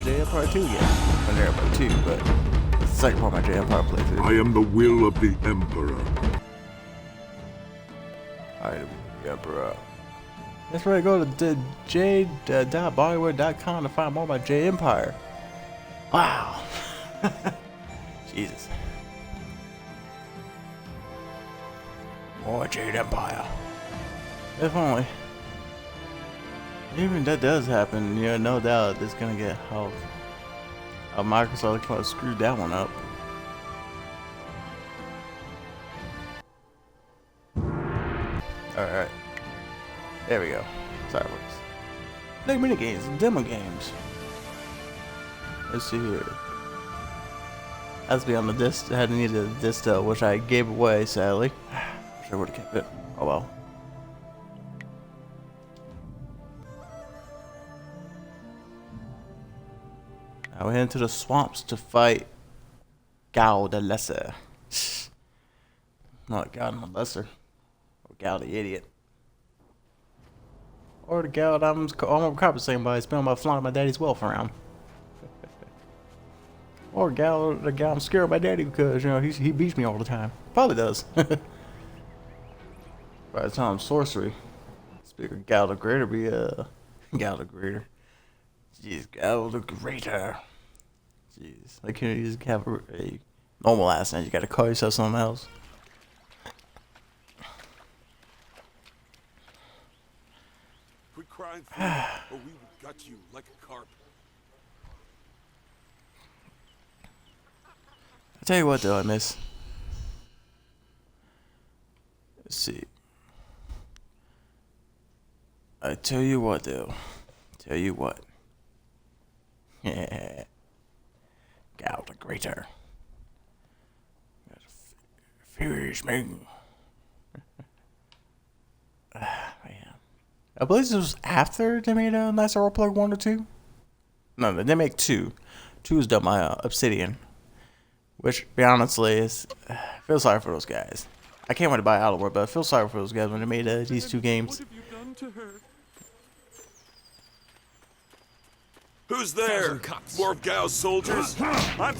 Jade Empire 2 yet. Well, Jade Empire 2, but it's the second part of my Jade Empire playthrough. I am the will of the Emperor. I am the Emperor. That's where I go to jade.bollywood.com to find more about Jade Empire. Wow. Jesus. More Jade Empire. If only. Even that does happen, you know, no doubt it's gonna get how Microsoft kind of screwed that one up. Alright. There we go. Sorry, folks. Like mini games and demo games. Let's see here. Has to be on the disc. I had to need a disc, which I gave away, sadly. Wish I would have kept it. Oh well. Now we head into the swamps to fight Gao the Lesser. Not Gao the Lesser. Or Gao the Idiot. Or the Gao that I'm compensating by spending my flying my daddy's wealth around. Or the Gao I'm scared of my daddy because, you know, he beats me all the time. Probably does. By the time sorcery. Speaker Gao the Greater be Gao the Greater. Jeez, Gao the Greater. Jeez, like you just have a normal ass name. You gotta call yourself something else. Quit crying for me, or we would gut you like a carp. I tell you what, though, I miss. Let's see. I tell you what, though. Tell you what. Yeah. Gao the Greater. Furious me. Man. I believe this was after they made a nice roleplay 1 or 2. No, they didn't make 2. 2 was done by Obsidian. Which, to be honestly, is I feel sorry for those guys. I can't wait to buy Outer but I feel sorry for those guys when they made these 2 games. What have you done to her? Who's there? More of Gao's soldiers? I'm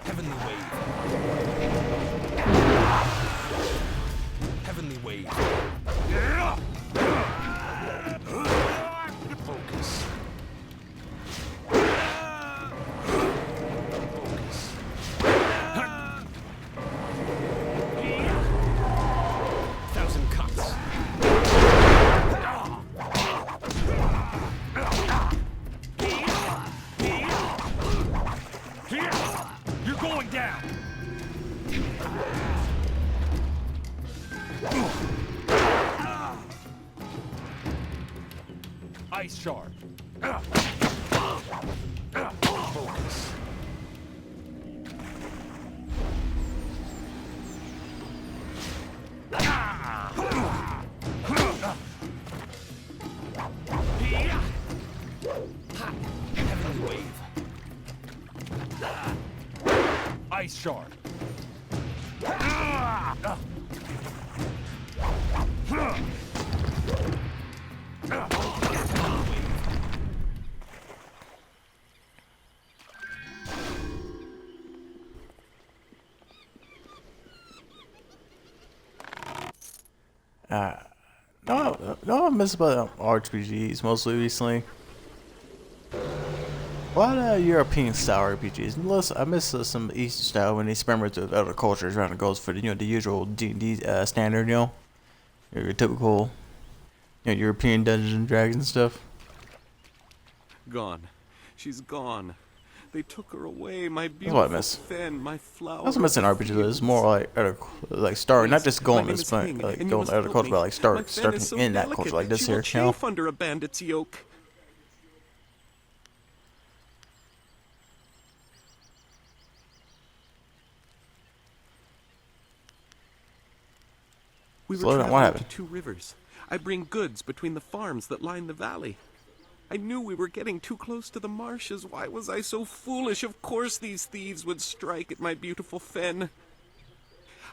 Heavenly wave. Heavenly wave. Focus. Thousand cuts. You're going down. Ice shard. Focus. Heavenly wave. Ice shard. No, I miss about RPGs mostly recently. A lot of European style RPGs. I miss some Eastern style when they experiment with other cultures around the goes for the, you know, the usual D&D standard, you know, your typical, you know, European Dungeons and Dragons and stuff. Gone. She's gone. They took her away. My That's what I beautiful miss. Fen, my flower. I also miss an RPG that is more like starting, not just going to this point, like going to other culture, but like starting in that culture, like this here, you know. Under a bandit's yoke. We were Slow down, what traveling happened? to 2 rivers. I bring goods between the farms that line the valley. I knew we were getting too close to the marshes. Why was I so foolish? Of course these thieves would strike at my beautiful Fen.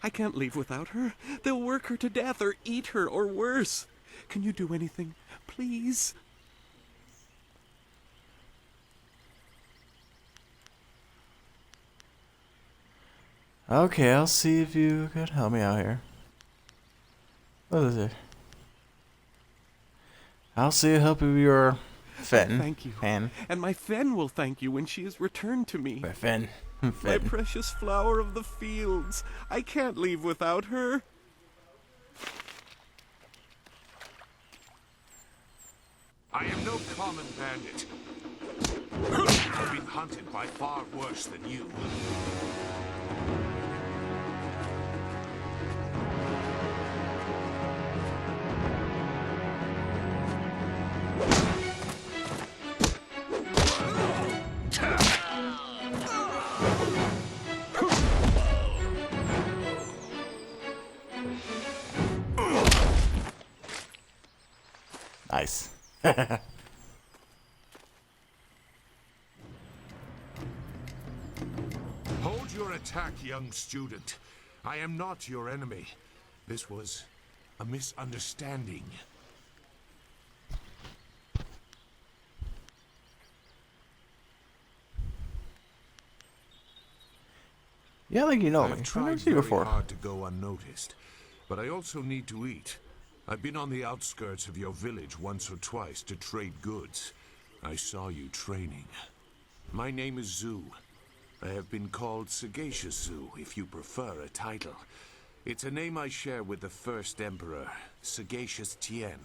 I can't leave without her. They'll work her to death or eat her or worse. Can you do anything, please? Okay, I'll see if you could help me out here. What is it? I'll see if help you your Fen. Thank you. Fan. And my Fen will thank you when she is returned to me. My Fen. My Fen. precious flower of the fields. I can't leave without her. I am no common bandit. I've been hunted by far worse than you. Nice. Hold your attack, young student. I am not your enemy. This was a misunderstanding. Yeah, I think you know me. I've I've tried never seen you very before. hard to go unnoticed, but I also need to eat. I've been on the outskirts of your village once or twice to trade goods. I saw you training. My name is Zhu. I have been called Sagacious Zhu, if you prefer a title. It's a name I share with the first emperor, Sagacious Tien.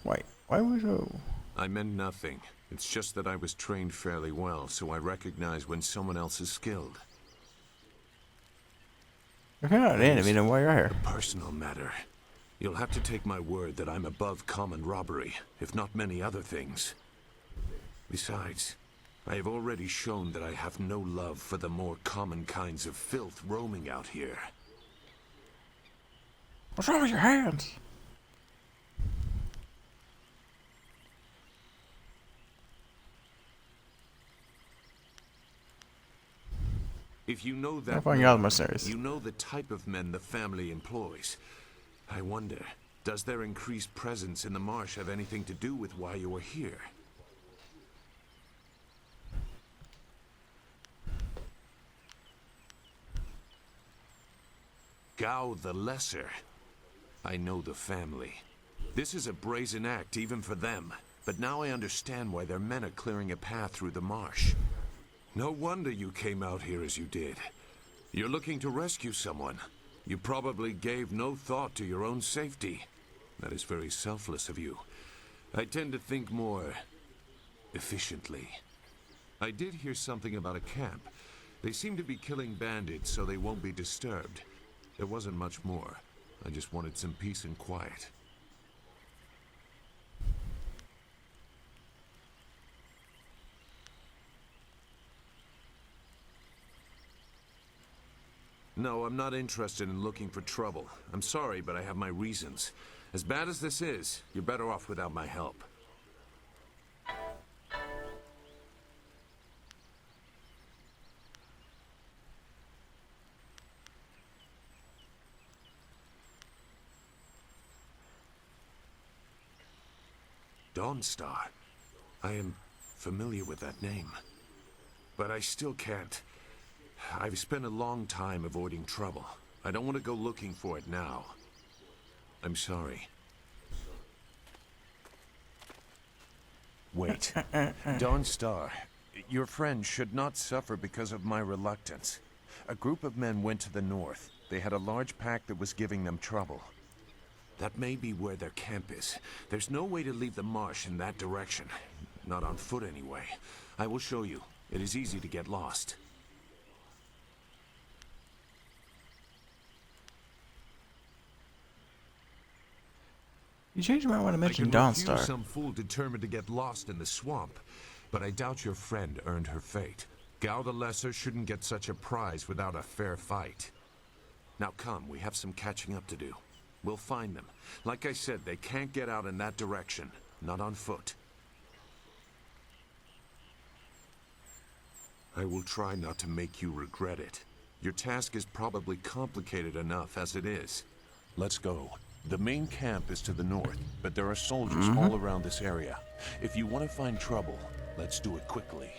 Wait, why was you? I meant nothing. It's just that I was trained fairly well, so I recognize when someone else is skilled. If you're not an enemy, then why you're here? Personal matter. You'll have to take my word that I'm above common robbery, if not many other things. Besides, I have already shown that I have no love for the more common kinds of filth roaming out here. What's wrong with your hands? If you know I'll that, find you out of my series. you know the type of men the family employs. I wonder, does their increased presence in the marsh have anything to do with why you are here? Gao the Lesser. I know the family. This is a brazen act even for them, but now I understand why their men are clearing a path through the marsh. No wonder you came out here as you did. You're looking to rescue someone. You probably gave no thought to your own safety. That is very selfless of you. I tend to think more efficiently. I did hear something about a camp. They seem to be killing bandits so they won't be disturbed. There wasn't much more. I just wanted some peace and quiet. No, I'm not interested in looking for trouble. I'm sorry, but I have my reasons. As bad as this is, you're better off without my help. Dawnstar. I am familiar with that name. But I still can't. I've spent a long time avoiding trouble. I don't want to go looking for it now. I'm sorry. Wait. Dawnstar, your friend should not suffer because of my reluctance. A group of men went to the north. They had a large pack that was giving them trouble. That may be where their camp is. There's no way to leave the marsh in that direction. Not on foot, anyway. I will show you. It is easy to get lost. You changed my mind when I mentioned I can refuse Dawnstar. some fool determined to get lost in the swamp, but I doubt your friend earned her fate. Gao the Lesser shouldn't get such a prize without a fair fight. Now come, we have some catching up to do. We'll find them. Like I said, they can't get out in that direction. Not on foot. I will try not to make you regret it. Your task is probably complicated enough as it is. Let's go. The main camp is to the north, but there are soldiers all around this area. If you want to find trouble, let's do it quickly.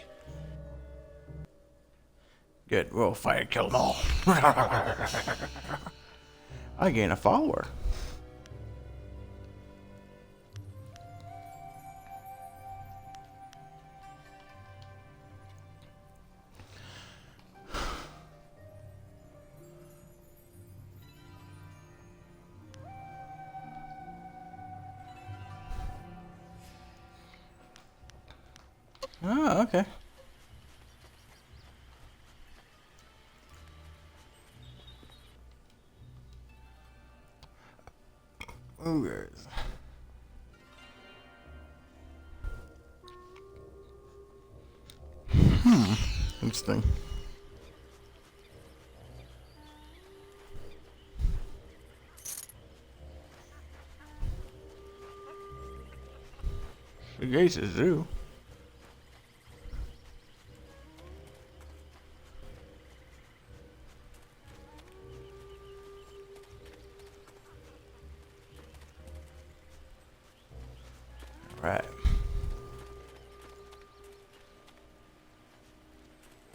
Good. We'll fight and kill them all. I gain a follower. Oh, okay. Ogres. Interesting. The gates is zoo. Right.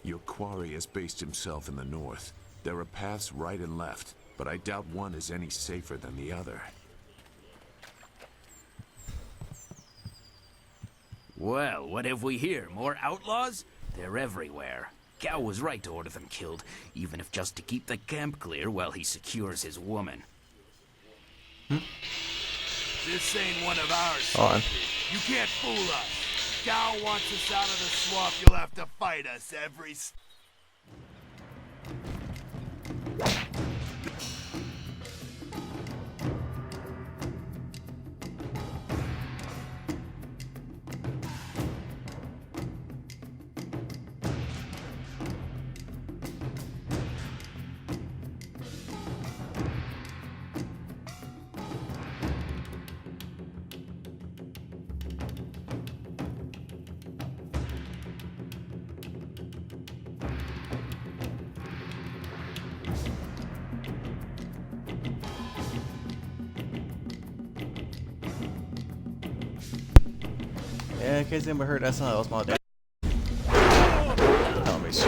Your quarry has based himself in the north. There are paths right and left, but I doubt one is any safer than the other. Well, what have we here? More outlaws? They're everywhere. Gao was right to order them killed, even if just to keep the camp clear while he secures his woman. This ain't one of ours. On. You can't fool us. Gao wants us out of the swamp. You'll have to fight us every... Yeah, in case anybody heard that sound, that was my dad. Tell me shit.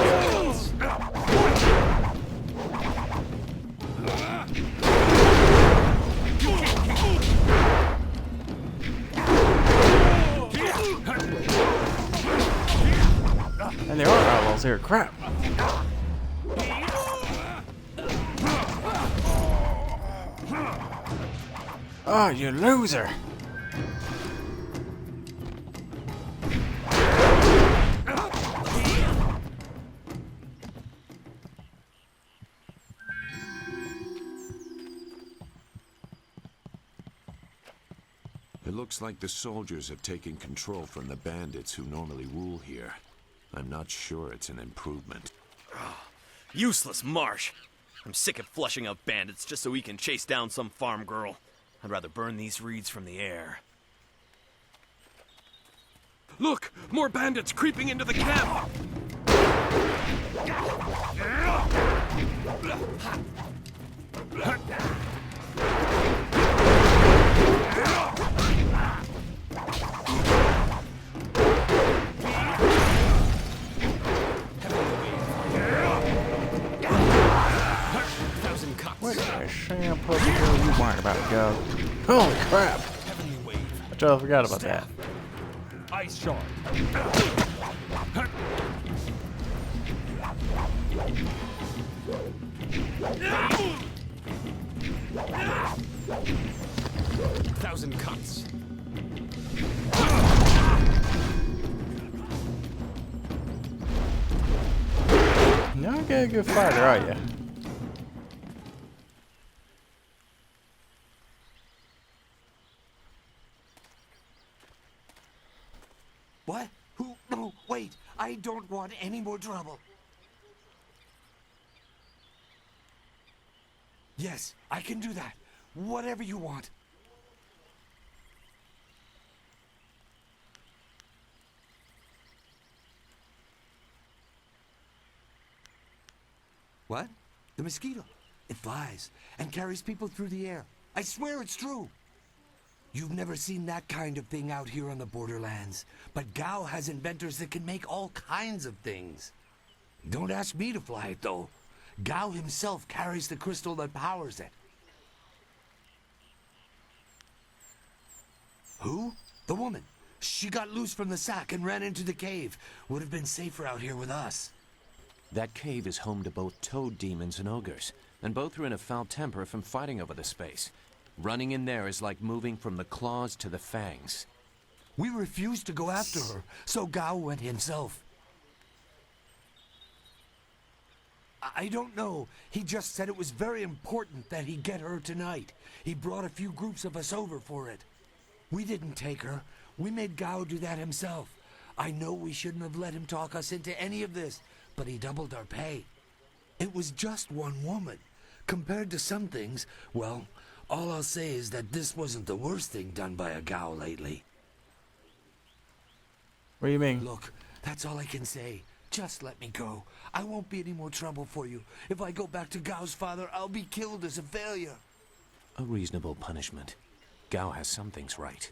And there are outlaws here. Crap. Oh, you loser. It looks like the soldiers have taken control from the bandits who normally rule here. I'm not sure it's an improvement. Useless marsh. I'm sick of flushing out bandits just so we can chase down some farm girl. I'd rather burn these reeds from the air. Look! More bandits creeping into the camp! What the shampoo are you worrying about, Go? Holy crap! Heavenly wave. I totally forgot about that. Ice shard. 1,000 cuts. You're not a good fighter, are you? What? Who? No, wait. I I don't want any more trouble. Yes, I can do that. Whatever you want. What? The mosquito. It flies and carries people through the air. I swear it's true. You've never seen that kind of thing out here on the borderlands. But Gao has inventors that can make all kinds of things. Don't ask me to fly it, though. Gao himself carries the crystal that powers it. Who? The woman. She got loose from the sack and ran into the cave. Would have been safer out here with us. That cave is home to both toad demons and ogres, and both are in a foul temper from fighting over the space. Running in there is like moving from the claws to the fangs. We refused to go after her, so Gao went himself. I don't know. He just said it was very important that he get her tonight. He brought a few groups of us over for it. We didn't take her. We made Gao do that himself. I know we shouldn't have let him talk us into any of this, but he doubled our pay. It was just one woman. Compared to some things, well, all I'll say is that this wasn't the worst thing done by a Gao lately. What do you mean? Look, that's all I can say. Just let me go. I won't be any more trouble for you. If I go back to Gao's father, I'll be killed as a failure. A reasonable punishment. Gao has some things right.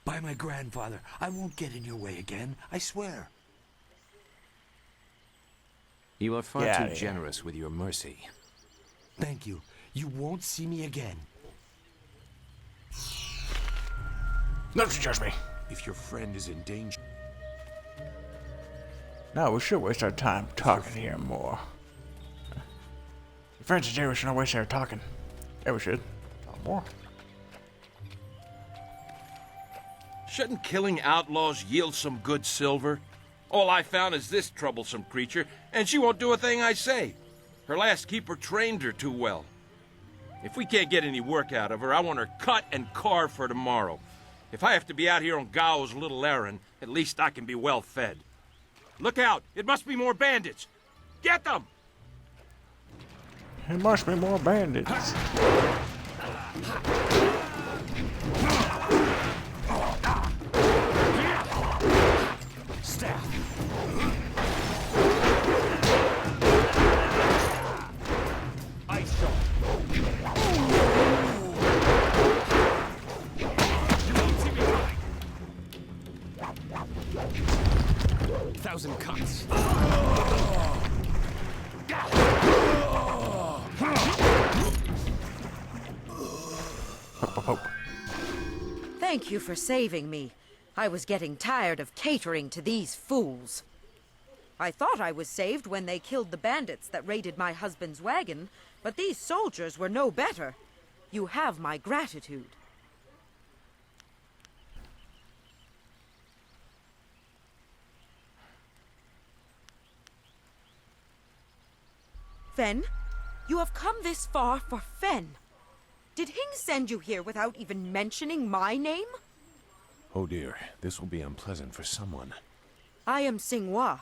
By my grandfather, I won't get in your way again, I swear. You are far Get too outta here. generous with your mercy. Thank you. You won't see me again. Don't you judge me. If your friend is in danger... No, we should waste our time talking here more. Your friends and Jade, we should not waste our talking. Yeah, we should. Talk more. Shouldn't killing outlaws yield some good silver? All I found is this troublesome creature, and she won't do a thing I say. Her last keeper trained her too well. If we can't get any work out of her, I want her cut and carved for tomorrow. If I have to be out here on Gao's little errand, at least I can be well fed. Look out! It must be more bandits! Get them! It must be more bandits. Thousand cuts. Thank you for saving me. I was getting tired of catering to these fools. I thought I was saved when they killed the bandits that raided my husband's wagon, but these soldiers were no better. You have my gratitude. Fen, you have come this far for Fen. Did Hing send you here without even mentioning my name? Oh dear, this will be unpleasant for someone. I am Singhua.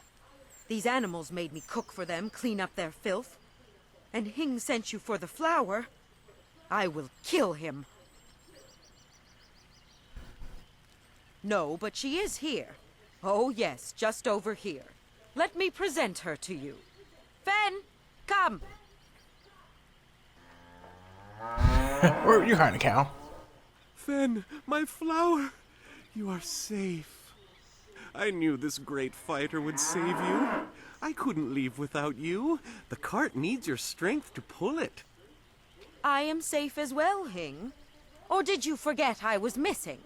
These animals made me cook for them, clean up their filth. And Hing sent you for the flower. I will kill him. No, but she is here. Oh yes, just over here. Let me present her to you. Fen, come! Where are you hiding, Cal? Fen, my flower, you are safe. I knew this great fighter would save you. I couldn't leave without you. The cart needs your strength to pull it. I am safe as well, Hing. Or did you forget I was missing?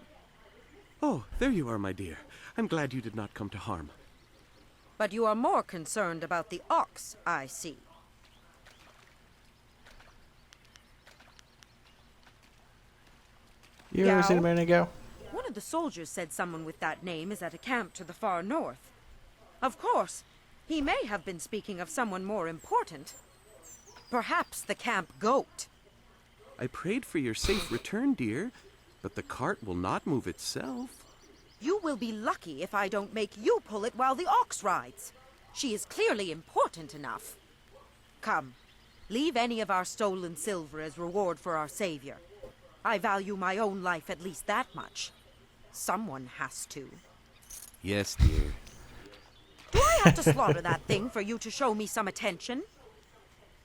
Oh, there you are, my dear. I'm glad you did not come to harm. But you are more concerned about the ox, I see. You ever seen a man ago? One of the soldiers said someone with that name is at a camp to the far north. Of course, he may have been speaking of someone more important. Perhaps the camp goat. I prayed for your safe return, dear, but the cart will not move itself. You will be lucky if I don't make you pull it while the ox rides. She is clearly important enough. Come, leave any of our stolen silver as reward for our savior. I value my own life at least that much. Someone has to. Yes, dear. Do I have to slaughter that thing for you to show me some attention?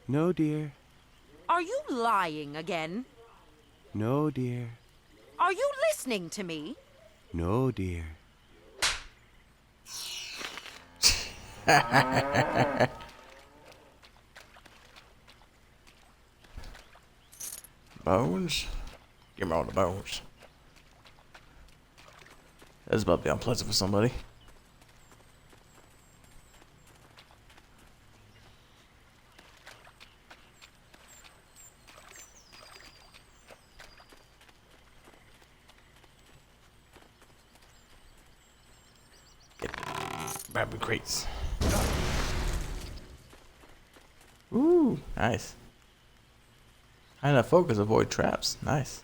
No, dear. Are you lying again? No, dear. Are you listening to me? No, dear. Bones? Give me all the bones. That's about to be unpleasant for somebody. Get bamboo crates. Ooh, nice. High enough focus, avoid traps. Nice.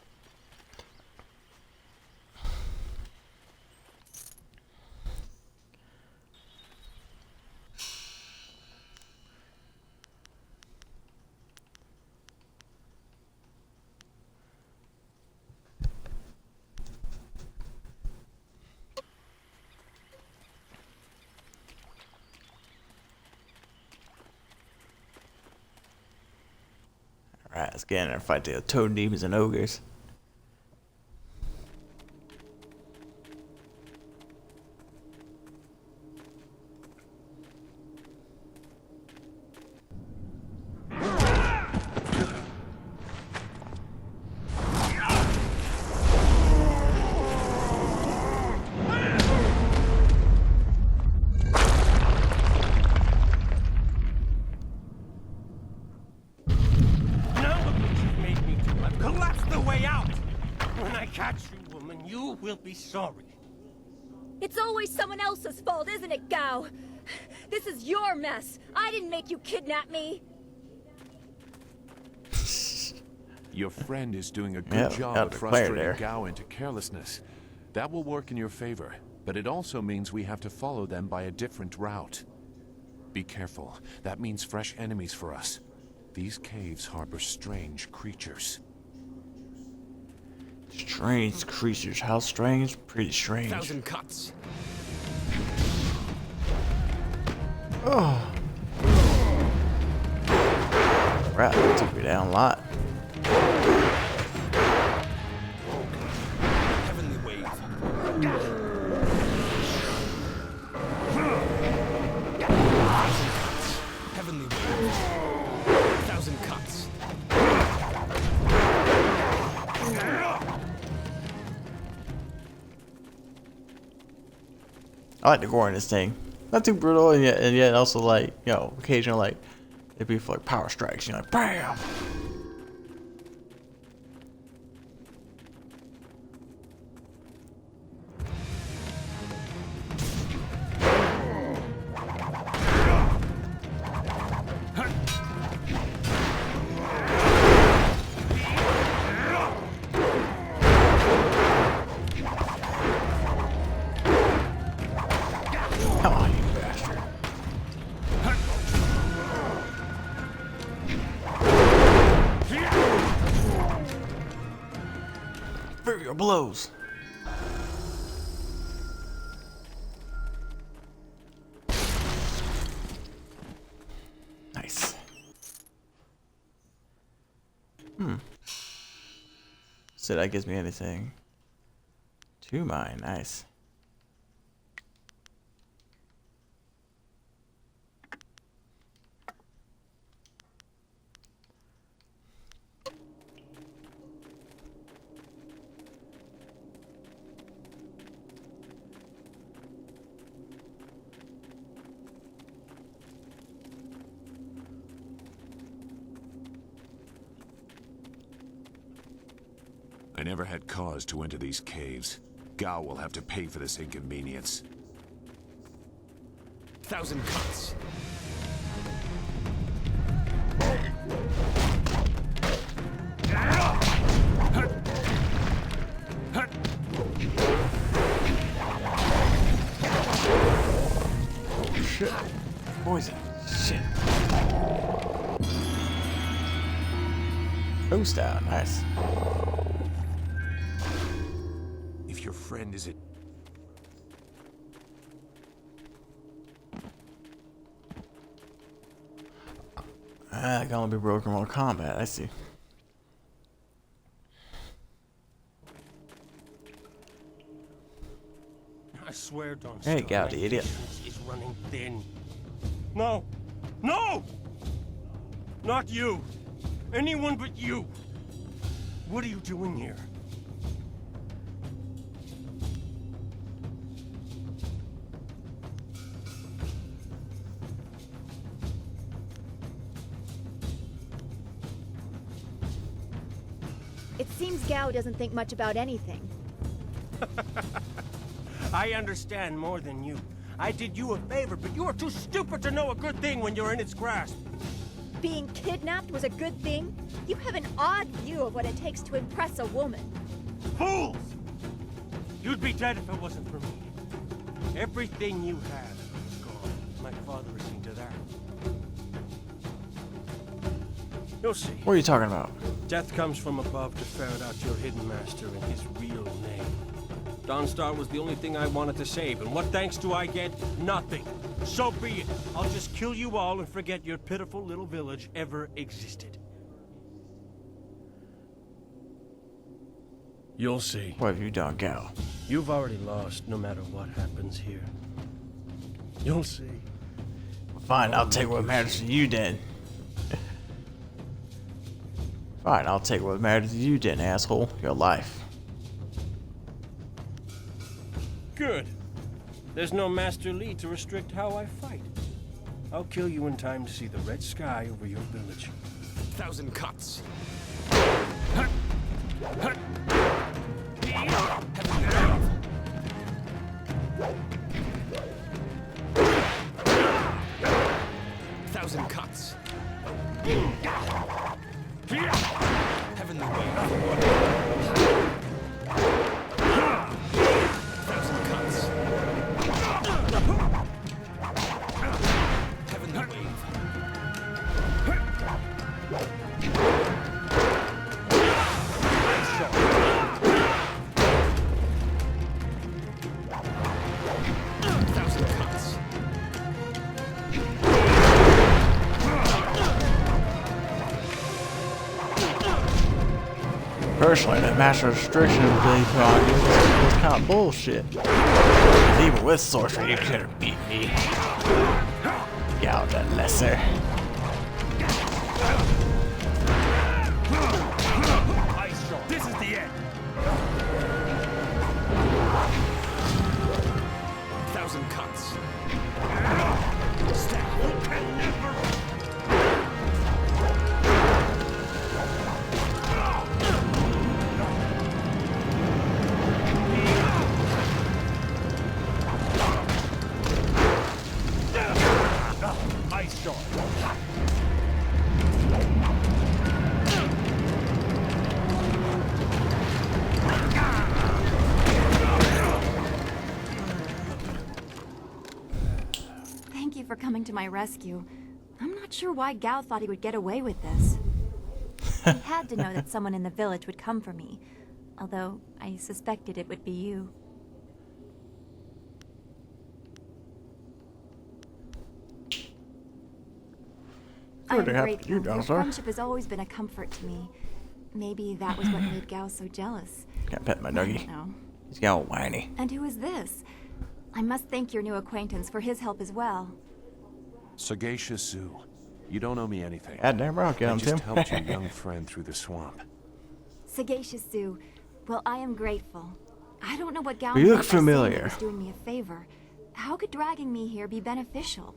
Alright, let's get in there and fight the toad demons and ogres. Will be sorry. It's always someone else's fault, isn't it, Gao? This is your mess. I didn't make you kidnap me. Your friend is doing a good Yeah, job got of the player frustrating there. Gao into carelessness. That will work in your favor, but it also means we have to follow them by a different route. Be careful. That means fresh enemies for us. These caves harbor strange creatures. Strange creatures. How strange? Pretty strange. 1,000 cuts. Oh. Right, that took me down a lot. Heavenly wave. Heavenly wave. 1,000 cuts. I like the gore in this thing. Not too brutal, and yet also like, you know, occasional like it'd be for like power strikes, you know, like BAM! Come on, you bastard. For your blows. Nice. So that gives me anything. 2 mine, nice. I never had cause to enter these caves. Gao will have to pay for this inconvenience. 1,000 cuts. Post out, nice. If your friend is a... Ah, can only be broken on combat, I see. I swear, Don. Hey, Starr, Gowdy, my idiot. patience is running thin. No! No! Not you! Anyone but you! What are you doing here? It seems Gao doesn't think much about anything. I understand more than you. I did you a favor, but you are too stupid to know a good thing when you're in its grasp. Being kidnapped was a good thing? You have an odd view of what it takes to impress a woman. Fools! You'd be dead if it wasn't for me. Everything you had is gone. My father has seen to that. You'll see. What are you talking about? Death comes from above to ferret out your hidden master and his real name. Dawnstar was the only thing I wanted to save, and what thanks do I get? Nothing. So be it. I'll just kill you all and forget your pitiful little village ever existed. You'll see. What have you done, Gal? You've already lost no matter what happens here. You'll see. Fine, I'll take what matters to you then. Fine, I'll take what matters to you then, asshole. Your life. Good. There's no Master Li to restrict how I fight. I'll kill you in time to see the red sky over your village. 1,000 cuts. Thousand cuts. Heavenly wave. Thousand cuts. Heavenly wave. Thousand cuts. Personally, that master restriction ability put on you was kind of bullshit. Even with sorcery, you couldn't beat me. Gal, that lesser. This is the end. 1,000 cuts. Stab. You can never. Ice Storm. Thank you for coming to my rescue. I'm not sure why Gao thought he would get away with this. He had to know that someone in the village would come for me, although I suspected it would be you. I'm Good to have you, grateful. Your Dawnstar. friendship has always been a comfort to me. Maybe that was what made Gao so jealous. Can't pet my I doggy. don't know. He's got all whiny. And who is this? I must thank your new acquaintance for his help as well. Sagacious Zoo. You don't owe me anything. Goddamn right, get I him, just Tim. helped your young friend through the swamp. Sagacious Sue. Well, I am grateful. I don't know what Gao You look meant by saying familiar. he was doing me a favor. How could dragging me here be beneficial?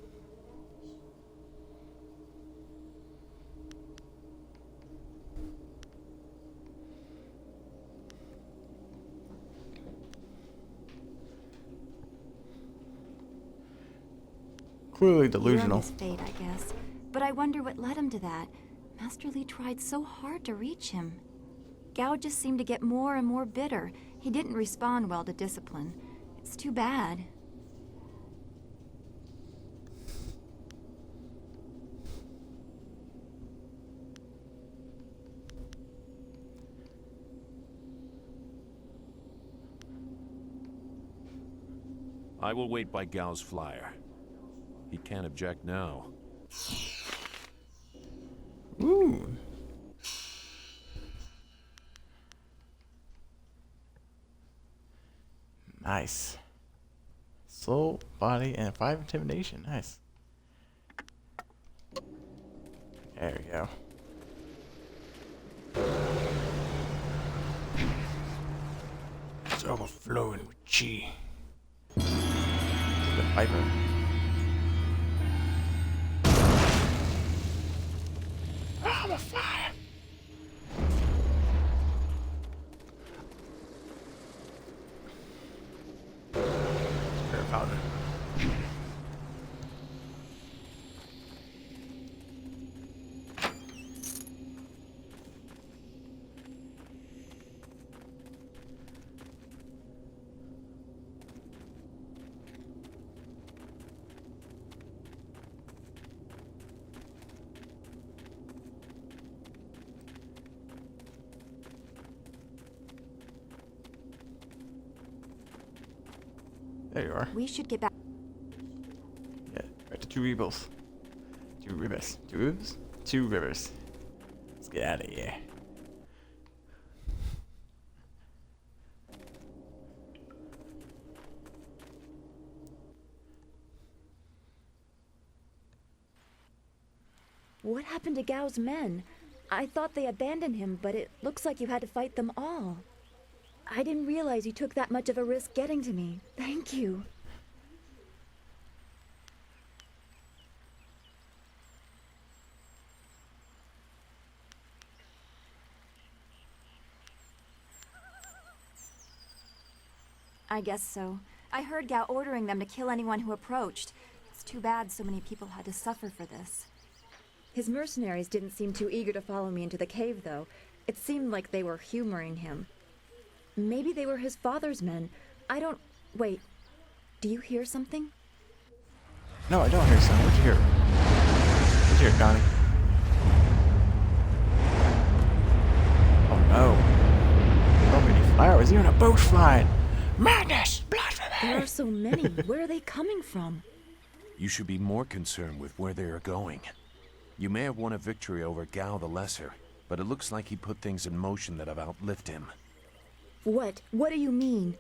Clearly He earned delusional. his fate, I guess. But I wonder what led him to that. Master Li tried so hard to reach him. Gao just seemed to get more and more bitter. He didn't respond well to discipline. It's too bad. I will wait by Gao's flyer. He can't object now. Ooh. Nice. Soul, body, and 5 intimidation. Nice. There we go. It's overflowing with chi. The Piper. I'm a fire. Spirit powder. There you are. We should get back. Yeah, right to Two Rivers. Two Rivers. Two Rivers? Two Rivers. Let's get out of here. What happened to Gao's men? I thought they abandoned him, but it looks like you had to fight them all. I didn't realize you took that much of a risk getting to me. Thank you. I guess so. I heard Gao ordering them to kill anyone who approached. It's too bad so many people had to suffer for this. His mercenaries didn't seem too eager to follow me into the cave, though. It seemed like they were humoring him. Maybe they were his father's men. I don't... Wait. Do you hear something? No, I don't hear something. What'd you hear? What'd you hear, Connie? Oh no. So many flowers. Even a boat flying. Madness! Blasphemy! There are so many. Where are they coming from? You should be more concerned with where they are going. You may have won a victory over Gao the Lesser, but it looks like he put things in motion that have outlived him. What? What do you mean?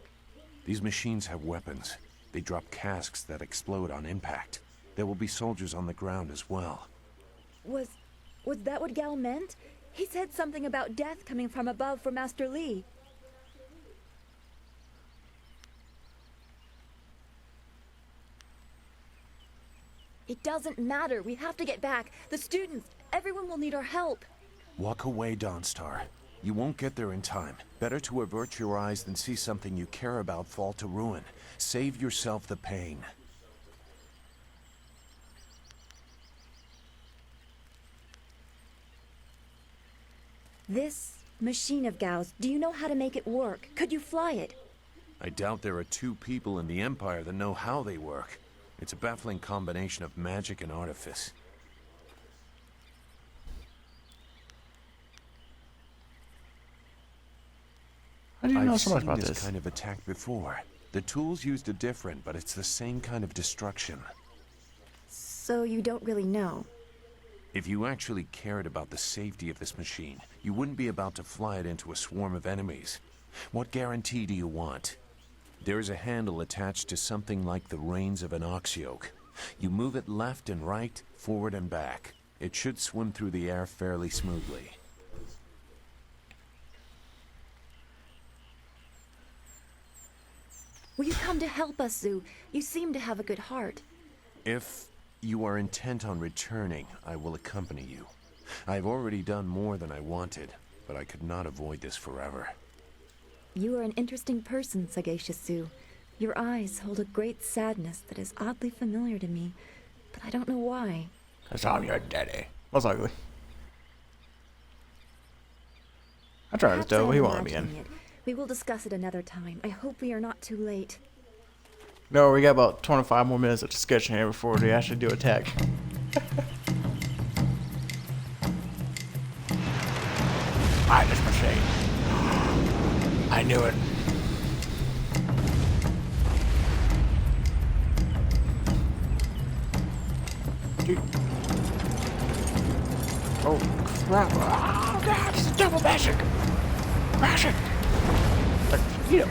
These machines have weapons. They drop casks that explode on impact. There will be soldiers on the ground as well. Was that what Gao meant? He said something about death coming from above for Master Li. It doesn't matter. We have to get back. The students, everyone will need our help. Walk away, Dawnstar. You won't get there in time. Better to avert your eyes than see something you care about fall to ruin. Save yourself the pain. This machine of Gao's, do you know how to make it work? Could you fly it? I doubt there are two people in the Empire that know how they work. It's a baffling combination of magic and artifice. How do you know I've so much seen about this this? kind of attack before. The tools used are different, but it's the same kind of destruction. So you don't really know. If you actually cared about the safety of this machine, you wouldn't be about to fly it into a swarm of enemies. What guarantee do you want? There is a handle attached to something like the reins of an ox yoke. You move it left and right, forward and back. It should swim through the air fairly smoothly. Will you come to help us, Zhu? You seem to have a good heart. If you are intent on returning, I will accompany you. I've already done more than I wanted, but I could not avoid this forever. You are an interesting person, sagacious Zhu. Your eyes hold a great sadness that is oddly familiar to me, but I don't know why. 'Cause I'm your daddy. Most likely. I tried this Perhaps though, I but he am won't let me in. imagining it. We will discuss it another time. I hope we are not too late. No, we got about 25 more minutes of discussion here before they actually do attack. Madness machine. I knew it. Oh, crap. Oh, God, it's double bashing. Bashing. You know.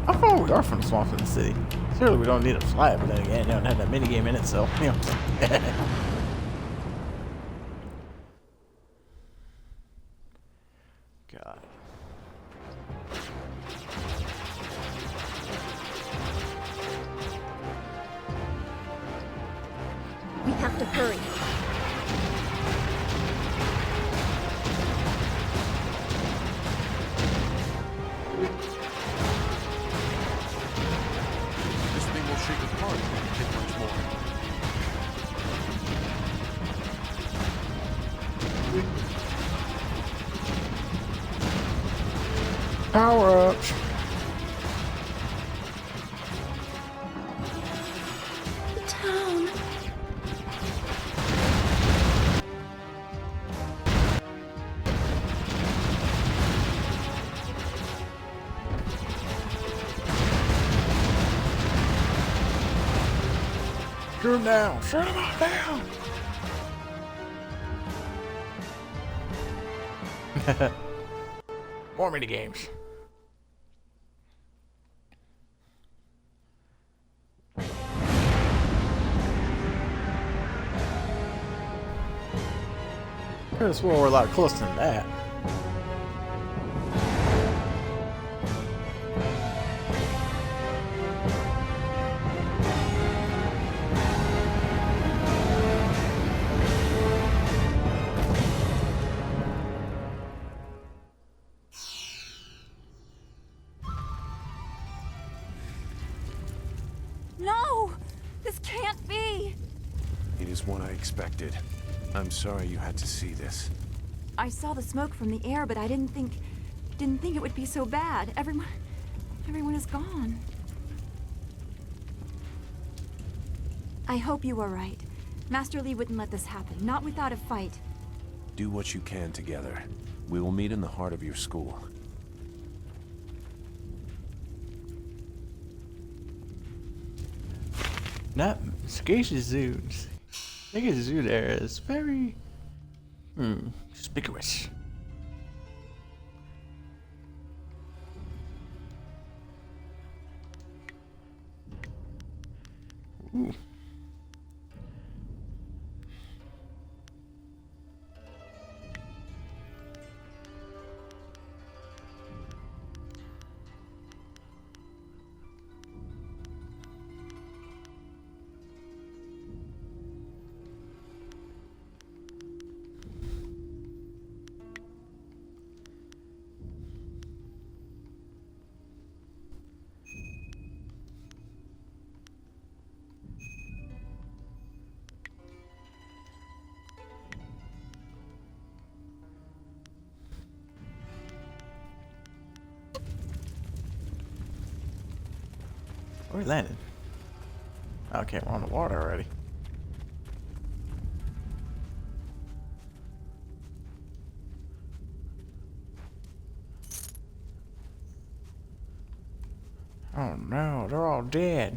I thought we are from Swampton City. Surely we don't need a flag, but then again, they don't have that minigame in it, so, you know. God. We have to hurry. This thing will shake apart if we take much more. Power ups. The town. Shoot him down. Shoot him all down. More mini games. Could have swore we're a lot closer than that. No! This can't be! It is what I expected. I'm sorry you had to see this. I saw the smoke from the air, but I didn't think it would be so bad. Everyone is gone. I hope you are right. Master Lee wouldn't let this happen, not without a fight. Do what you can together. We will meet in the heart of your school. Not Scacia Zoo. Scacia Zoo there is very conspicuous. Ooh. Where we landed? Okay, we're on the water already. Oh no, they're all dead.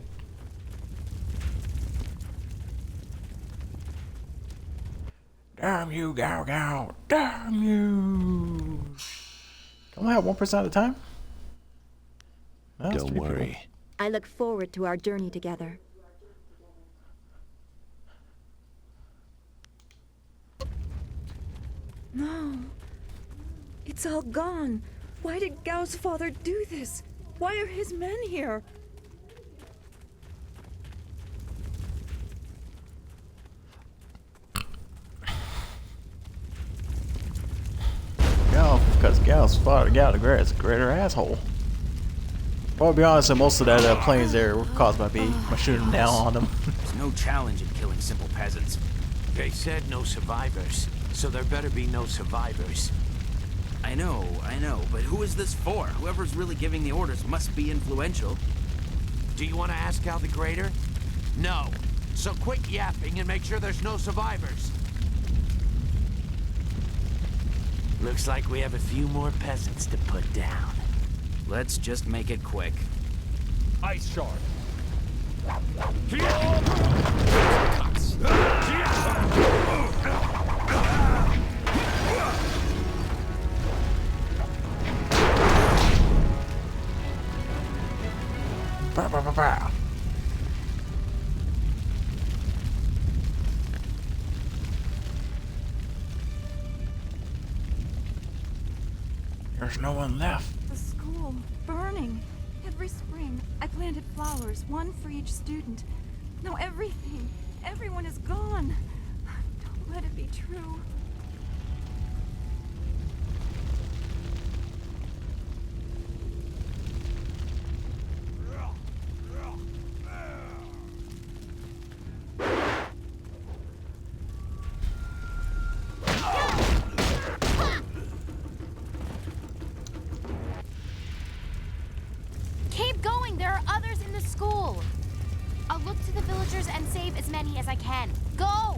Damn you, Gao Gao! Damn you! Don't we have 1% at a time? No, that's Don't pretty cool. worry. I look forward to our journey together. No. It's all gone. Why did Gao's father do this? Why are his men here? Gao, because Gao's father, Gao the Great, is a greater asshole. Well, to be honest, most of that planes there were caused by me. I shooting down on them. There's no challenge in killing simple peasants. They said no survivors, so there better be no survivors. I know, but who is this for? Whoever's really giving the orders must be influential. Do you want to ask Al the Greater? No. So quit yapping and make sure there's no survivors. Looks like we have a few more peasants to put down. Let's just make it quick. Ice shard. There's no one left. The school, burning. Every spring, I planted flowers, one for each student. Now everything, everyone is gone. Don't let it be true. Keep going! There are others in the school! I'll look to the villagers and save as many as I can. Go!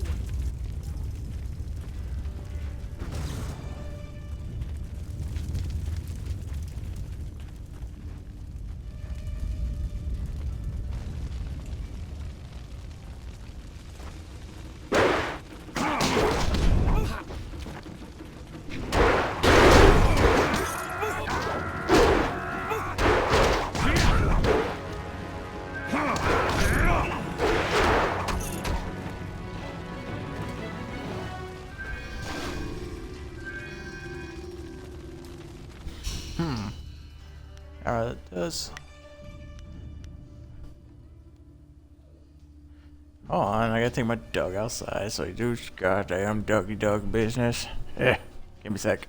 Alright, that does. Hold on, I gotta take my dog outside so he do goddamn doggy dog business. Yeah, give me a sec.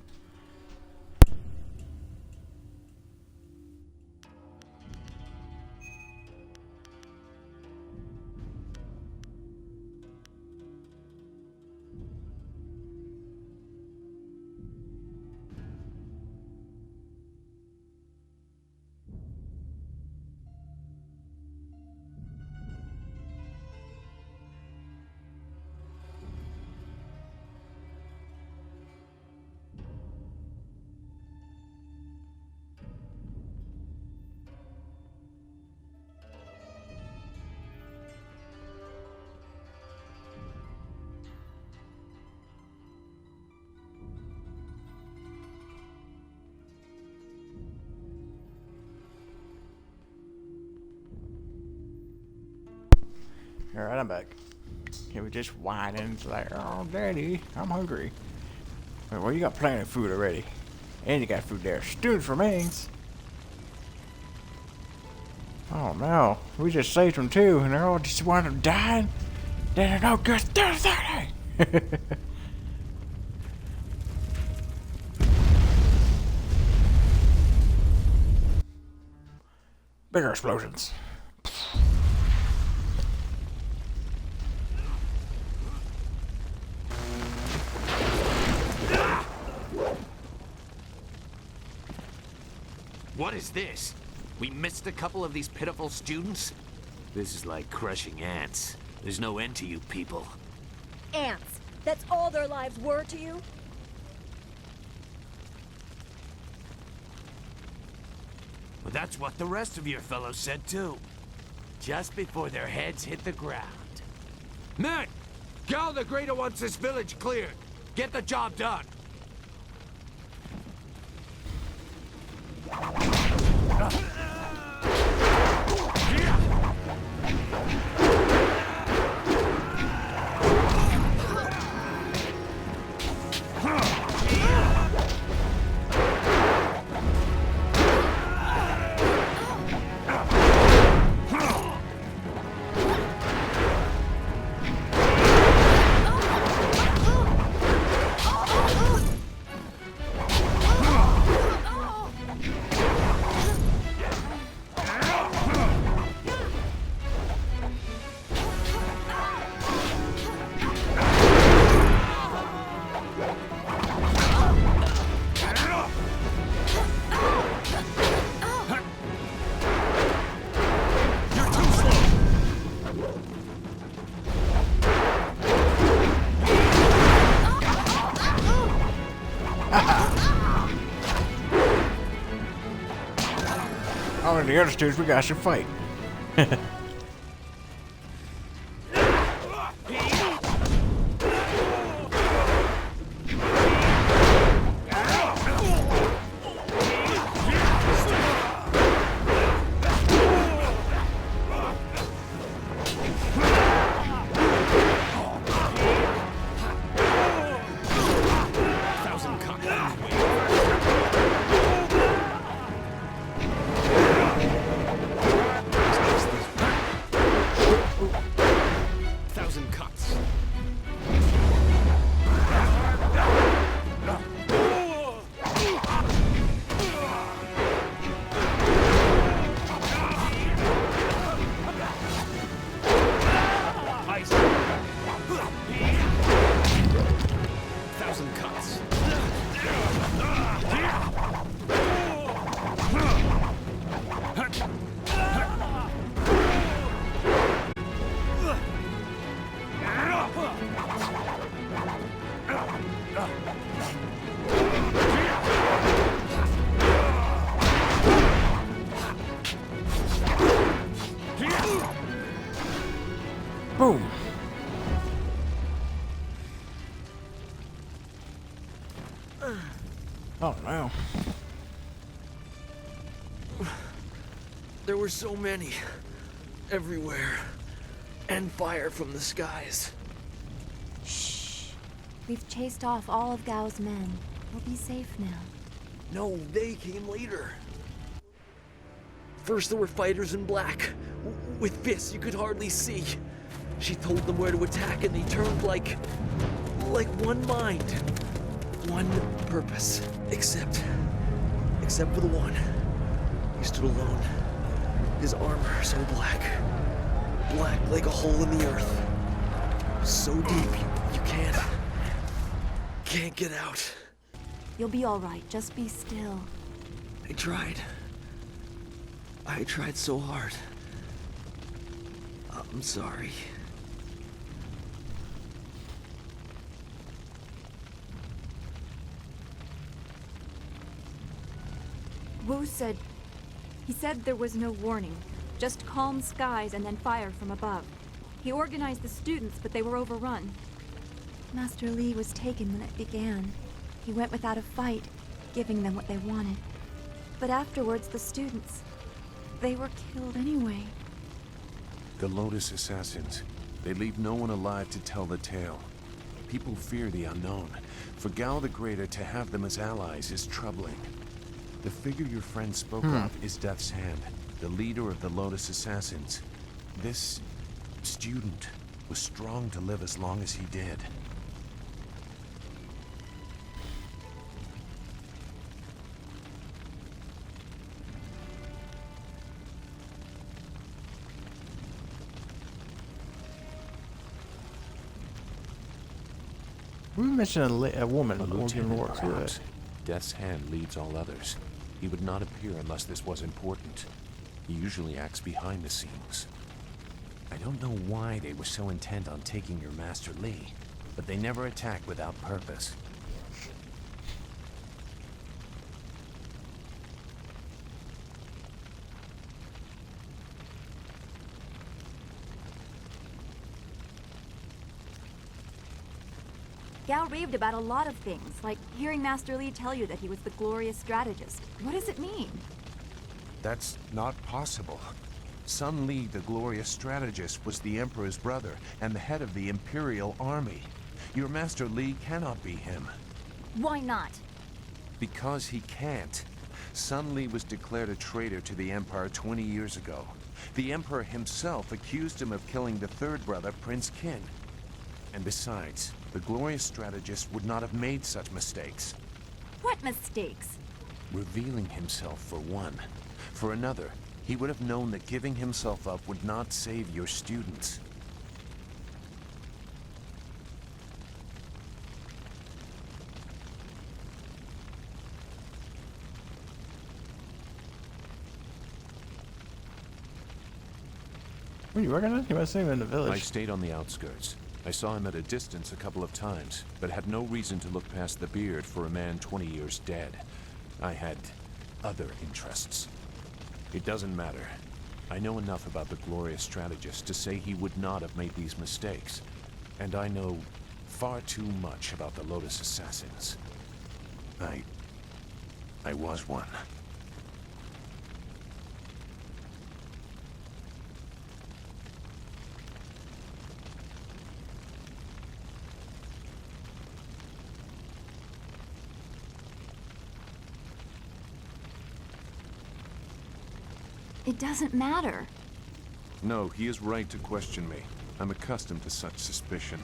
Alright, I'm back. Can we just whine and it's like, oh, daddy, I'm hungry. Wait, well, you got plenty of food already. And you got food there. Students remains. Oh no, we just saved them too, and they're all just wound up dying. They're no good. Bigger explosions. What is this? We missed a couple of these pitiful students? This is like crushing ants. There's no end to you people. Ants. That's all their lives were to you? Well, that's what the rest of your fellows said too. Just before their heads hit the ground. Men! Gal the Greater wants this village cleared. Get the job done. Oh, and the other students, we got to fight. Oh no. There were so many. Everywhere. And fire from the skies. Shh. We've chased off all of Gao's men. We'll be safe now. No, they came later. First there were fighters in black. With fists you could hardly see. She told them where to attack and they turned like one mind. One purpose. Except for the one. He stood alone. His armor so black. Black like a hole in the earth. So deep you can't get out. You'll be all right. Just be still. I tried so hard. I'm sorry. Wu said... He said there was no warning. Just calm skies and then fire from above. He organized the students, but they were overrun. Master Li was taken when it began. He went without a fight, giving them what they wanted. But afterwards, the students... they were killed anyway. The Lotus Assassins. They leave no one alive to tell the tale. People fear the unknown. For Gao the Greater to have them as allies is troubling. The figure your friend spoke of is Death's Hand, the leader of the Lotus Assassins. This student was strong to live as long as he did. We mentioned a woman. A lieutenant, works perhaps. Death's Hand leads all others. He would not appear unless this was important. He usually acts behind the scenes. I don't know why they were so intent on taking your Master Li, but they never attack without purpose. Gao raved about a lot of things, like hearing Master Li tell you that he was the glorious strategist. What does it mean? That's not possible. Sun Li, the glorious strategist, was the Emperor's brother and the head of the Imperial Army. Your Master Li cannot be him. Why not? Because he can't. Sun Li was declared a traitor to the Empire 20 years ago. The Emperor himself accused him of killing the third brother, Prince Qin. And besides, the glorious strategist would not have made such mistakes. What mistakes? Revealing himself, for one. For another, he would have known that giving himself up would not save your students. Were you working on? You must have seen him in the village. I stayed on the outskirts. I saw him at a distance a couple of times, but had no reason to look past the beard for a man 20 years dead. I had other interests. It doesn't matter. I know enough about the glorious strategist to say he would not have made these mistakes. And I know far too much about the Lotus Assassins. I was one. It doesn't matter. No, he is right to question me. I'm accustomed to such suspicion.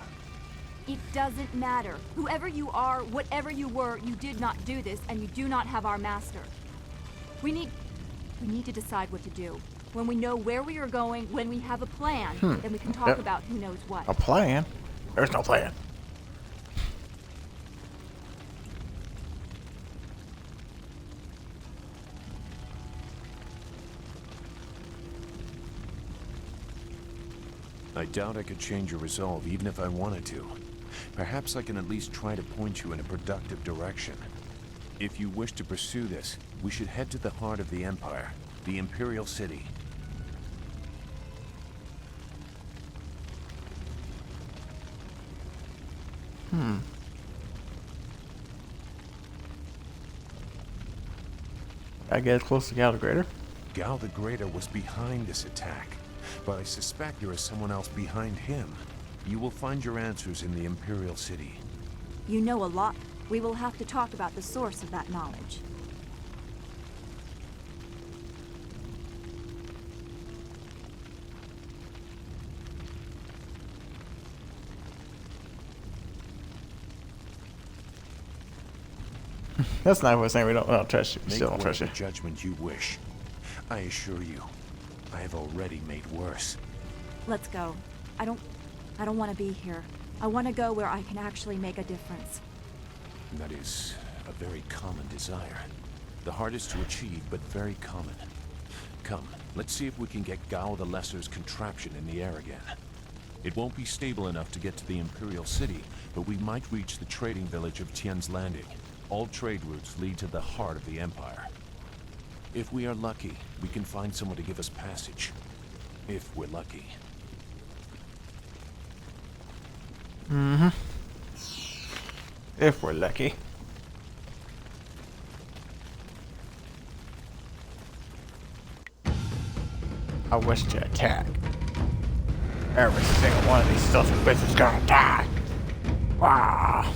It doesn't matter. Whoever you are, whatever you were, you did not do this, and you do not have our master. We need to decide what to do. When we know where we are going, when we have a plan, then we can talk about who knows what. A plan? There's no plan. I doubt I could change your resolve even if I wanted to. Perhaps I can at least try to point you in a productive direction. If you wish to pursue this, we should head to the heart of the Empire, the Imperial City. I get close to Gal the Greater. Gal the Greater was behind this attack, but I suspect there is someone else behind him. You will find your answers in the Imperial City. You know a lot. We will have to talk about the source of that knowledge. That's not what we're saying. We don't trust you. We Make still don't trust you. whatever judgment you wish. I assure you, I have already made worse. Let's go. I don't want to be here. I want to go where I can actually make a difference. That is a very common desire. The hardest to achieve, but very common. Come, let's see if we can get Gao the Lesser's contraption in the air again. It won't be stable enough to get to the Imperial City, but we might reach the trading village of Tian's Landing. All trade routes lead to the heart of the Empire. If we are lucky, we can find someone to give us passage. If we're lucky. Mm-hmm. If we're lucky. I wish to attack. Every single one of these filthy bitches is gonna die. Wow.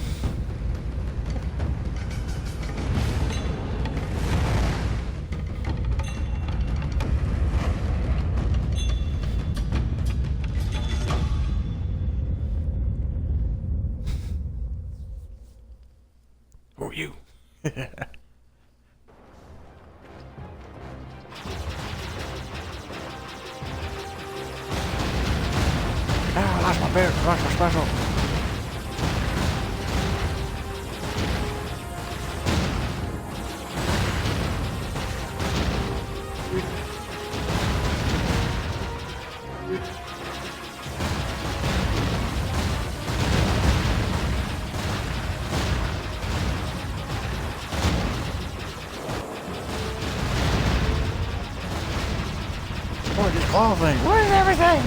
Who are you? Ah, that's my bear. That's my special. Look at this claw thing. Where's everything?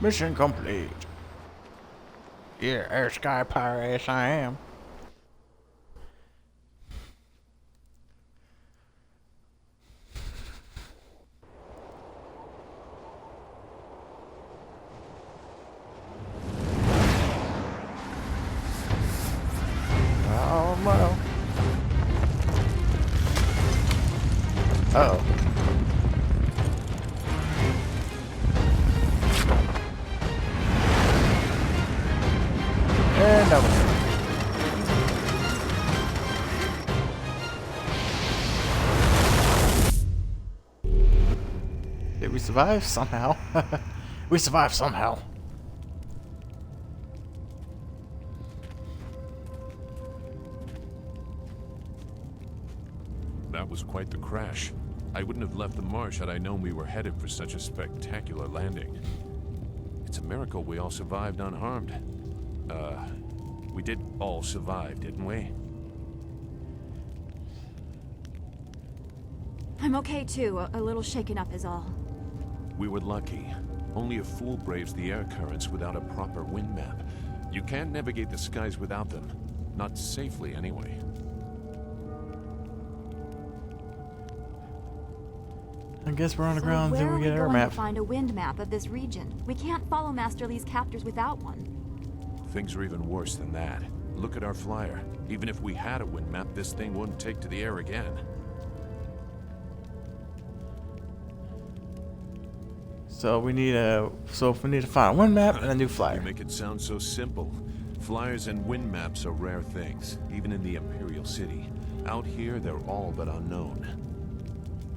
Mission complete. Yeah, air sky pirate as I am. Oh no. Uh-oh. And over. Did we survive somehow? We survived somehow. That was quite the crash. I wouldn't have left the marsh had I known we were headed for such a spectacular landing. It's a miracle we all survived unharmed. We did all survive, didn't we? I'm okay too. A little shaken up is all. We were lucky. Only a fool braves the air currents without a proper wind map. You can't navigate the skies without them. Not safely, anyway. I guess we're on the So ground until where we are get our going map. to find a wind map of this region? We can't follow Master Li's captors without one. Things are even worse than that. Look at our flyer. Even if we had a wind map, this thing wouldn't take to the air again. So we need to find a wind map and a new flyer. You make it sound so simple. Flyers and wind maps are rare things, even in the Imperial City. Out here, they're all but unknown.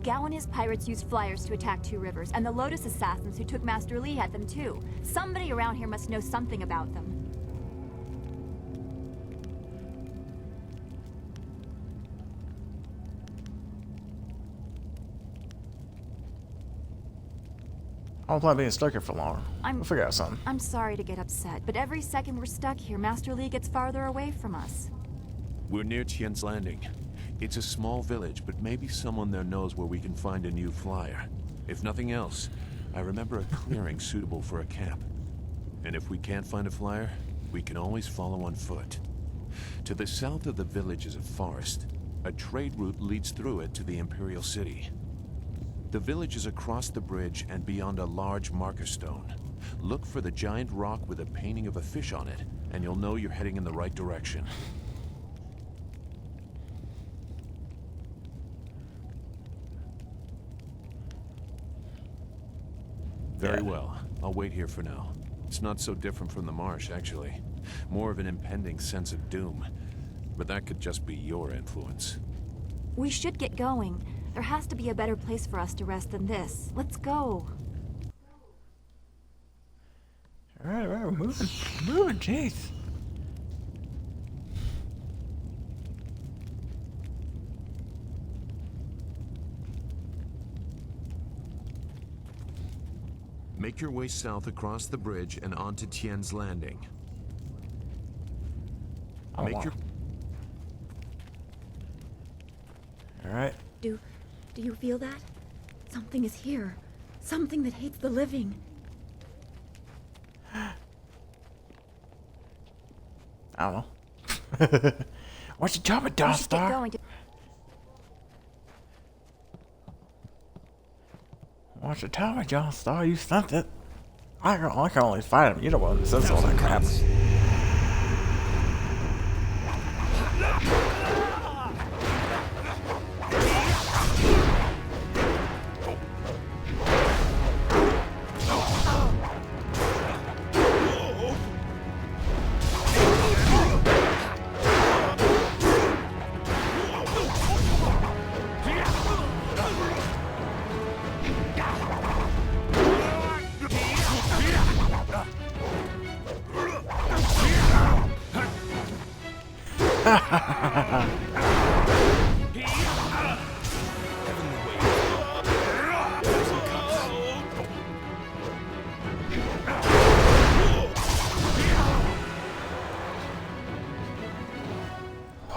Gao and his pirates used flyers to attack Two Rivers, and the Lotus assassins who took Master Li had them too. Somebody around here must know something about them. I don't plan being stuck here for long. I'm- We'll figure out something. I'm sorry to get upset, but every second we're stuck here, Master Lee gets farther away from us. We're near Tien's Landing. It's a small village, but maybe someone there knows where we can find a new flyer. If nothing else, I remember a clearing suitable for a camp. And if we can't find a flyer, we can always follow on foot. To the south of the village is a forest. A trade route leads through it to the Imperial City. The village is across the bridge and beyond a large marker stone. Look for the giant rock with a painting of a fish on it, and you'll know you're heading in the right direction. Very well. I'll wait here for now. It's not so different from the marsh, actually. More of an impending sense of doom. But that could just be your influence. We should get going. There has to be a better place for us to rest than this. Let's go. Alright, we're moving. Moving, jeez. Make your way south across the bridge and onto Tien's Landing. Alright. Do you feel that? Something is here. Something that hates the living. I don't know. What you talking about, We should get Dawnstar? going to... What you talking about, Dawnstar? You sent it. I can only fight him. You know what? Says all that crap.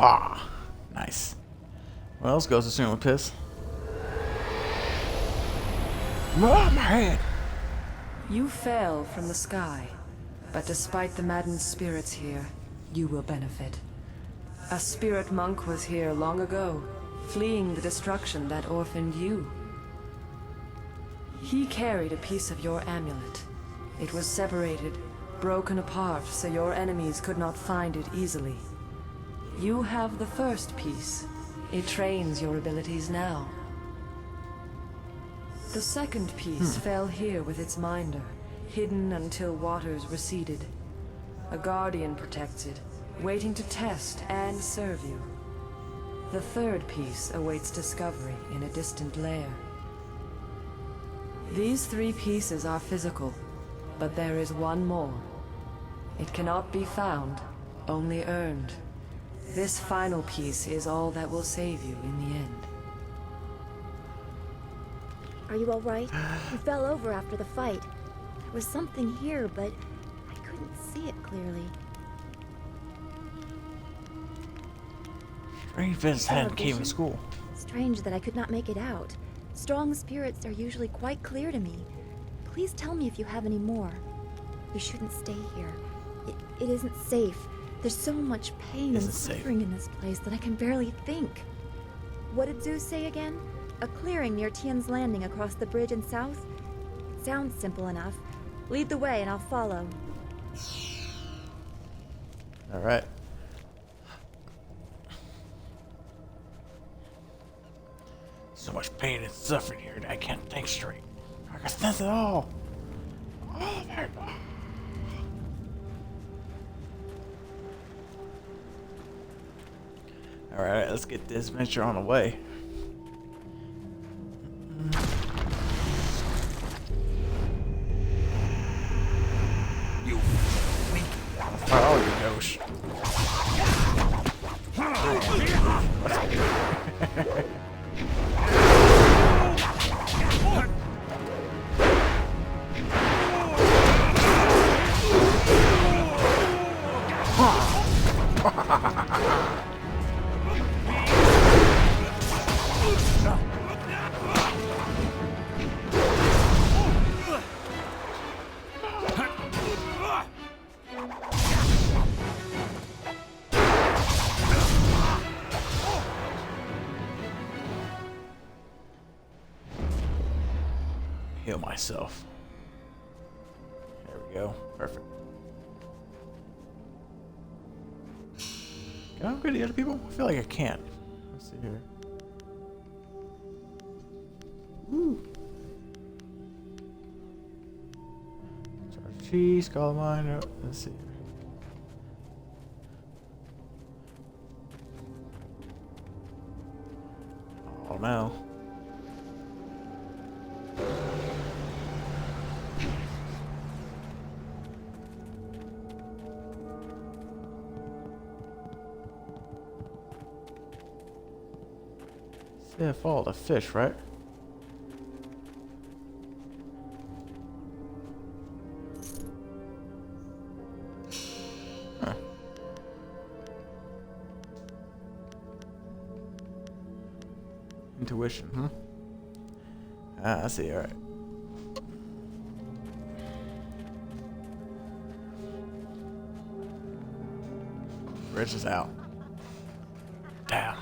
Ah, nice. Well, let's go to soon with piss. Oh, my head. You fell from the sky, but despite the maddened spirits here, you will benefit. A spirit monk was here long ago, fleeing the destruction that orphaned you. He carried a piece of your amulet. It was separated, broken apart, so your enemies could not find it easily. You have the first piece. It trains your abilities now. The second piece fell here with its minder, hidden until waters receded. A guardian protects it, waiting to test and serve you. The third piece awaits discovery in a distant lair. These three pieces are physical, but there is one more. It cannot be found, only earned. This final piece is all that will save you in the end. Are you all right? You fell over after the fight. There was something here, but I couldn't see it clearly. Strange Vince hadn't came to school. Strange that I could not make it out. Strong spirits are usually quite clear to me. Please tell me if you have any more. We shouldn't stay here. It isn't safe. There's so much pain and suffering in this place that I can barely think. What did Zeus say again? A clearing near Tien's Landing across the bridge and south? It sounds simple enough. Lead the way and I'll follow. Alright. So much pain and suffering here that I can't think straight. I can sense it all. Oh my God. Alright, let's get this adventure on the way. You weak. Oh, you ghost. Heal myself. There we go. Perfect. Can I upgrade the other people? I feel like I can't. Let's see here. Woo. Charge cheese, call mine. Let's see. Oh no. Yeah, follow the fish, right? Huh. Intuition, Ah, I see, alright. Bridge is out. Damn.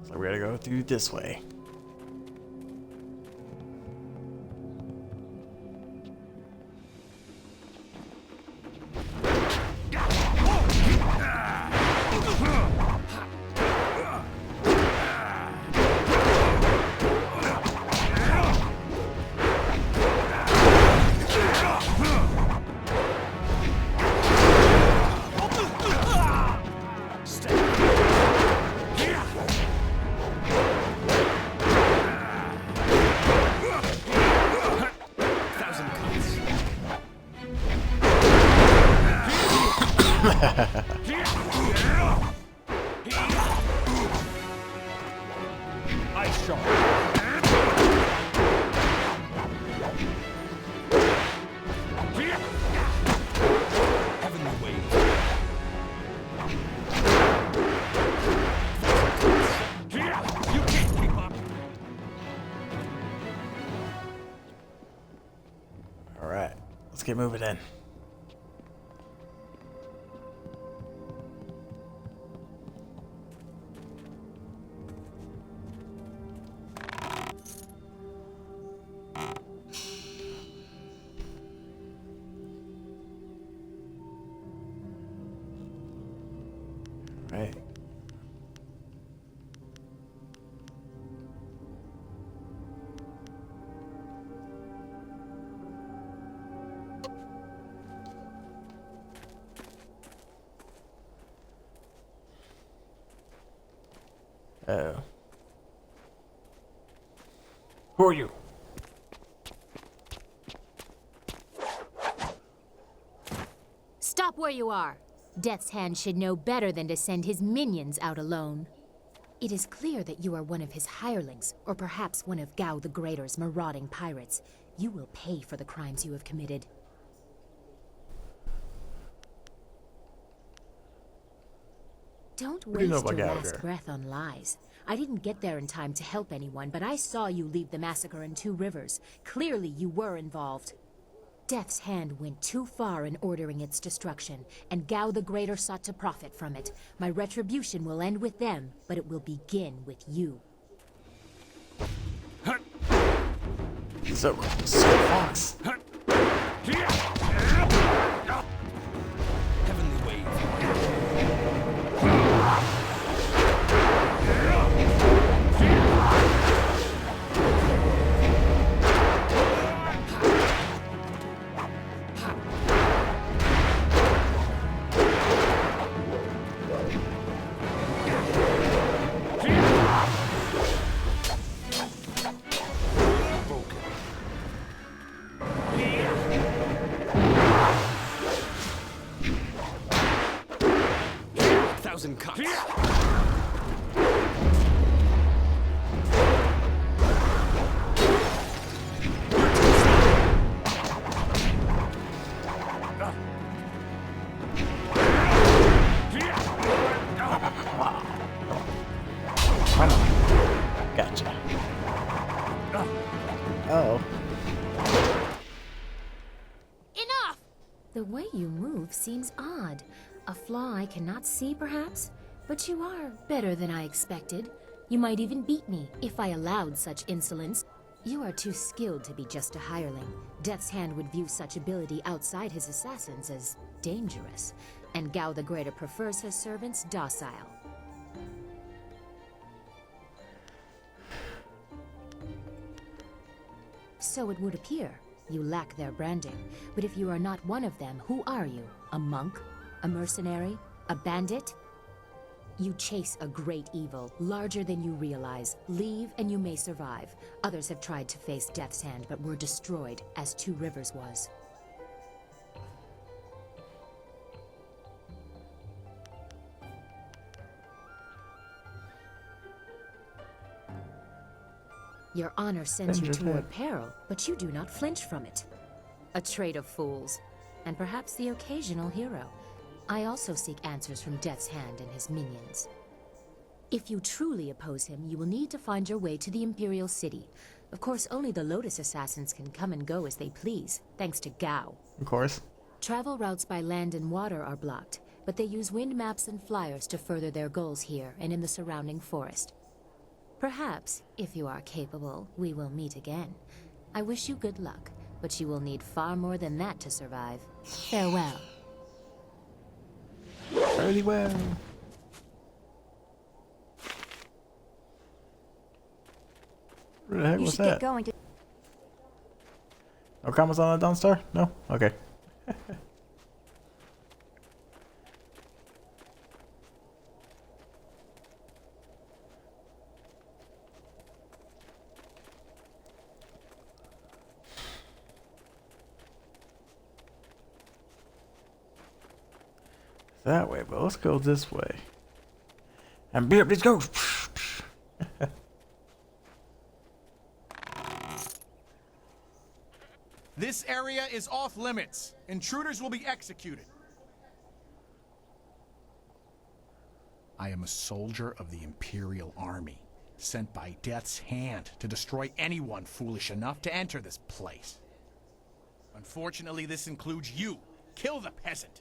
So we gotta go through this way. Ice shot. Heavenly wave. You can't keep up. All right, let's get moving in. Right. Oh. Who are you? Stop where you are. Death's Hand should know better than to send his minions out alone. It is clear that you are one of his hirelings, or perhaps one of Gao the Greater's marauding pirates. You will pay for the crimes you have committed. Don't What do you know waste about your Gao last here? breath on lies. I didn't get there in time to help anyone, but I saw you lead the massacre in Two Rivers. Clearly you were involved. Death's Hand went too far in ordering its destruction, and Gao the Greater sought to profit from it. My retribution will end with them, but it will begin with you. So Fox. Heavenly wave. Thousand cuts. way you move seems odd. A flaw I cannot see, perhaps? But you are better than I expected. You might even beat me, if I allowed such insolence. You are too skilled to be just a hireling. Death's Hand would view such ability outside his assassins as dangerous, and Gao the Greater prefers his servants docile. So it would appear. You lack their branding. But if you are not one of them, who are you? A monk? A mercenary? A bandit? You chase a great evil, larger than you realize. Leave and you may survive. Others have tried to face Death's Hand, but were destroyed, as Two Rivers was. Your honor sends you toward peril, but you do not flinch from it. A trait of fools, and perhaps the occasional hero. I also seek answers from Death's Hand and his minions. If you truly oppose him, you will need to find your way to the Imperial City. Of course, only the Lotus Assassins can come and go as they please, thanks to Gao. Of course. Travel routes by land and water are blocked, but they use wind maps and flyers to further their goals here and in the surrounding forest. Perhaps, if you are capable, we will meet again. I wish you good luck, but you will need far more than that to survive. Farewell. Very well. Where the heck was that? No comments on that, Dawnstar? No? Okay. That way, but let's go this way. And beat up these ghosts. This area is off limits. Intruders will be executed. I am a soldier of the Imperial Army, sent by Death's Hand to destroy anyone foolish enough to enter this place. Unfortunately, this includes you. Kill the peasant.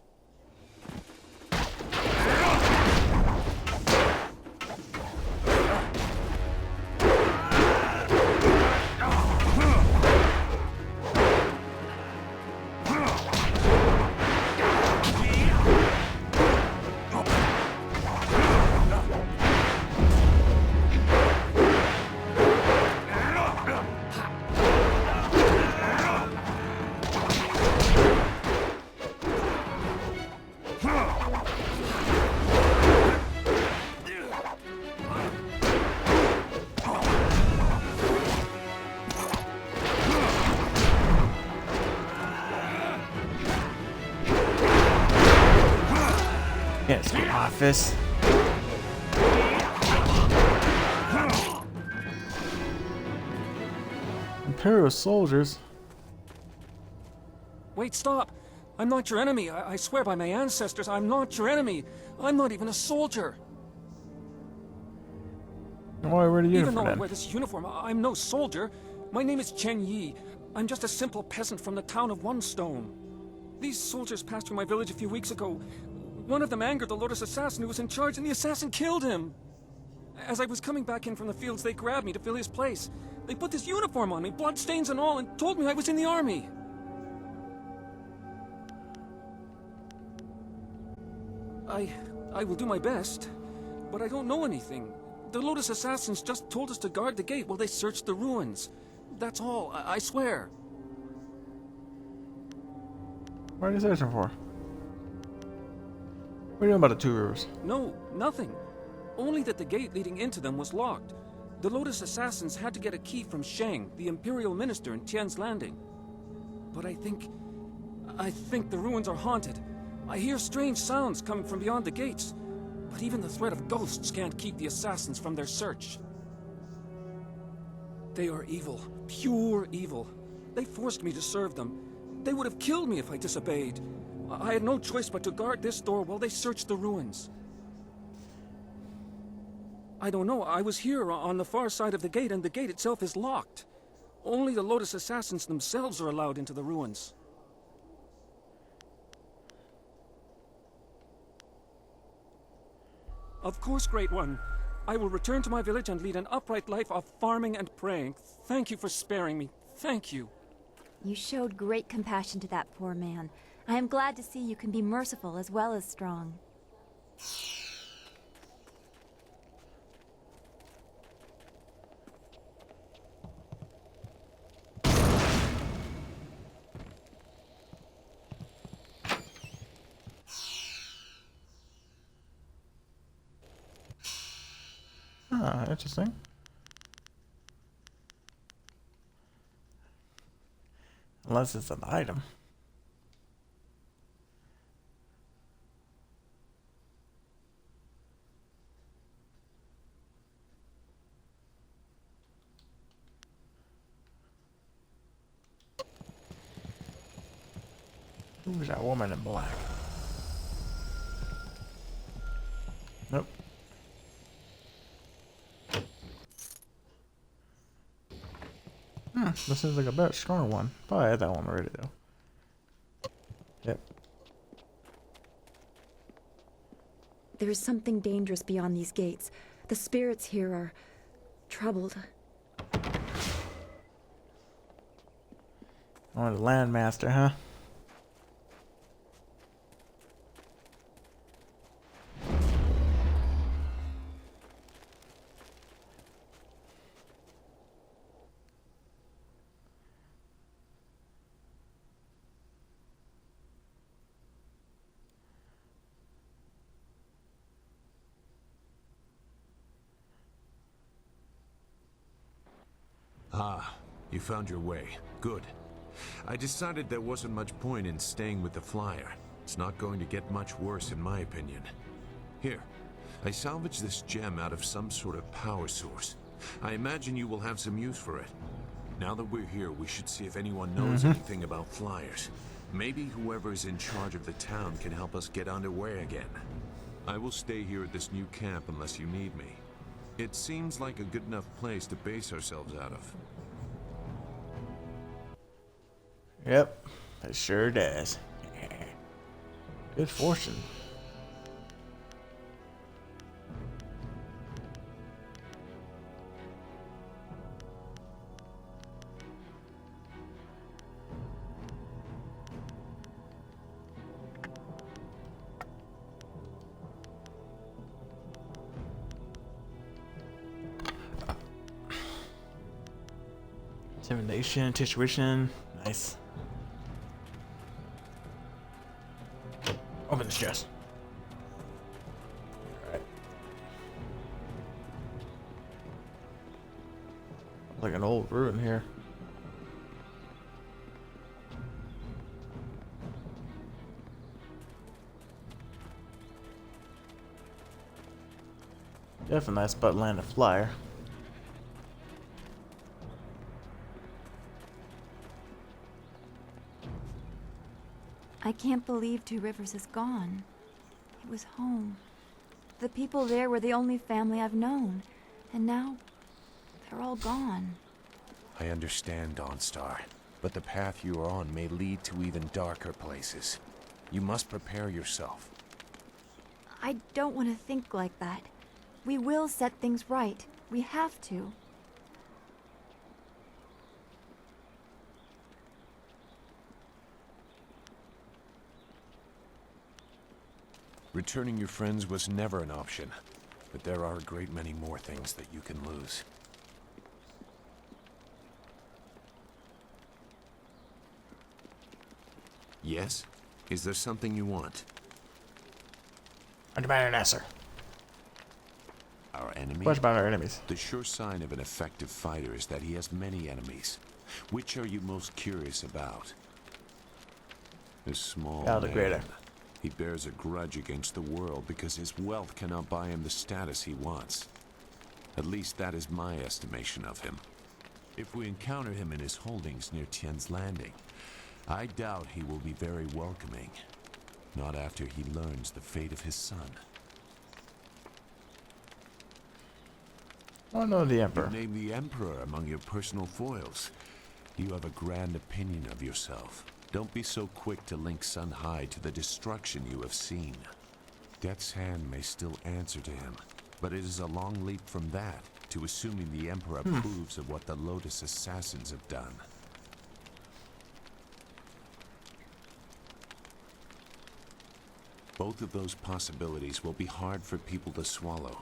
Can't escape my fist. Imperial soldiers? Wait, stop! I'm not your enemy. I swear by my ancestors, I'm not your enemy. I'm not even a soldier. Why wear the uniform? Even though I then? wear this uniform, I'm no soldier. My name is Chen Yi. I'm just a simple peasant from the town of One Stone. These soldiers passed through my village a few weeks ago. One of them angered the Lotus assassin who was in charge, and the assassin killed him. As I was coming back in from the fields, they grabbed me to fill his place. They put this uniform on me, bloodstains and all, and told me I was in the army. I will do my best, but I don't know anything. The Lotus assassins just told us to guard the gate while they searched the ruins. That's all, I swear. What are you searching for? What are you doing about the Two Rivers? No, nothing. Only that the gate leading into them was locked. The Lotus assassins had to get a key from Shang, the Imperial Minister in Tian's Landing. But I think the ruins are haunted. I hear strange sounds coming from beyond the gates. But even the threat of ghosts can't keep the assassins from their search. They are evil, pure evil. They forced me to serve them. They would have killed me if I disobeyed. I had no choice but to guard this door while they searched the ruins. I don't know, I was here on the far side of the gate, and the gate itself is locked. Only the Lotus assassins themselves are allowed into the ruins. Of course, Great One. I will return to my village and lead an upright life of farming and praying. Thank you for sparing me. Thank you. You showed great compassion to that poor man. I am glad to see you can be merciful as well as strong. Ah, interesting. Unless it's an item. Who's that woman in black? Nope. This seems like a better, stronger one. Probably had that one already though. Yep. There is something dangerous beyond these gates. The spirits here are troubled. Oh, the landmaster, huh? Ah, you found your way. Good. I decided there wasn't much point in staying with the flyer. It's not going to get much worse in my opinion. Here, I salvaged this gem out of some sort of power source. I imagine you will have some use for it. Now that we're here, we should see if anyone knows anything about flyers. Maybe whoever is in charge of the town can help us get underway again. I will stay here at this new camp unless you need me. It seems like a good enough place to base ourselves out of. Yep, it sure does. Good fortune. Intimidation, tuition, nice. Open this chest. Alright. Like an old ruin here. Definitely nice spot to land a flyer. I can't believe Two Rivers is gone. It was home. The people there were the only family I've known. And now, they're all gone. I understand, Dawnstar, but the path you are on may lead to even darker places. You must prepare yourself. I don't want to think like that. We will set things right. We have to. Returning your friends was never an option, but there are a great many more things that you can lose. Yes? Is there something you want? I demand an answer. Our enemy? What about our enemies? The sure sign of an effective fighter is that he has many enemies. Which are you most curious about? This small the greater. man. He bears a grudge against the world because his wealth cannot buy him the status he wants. At least that is my estimation of him. If we encounter him in his holdings near Tien's Landing, I doubt he will be very welcoming. Not after he learns the fate of his son. Oh no, the Emperor. You name the Emperor among your personal foils. You have a grand opinion of yourself. Don't be so quick to link Sun High to the destruction you have seen. Death's hand may still answer to him, but it is a long leap from that to assuming the Emperor approves of what the Lotus assassins have done. Both of those possibilities will be hard for people to swallow.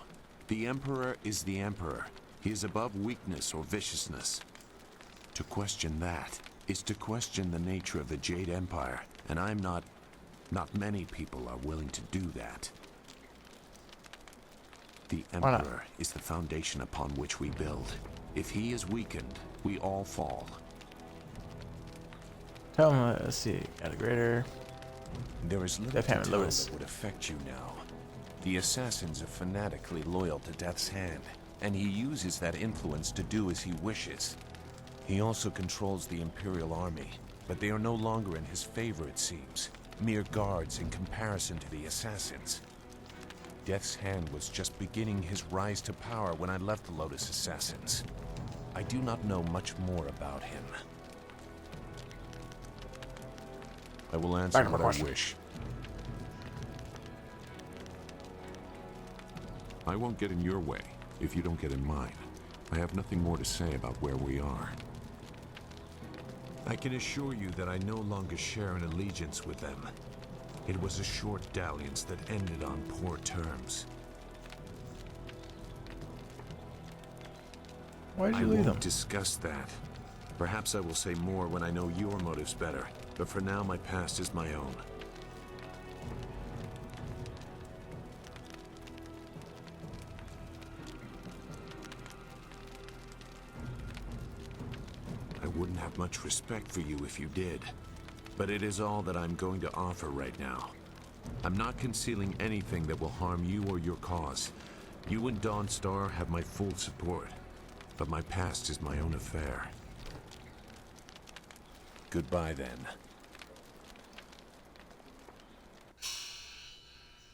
The Emperor is the Emperor. He is above weakness or viciousness. To question that is to question the nature of the Jade Empire, and not many people are willing to do that. The Emperor is the foundation upon which we build. If he is weakened, we all fall. Tell him, let's see, got a greater. There is little to tell that would affect you now. The assassins are fanatically loyal to Death's hand, and he uses that influence to do as he wishes. He also controls the Imperial army, but they are no longer in his favor, it seems. Mere guards in comparison to the assassins. Death's hand was just beginning his rise to power when I left the Lotus Assassins. I do not know much more about him. I will answer what I wish. I won't get in your way if you don't get in mine. I have nothing more to say about where we are. I can assure you that I no longer share an allegiance with them. It was a short dalliance that ended on poor terms. Why did you leave them? I won't discuss that. Perhaps I will say more when I know your motives better, but for now my past is my own. I wouldn't have much respect for you if you did. But it is all that I'm going to offer right now. I'm not concealing anything that will harm you or your cause. You and Dawnstar have my full support. But my past is my own affair. Goodbye then.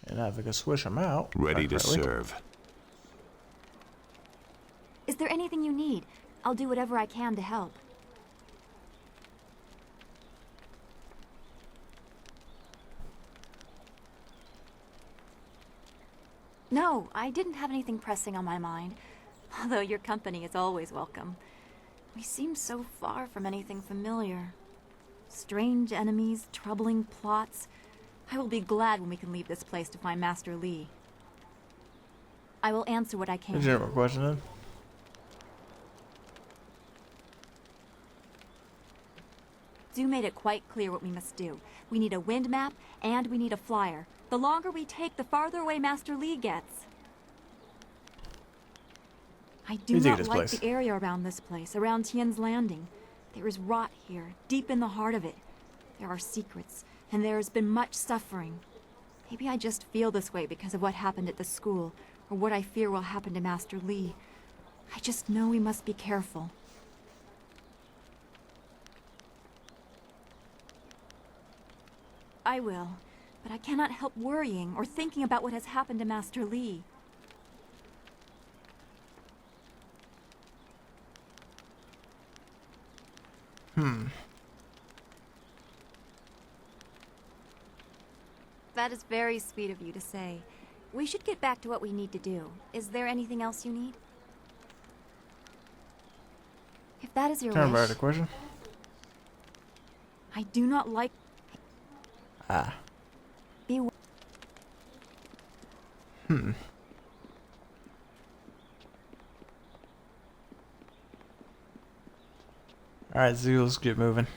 And if I can switch them out. Ready to serve. Is there anything you need? I'll do whatever I can to help. No, I didn't have anything pressing on my mind. Although your company is always welcome. We seem so far from anything familiar. Strange enemies, troubling plots. I will be glad when we can leave this place to find Master Li. I will answer what I can. Did you have a question then? Zoo made it quite clear what we must do. We need a wind map, and we need a flyer. The longer we take, the farther away Master Li gets. I do not like the area around this place, around Tian's Landing. There is rot here, deep in the heart of it. There are secrets, and there has been much suffering. Maybe I just feel this way because of what happened at the school, or what I fear will happen to Master Li. I just know we must be careful. I will, but I cannot help worrying or thinking about what has happened to Master Li. That is very sweet of you to say. We should get back to what we need to do. Is there anything else you need? If that is your wish... Turn back to the question. I do not like... Be... Alright, Zoo, let's get moving.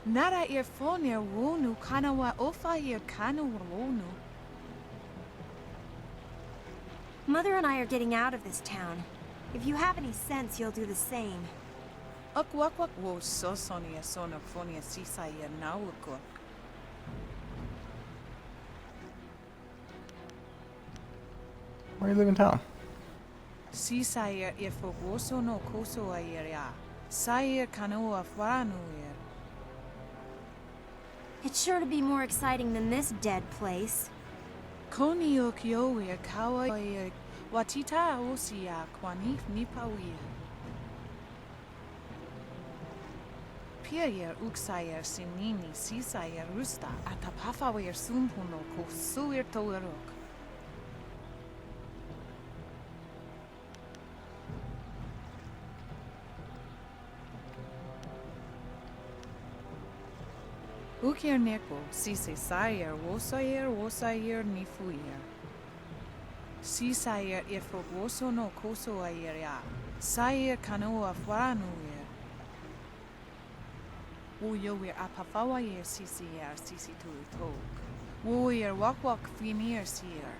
Nara earphonia wonu kanawa ofa ear kanu wonu. Mother and I are getting out of this town. If you have any sense, you'll do the same. Akwakwak wo sosonia sonophonia sisaya nawuko. Where are you living in town? Sisaya ifogoso no koso ayeria. Sayer kanoa fanuir. It's sure to be more exciting than this dead place. Konio kyoir kawa Watita osia kwanif nipawia. Piayer uksayer sinini sisayer rusta atapafawer sumpuno kosuir toerok. Ukir neko sise sayer wosayer nifuyer. Sisayer ifok woso no koso ayer ya. Sayer kanoa faranuyer. Woyer apafawayer sisiyer sisi tuitok. Woyer wak finir sier.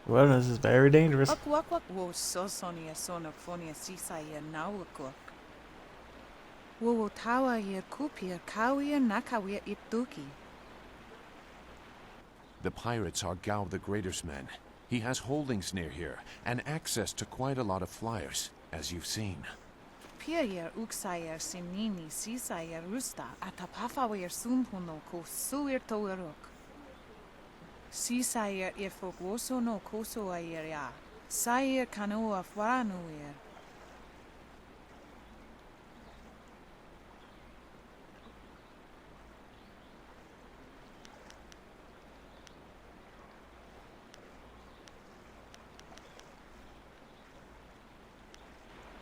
Well, this is very dangerous. Wak wo sosonia sonophonia sisayer nawakok. Wo tawa yer kupir kawir nakawir ipduki. The pirates are Gao the Greater's men. He has holdings near here, and access to quite a lot of flyers, as you've seen. Piayer uksayer sinini sisayer rusta atapafawer sumpuno kosuir toerok. Sisayer ifok woso no koso ayer ya. Sayer kanoa faranuyer.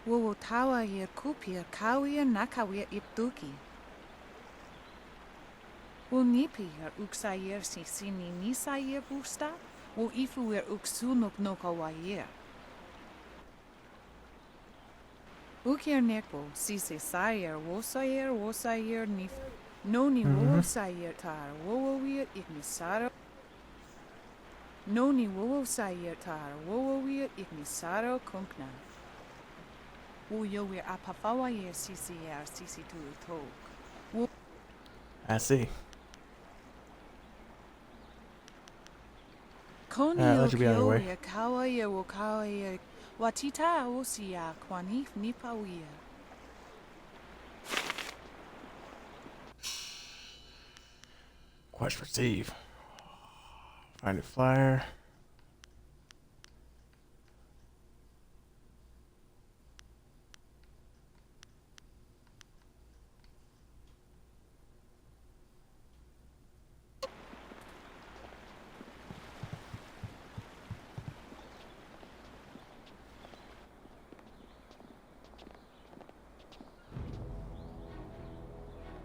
Wo tawa yer kupir kawir nakawir ipduki. Wo nipir uksayer sisini nisayer busta, wo ifuer uksunok nokawayer. Ukir neko sise sayer wosayer nif. Noni wosayer tar wowowir ignisaro. Noni wosayer tar wowowir ignisaro kunkna. Woyer apafawayer sisiyer sisi tuitok. I see. Koni that should be on the way. okioya kawayer wokawayer watita osia kwanif nipawia. Quest receive. Find a flyer.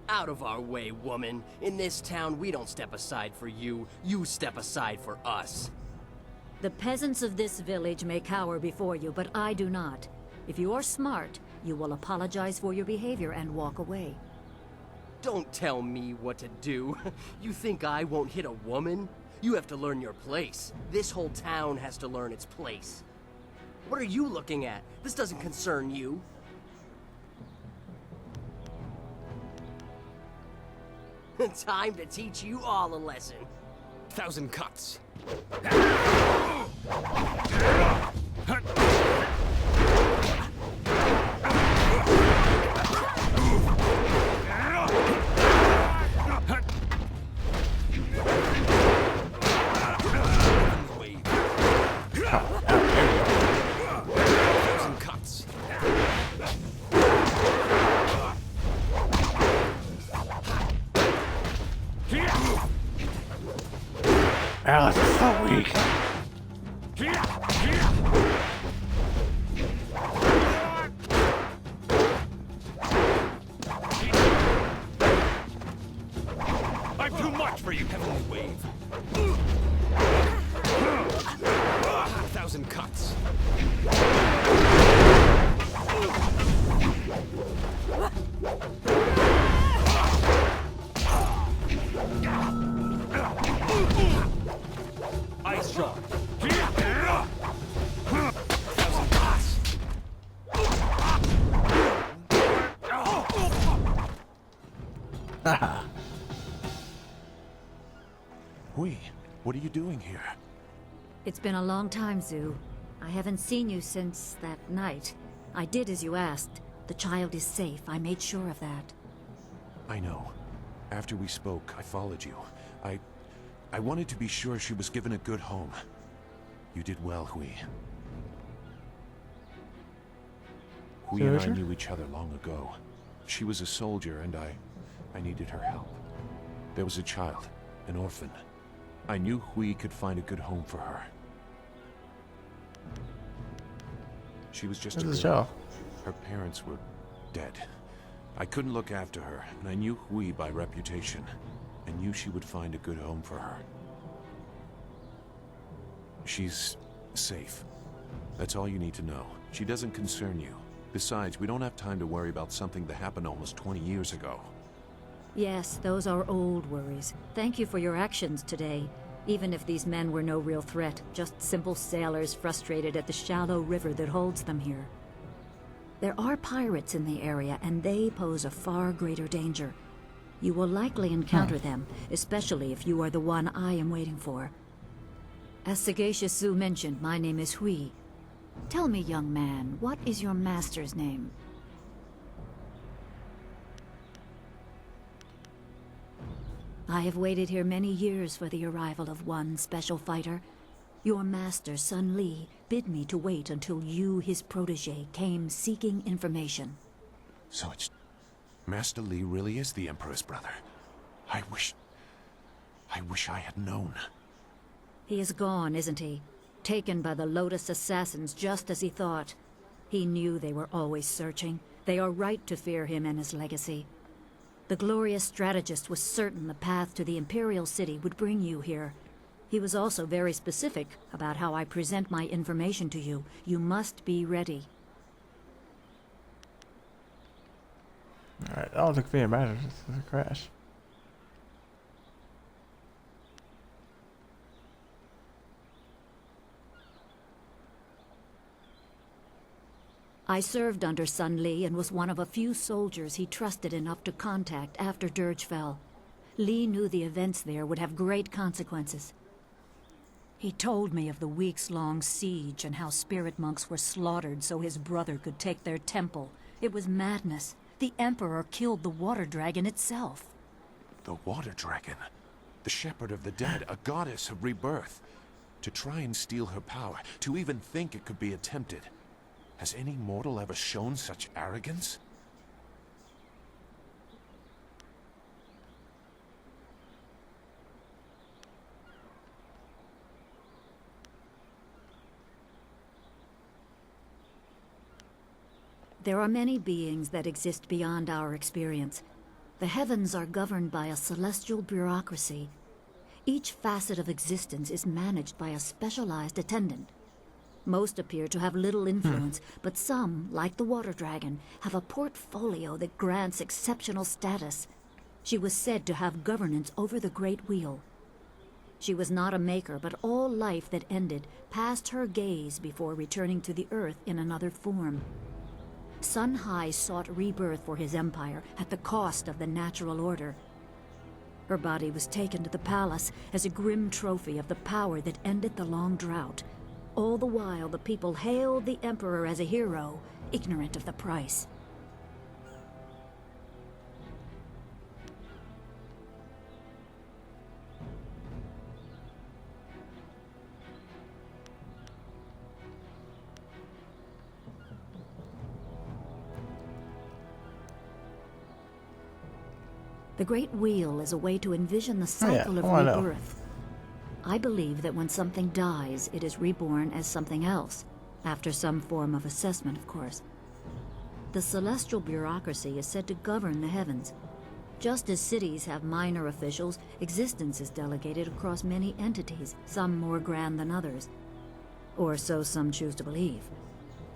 Out of our way, woman. In this town, we don't step aside for you. You step aside for us. The peasants of this village may cower before you, but I do not. If you are smart, you will apologize for your behavior and walk away. Don't tell me what to do. You think I won't hit a woman? You have to learn your place. This whole town has to learn its place. What are you looking at? This doesn't concern you. Time to teach you all a lesson. 1,000 cuts. Ow, that's so weak. I'm too much for you, Heavenly Wave. 1,000 cuts. Ice shot. Hui, what are you doing here? It's been a long time, Zhu. I haven't seen you since that night. I did as you asked. The child is safe. I made sure of that. I know. After we spoke, I followed you. I wanted to be sure she was given a good home. You did well, Hui. Hui and I knew each other long ago. She was a soldier, and I needed her help. There was a child, an orphan. I knew Hui could find a good home for her. She was just a girl. Her parents were dead. I couldn't look after her, and I knew Hui by reputation. I knew she would find a good home for her. She's safe. That's all you need to know. She doesn't concern you. Besides, we don't have time to worry about something that happened almost 20 years ago. Yes, those are old worries. Thank you for your actions today. Even if these men were no real threat, just simple sailors frustrated at the shallow river that holds them here. There are pirates in the area, and they pose a far greater danger. You will likely encounter them, especially if you are the one I am waiting for. As Sagacious Su mentioned, my name is Hui. Tell me, young man, what is your master's name? I have waited here many years for the arrival of one special fighter. Your master, Sun Li, bid me to wait until you, his protege, came seeking information. So it's... Master Li really is the Emperor's brother. I wish I had known. He is gone, isn't he? Taken by the Lotus assassins just as he thought. He knew they were always searching. They are right to fear him and his legacy. The glorious strategist was certain the path to the Imperial City would bring you here. He was also very specific about how I present my information to you. You must be ready. Alright, I don't think it matters. It's a crash. I served under Sun Li and was one of a few soldiers he trusted enough to contact after Dirge fell. Li knew the events there would have great consequences. He told me of the weeks-long siege and how spirit monks were slaughtered so his brother could take their temple. It was madness. The Emperor killed the water dragon itself. The water dragon? The shepherd of the dead, a goddess of rebirth. To try and steal her power, to even think it could be attempted. Has any mortal ever shown such arrogance? There are many beings that exist beyond our experience. The heavens are governed by a celestial bureaucracy. Each facet of existence is managed by a specialized attendant. Most appear to have little influence, but some, like the water dragon, have a portfolio that grants exceptional status. She was said to have governance over the Great Wheel. She was not a maker, but all life that ended passed her gaze before returning to the earth in another form. Sun Hai sought rebirth for his empire at the cost of the natural order. Her body was taken to the palace as a grim trophy of the power that ended the long drought. All the while, the people hailed the Emperor as a hero, ignorant of the price. The Great Wheel is a way to envision the cycle of rebirth. I believe that when something dies, it is reborn as something else, after some form of assessment, of course. The celestial bureaucracy is said to govern the heavens. Just as cities have minor officials, existence is delegated across many entities, some more grand than others. Or so some choose to believe.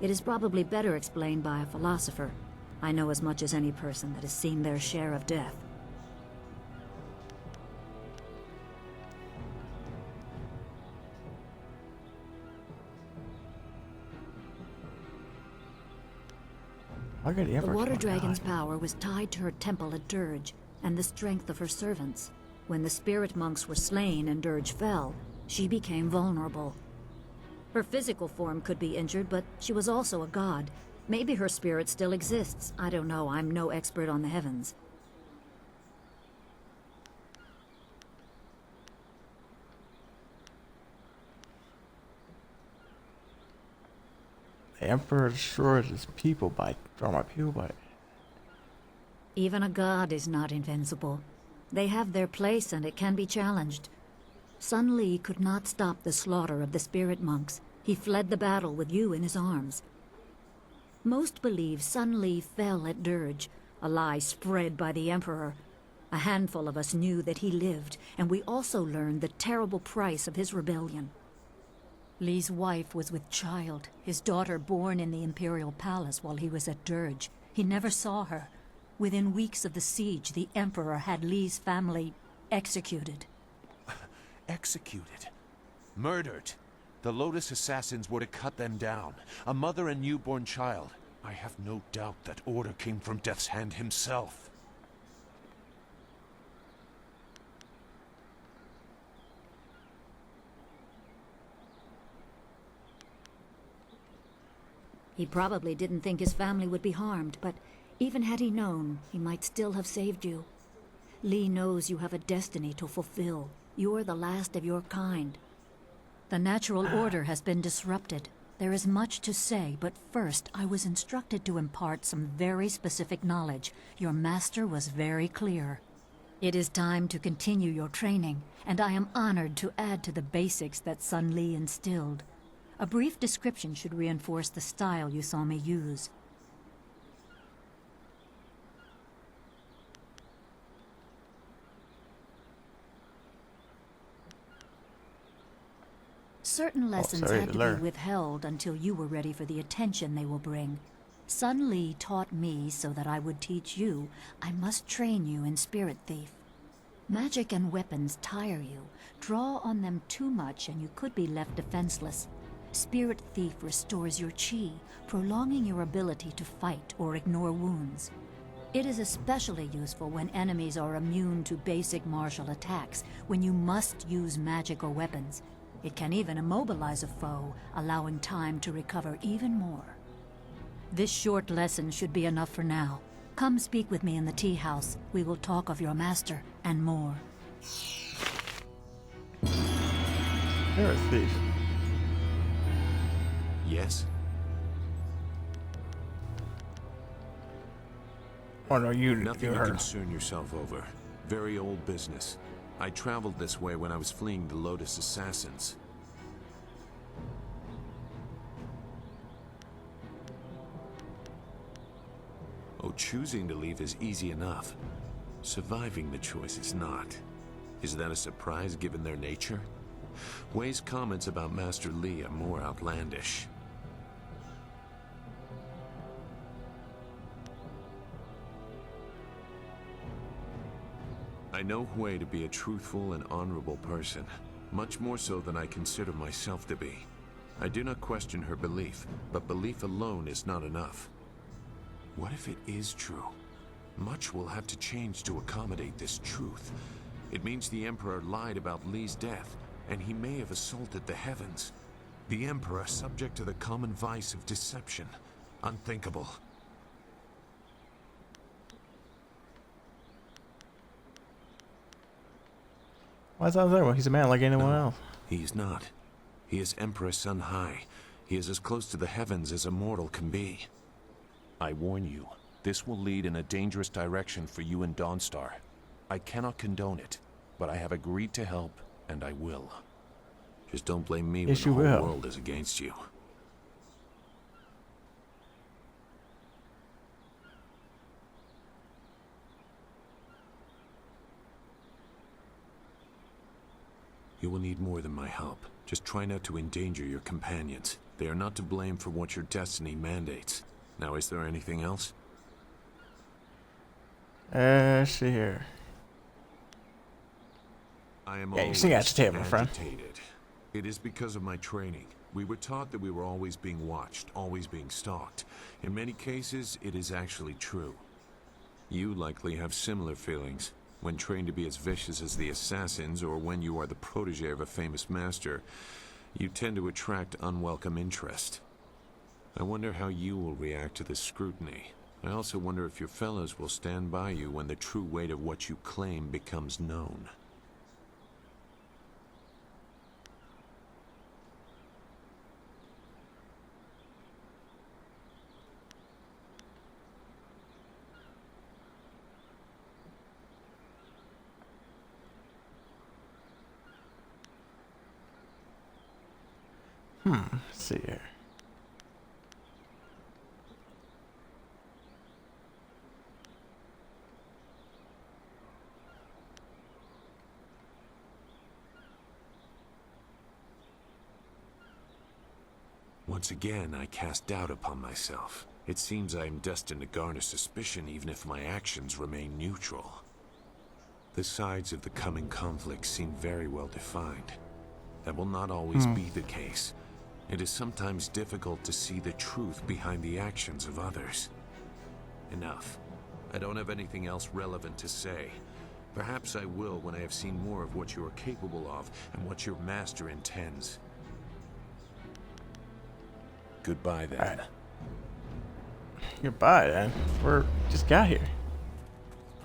It is probably better explained by a philosopher. I know as much as any person that has seen their share of death. The water dragon's power was tied to her temple at Dirge, and the strength of her servants. When the spirit monks were slain and Dirge fell, she became vulnerable. Her physical form could be injured, but she was also a god. Maybe her spirit still exists. I don't know, I'm no expert on the heavens. The Emperor destroys his people by, or my people by. Even a god is not invincible. They have their place and it can be challenged. Sun Li could not stop the slaughter of the spirit monks. He fled the battle with you in his arms. Most believe Sun Li fell at Dirge, a lie spread by the Emperor. A handful of us knew that he lived, and we also learned the terrible price of his rebellion. Li's wife was with child, his daughter born in the Imperial Palace while he was at Dirge. He never saw her. Within weeks of the siege, the Emperor had Li's family executed. Executed? Murdered? The Lotus assassins were to cut them down. A mother and newborn child. I have no doubt that order came from Death's Hand himself. He probably didn't think his family would be harmed, but even had he known, he might still have saved you. Li knows you have a destiny to fulfill. You're the last of your kind. The natural order has been disrupted. There is much to say, but first I was instructed to impart some very specific knowledge. Your master was very clear. It is time to continue your training, and I am honored to add to the basics that Sun Li instilled. A brief description should reinforce the style you saw me use. Certain lessons had to be withheld until you were ready for the attention they will bring. Sun Li taught me so that I would teach you. I must train you in Spirit Thief. Magic and weapons tire you. Draw on them too much and you could be left defenseless. Spirit Thief restores your chi, prolonging your ability to fight or ignore wounds. It is especially useful when enemies are immune to basic martial attacks, when you must use magic or weapons. It can even immobilize a foe, allowing time to recover even more. This short lesson should be enough for now. Come speak with me in the tea house. We will talk of your master and more. You're a thief. Yes? Oh no, Nothing to concern yourself over. Very old business. I traveled this way when I was fleeing the Lotus assassins. Oh, choosing to leave is easy enough. Surviving the choice is not. Is that a surprise given their nature? Wei's comments about Master Li are more outlandish. I know Hui to be a truthful and honorable person, much more so than I consider myself to be. I do not question her belief, but belief alone is not enough. What if it is true? Much will have to change to accommodate this truth. It means the Emperor lied about Li's death, and he may have assaulted the heavens. The Emperor subject to the common vice of deception. Unthinkable. Why is that there? He's a man like anyone else. He is not. He is Emperor Sun High. He is as close to the heavens as a mortal can be. I warn you, this will lead in a dangerous direction for you and Dawnstar. I cannot condone it, but I have agreed to help, and I will. Just don't blame me when the whole world is against you. You will need more than my help. Just try not to endanger your companions. They are not to blame for what your destiny mandates. Now, is there anything else? See here. I am you sing at the table, my friend. agitated. It is because of my training. We were taught that we were always being watched, always being stalked. In many cases, it is actually true. You likely have similar feelings. When trained to be as vicious as the assassins, or when you are the protege of a famous master, you tend to attract unwelcome interest. I wonder how you will react to this scrutiny. I also wonder if your fellows will stand by you when the true weight of what you claim becomes known. Let's see here. Once again, I cast doubt upon myself. It seems I am destined to garner suspicion even if my actions remain neutral. The sides of the coming conflict seem very well defined. That will not always be the case. It is sometimes difficult to see the truth behind the actions of others. Enough. I don't have anything else relevant to say. Perhaps I will when I have seen more of what you are capable of and what your master intends. Goodbye, then. Alright. Goodbye, then. We just got here.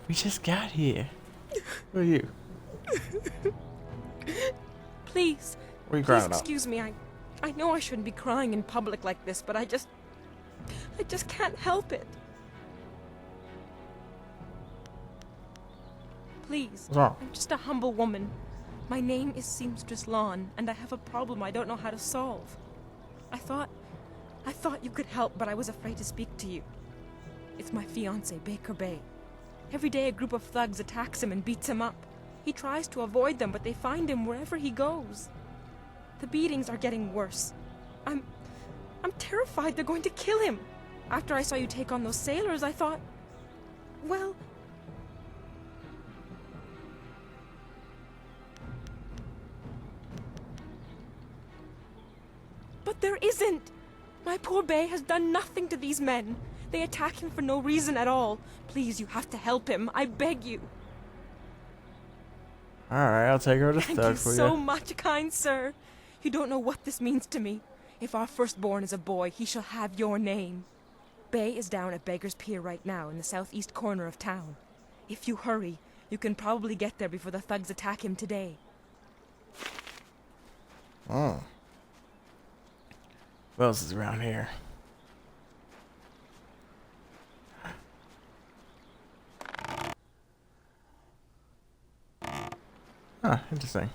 We just got here. Who are you? Please. What are you crying Please about? excuse me. I know I shouldn't be crying in public like this, but I just can't help it. Please. What's wrong? I'm just a humble woman. My name is Seamstress Lawn, and I have a problem I don't know how to solve. I thought you could help, but I was afraid to speak to you. It's my fiancé, Baker Bay. Every day a group of thugs attacks him and beats him up. He tries to avoid them, but they find him wherever he goes. The beatings are getting worse. I'm terrified they're going to kill him. After I saw you take on those sailors, I thought, well... But there isn't! My poor Bay has done nothing to these men. They attack him for no reason at all. Please, you have to help him. I beg you. Alright, I'll take her to Thank thug you for so you. much, kind sir. You don't know what this means to me. If our firstborn is a boy, he shall have your name. Bay is down at Beggar's Pier right now in the southeast corner of town. If you hurry, you can probably get there before the thugs attack him today. Oh. What else is around here? Huh, interesting.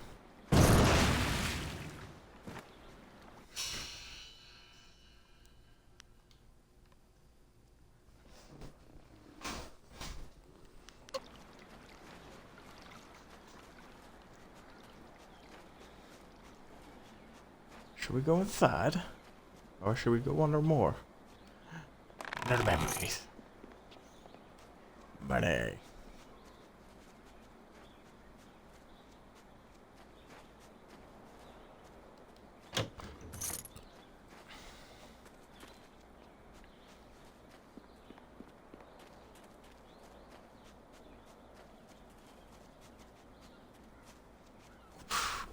Should we go inside? Or should we go under more? Another memories. Money.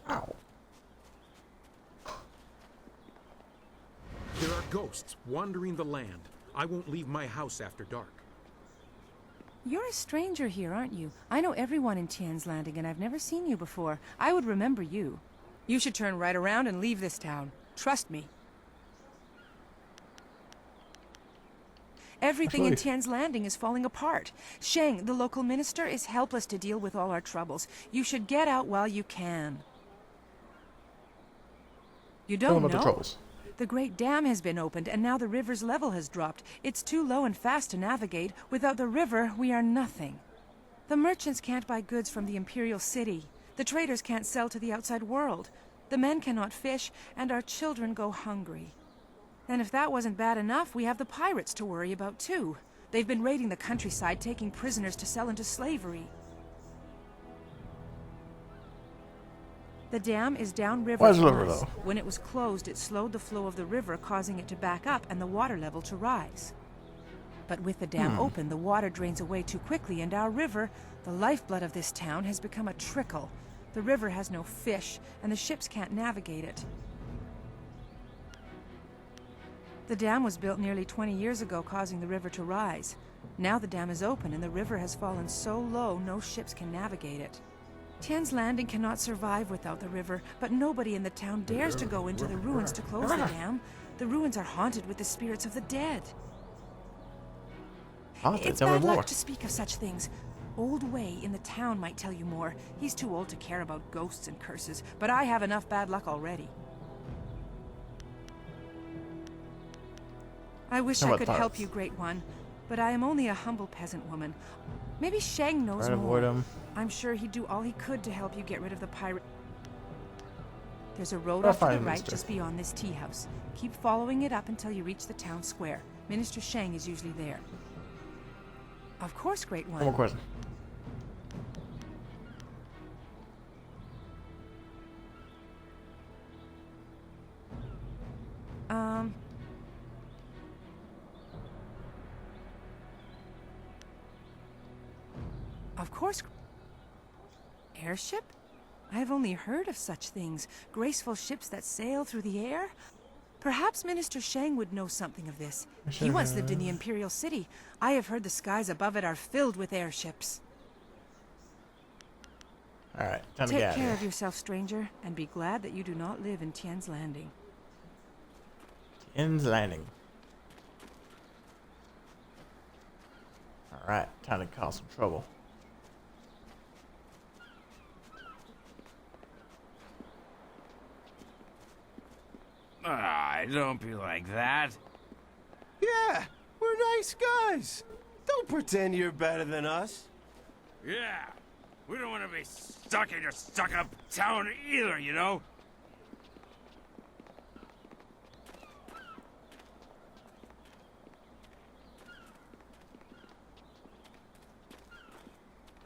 Ow. There are ghosts wandering the land. I won't leave my house after dark. You're a stranger here, aren't you? I know everyone in Tien's Landing, and I've never seen you before. I would remember you. You should turn right around and leave this town. Trust me. Everything in Tien's Landing is falling apart. Sheng, the local minister, is helpless to deal with all our troubles. You should get out while you can. You don't about the know? troubles. The Great Dam has been opened, and now the river's level has dropped. It's too low and fast to navigate. Without the river, we are nothing. The merchants can't buy goods from the Imperial City. The traders can't sell to the outside world. The men cannot fish, and our children go hungry. And if that wasn't bad enough, we have the pirates to worry about too. They've been raiding the countryside, taking prisoners to sell into slavery. The dam is downriver. Why is it from over, us. though? When it was closed, it slowed the flow of the river, causing it to back up and the water level to rise. But with the dam open, the water drains away too quickly, and our river, the lifeblood of this town, has become a trickle. The river has no fish, and the ships can't navigate it. The dam was built nearly 20 years ago, causing the river to rise. Now the dam is open, and the river has fallen so low no ships can navigate it. Tien's Landing cannot survive without the river, but nobody in the town dares to go into the ruins to close the dam. The ruins are haunted with the spirits of the dead. It's bad luck to speak of such things. Old Wei in the town might tell you more. He's too old to care about ghosts and curses, but I have enough bad luck already. I wish How I about could help parts? you, Great One, but I am only a humble peasant woman. Maybe Shang knows Try to more. avoid him. I'm sure he'd do all he could to help you get rid of the pirate. There's a road I'll off to the find right Minister. just beyond this tea house. Keep following it up until you reach the town square. Minister Shang is usually there. Of course, Great One. One more question. Of course. Airship? I have only heard of such things. Graceful ships that sail through the air? Perhaps Minister Shang would know something of this. He once lived in the Imperial City. I have heard the skies above it are filled with airships. Alright, time to Take get out of care here. of yourself, stranger, and be glad that you do not live in Tian's Landing. Tian's Landing. Alright, time to cause some trouble. Ah, don't be like that. Yeah, we're nice guys. Don't pretend you're better than us. Yeah, we don't want to be stuck in your stuck-up town either, you know?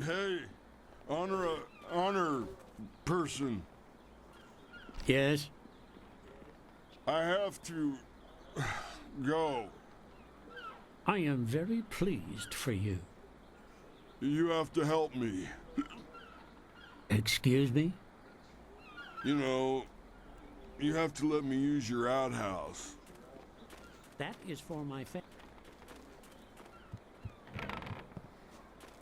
Hey, honor person. Yes? I have to go. I am very pleased for you. You have to help me. Excuse me? You know, you have to let me use your outhouse. That is for my family.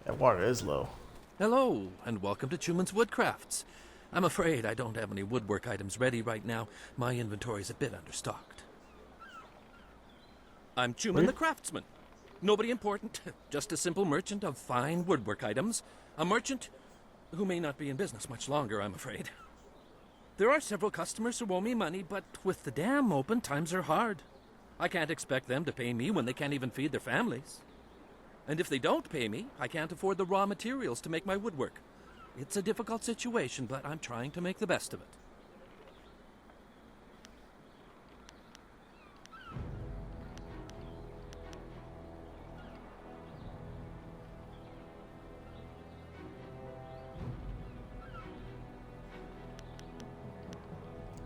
That water is low. Hello, and welcome to Chuman's Woodcrafts. I'm afraid I don't have any woodwork items ready right now. My inventory's a bit understocked. I'm Chuman the Craftsman. Nobody important, just a simple merchant of fine woodwork items. A merchant who may not be in business much longer, I'm afraid. There are several customers who owe me money, but with the dam open, times are hard. I can't expect them to pay me when they can't even feed their families. And if they don't pay me, I can't afford the raw materials to make my woodwork. It's a difficult situation, but I'm trying to make the best of it.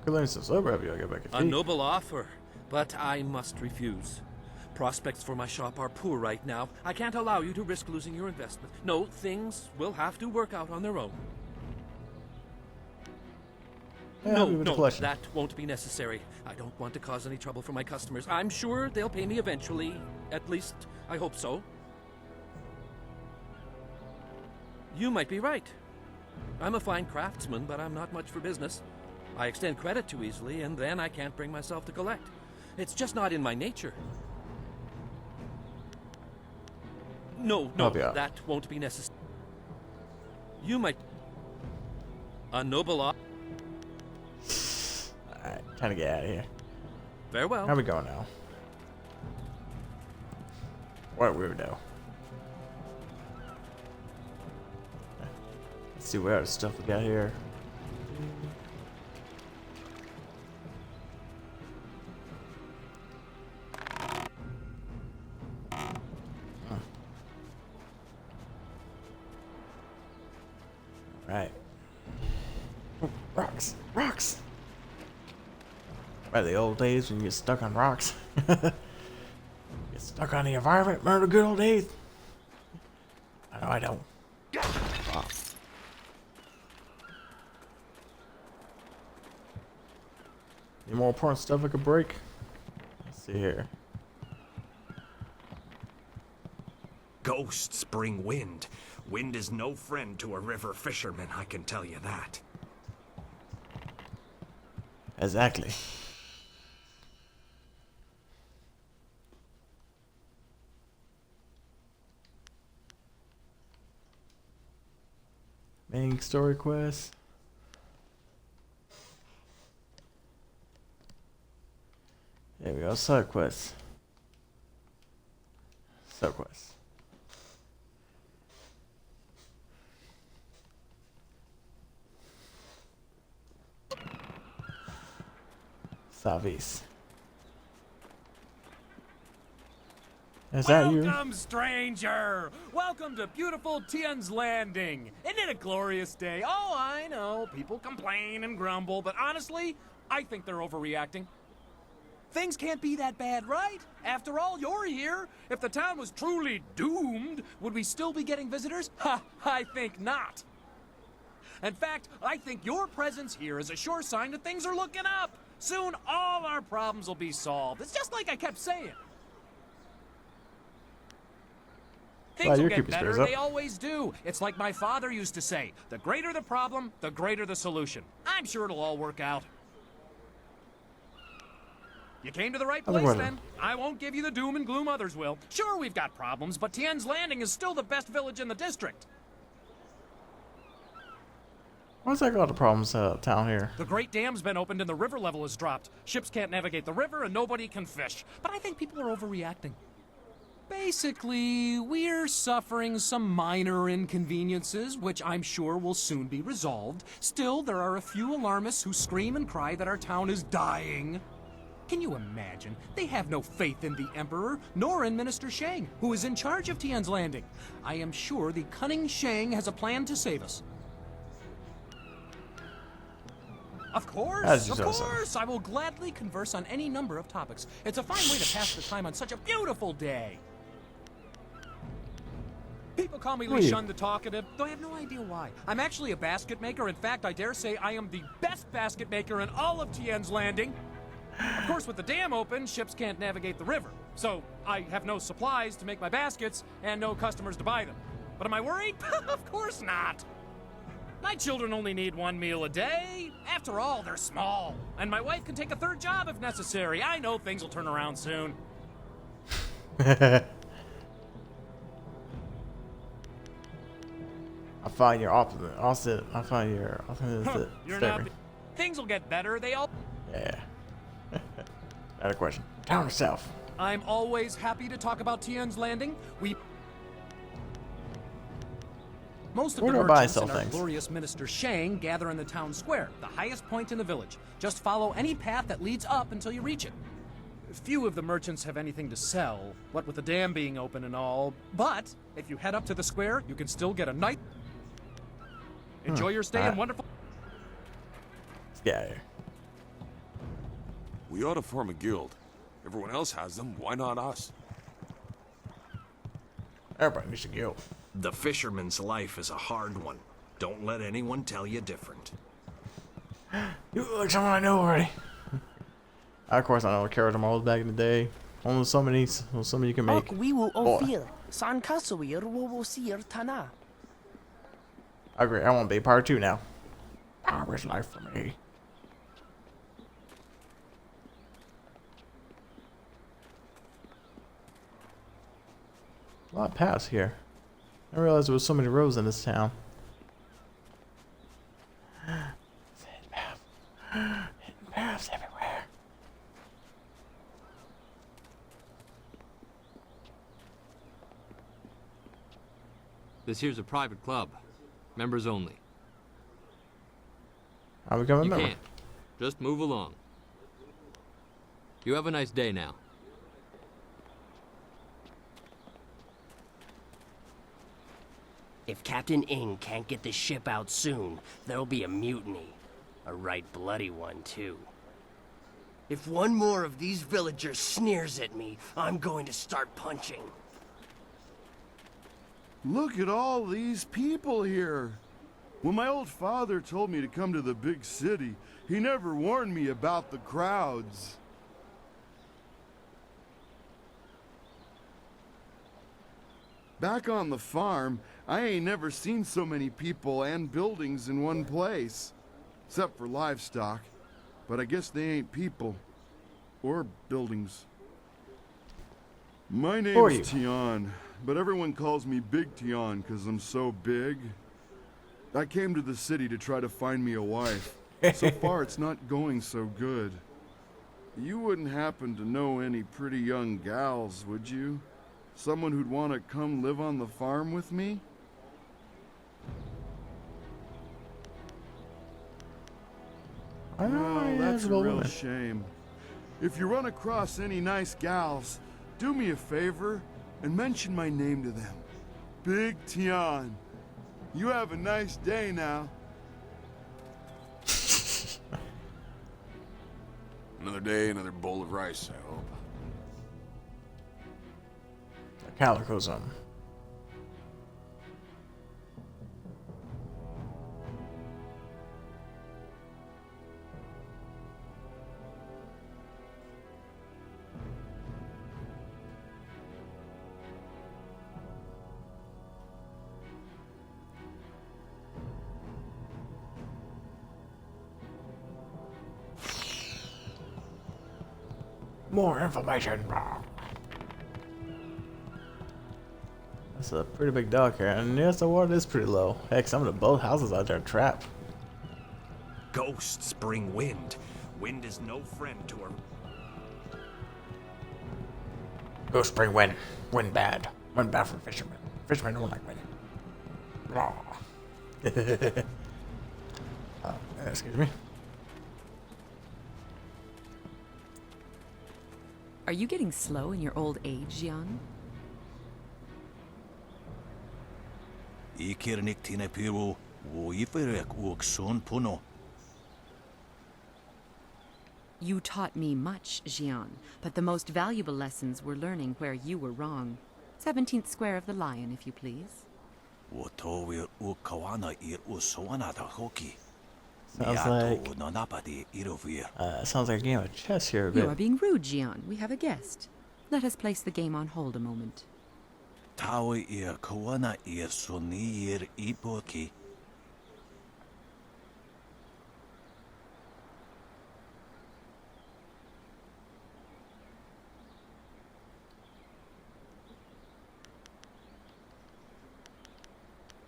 Could learn some sober after I get back at A feet. noble offer, but I must refuse. Prospects for my shop are poor right now. I can't allow you to risk losing your investment. No, things will have to work out on their own. Yeah, No, we would no, collection. that won't be necessary. I don't want to cause any trouble for my customers. I'm sure they'll pay me eventually. At least, I hope so. You might be right. I'm a fine craftsman, but I'm not much for business. I extend credit too easily, and then I can't bring myself to collect. It's just not in my nature. No, no, Help you out. that won't be necessary. You might... A noble offer. Alright, time to get out of here. Farewell. How we going now? What a weirdo. Let's see what other stuff we got here. Right. Ooh, rocks! Rocks! By the old days when you get stuck on rocks. Get stuck on the environment, remember the good old days? I know I don't. Wow. Any more important stuff I could break? Let's see here. Ghosts bring wind. Wind is no friend to a river fisherman, I can tell you that. Exactly. Main story quest. There we go, side quest. Subquest. Southeast. Is that you? Welcome, stranger! Welcome to beautiful Tien's Landing. Isn't it a glorious day? Oh, I know, people complain and grumble, but honestly, I think they're overreacting. Things can't be that bad, right? After all, you're here. If the town was truly doomed, would we still be getting visitors? Ha, I think not. In fact, I think your presence here is a sure sign that things are looking up. Soon, all our problems will be solved. It's just like I kept saying. Things will get better, they always do. It's like my father used to say, the greater the problem, the greater the solution. I'm sure it'll all work out. You came to the right place then. I won't give you the doom and gloom others will. Sure, we've got problems, but Tien's Landing is still the best village in the district. What's that got the problems town here? The Great Dam's been opened and the river level has dropped. Ships can't navigate the river and nobody can fish. But I think people are overreacting. Basically, we're suffering some minor inconveniences, which I'm sure will soon be resolved. Still, there are a few alarmists who scream and cry that our town is dying. Can you imagine? They have no faith in the Emperor, nor in Minister Shang, who is in charge of Tien's Landing. I am sure the cunning Shang has a plan to save us. Of course, I will gladly converse on any number of topics. It's a fine way to pass the time on such a beautiful day. People call me Li Shun the Talkative, though I have no idea why. I'm actually a basket maker. In fact, I dare say I am the best basket maker in all of Tien's Landing. Of course, with the dam open, ships can't navigate the river. So I have no supplies to make my baskets and no customers to buy them. But am I worried? Of course not. My children only need one meal a day. After all, they're small. And my wife can take a third job if necessary. I know things will turn around soon. I find your opposite. I find your opposite. You're not. Things will get better. They all. Yeah. Another question. Town itself. I'm always happy to talk about Tien's Landing. Most of the merchants and our glorious Minister Shang gather in the town square, the highest point in the village. Just follow any path that leads up until you reach it. Few of the merchants have anything to sell, what with the dam being open and all. But if you head up to the square, you can still get a night. Enjoy your stay and wonderful. Let's get out of here. We ought to form a guild. Everyone else has them, why not us? Everybody needs a guild. The fisherman's life is a hard one. Don't let anyone tell you different. You look like someone I know already. Of course, I know carrot models back in the day. Only so many you can make. I agree. I want to be part 2 now. Power is life for me. A lot of paths here. I realized there was so many roads in this town. Hidden path. Hidden paths everywhere. This here's a private club. Members only. I'll become a member. You can't. Just move along. You have a nice day now. If Captain Ing can't get the ship out soon, there'll be a mutiny. A right bloody one, too. If one more of these villagers sneers at me, I'm going to start punching. Look at all these people here. When my old father told me to come to the big city, he never warned me about the crowds. Back on the farm, I ain't never seen so many people and buildings in one place. Except for livestock. But I guess they ain't people. Or buildings. My name's Tian, but everyone calls me Big Tian because I'm so big. I came to the city to try to find me a wife. So far, it's not going so good. You wouldn't happen to know any pretty young gals, would you? Someone who'd want to come live on the farm with me? Well, that's a real shame. If you run across any nice gals, do me a favor and mention my name to them. Big Tian. You have a nice day now. Another day, another bowl of rice, I hope. Calico's on. More information. That's a pretty big dog here, and yes, the water is pretty low. Heck, some of the boat houses out there are trapped. Ghosts bring wind. Wind is no friend to her. Ghosts bring wind. Wind bad. Wind bad for fishermen. Fishermen don't like wind. Excuse me. Are you getting slow in your old age, Jian? You taught me much, Jian, but the most valuable lessons were learning where you were wrong. 17th square of the Lion, if you please. Sounds like a game of chess here a bit. You are being rude, Jian. We have a guest. Let us place the game on hold a moment.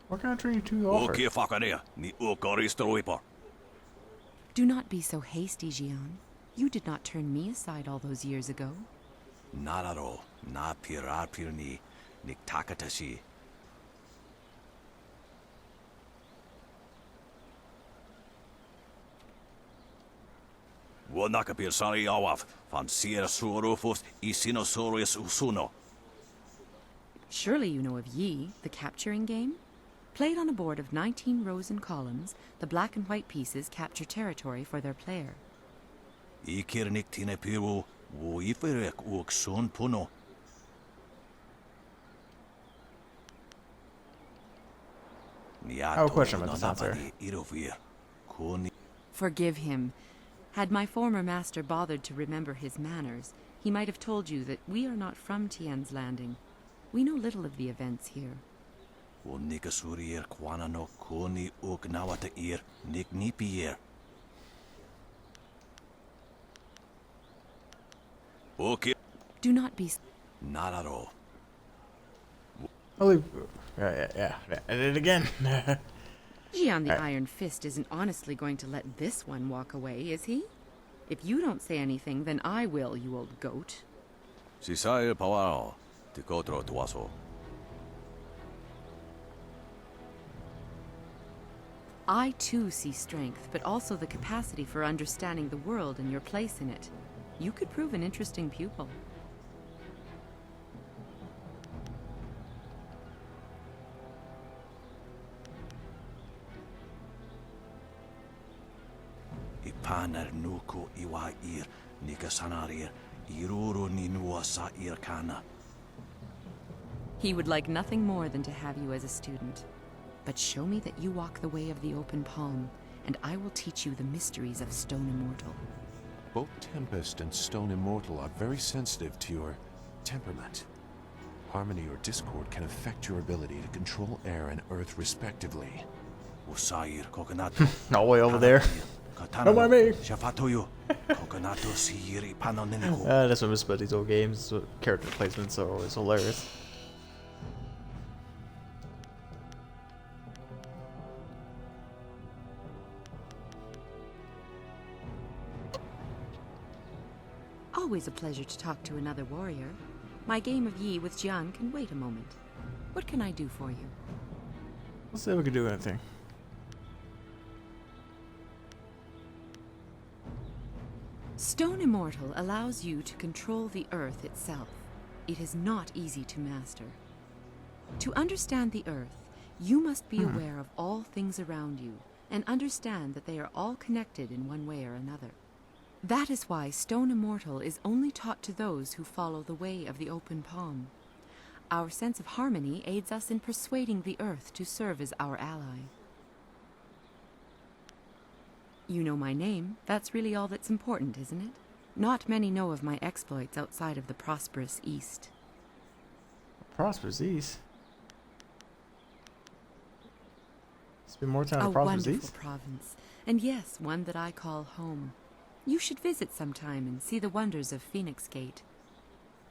What country do you offer? Do not be so hasty, Jian. You did not turn me aside all those years ago. Nararo, na pirarpirni, niktakatashi. Wanakapir sari awaf, van sierra suorufus, isinosaurus usuno. Surely you know of Yi, the capturing game? Played on a board of 19 rows and columns, the black and white pieces capture territory for their player. Ikirnik tinepiru, wuiferek uoksun puno. I have a question about this answer. Forgive him. Had my former master bothered to remember his manners, he might have told you that we are not from Tian's Landing. We know little of the events here. Do not be... Not at all. Yeah. I did it again. Jian the Iron Fist isn't honestly going to let this one walk away, is he? If you don't say anything, then I will, you old goat. Sisair pawao, tikotro tuaso. I too see strength, but also the capacity for understanding the world and your place in it. You could prove an interesting pupil. Ipanar nuku iwa ir, nikasanarir, iruru ninua sa irkana. He would like nothing more than to have you as a student. But show me that you walk the way of the open palm, and I will teach you the mysteries of Stone Immortal. Both Tempest and Stone Immortal are very sensitive to your temperament. Harmony or discord can affect your ability to control air and earth respectively. All the way over there. Don't mind me. That's what I miss about these old games. Character placements are always hilarious. Always a pleasure to talk to another warrior. My game of Yi with Jian can wait a moment. What can I do for you? Let's see if we can do anything. Stone Immortal allows you to control the earth itself. It is not easy to master. To understand the earth, you must be aware of all things around you and understand that they are all connected in one way or another. That is why Stone Immortal is only taught to those who follow the way of the open palm. Our sense of harmony aids us in persuading the earth to serve as our ally. You know my name. That's really all that's important, isn't it? Not many know of my exploits outside of the prosperous East. Prosperous East? Spend more time in Prosperous A wonderful East? province, and yes, one that I call home. You should visit sometime and see the wonders of Phoenix Gate.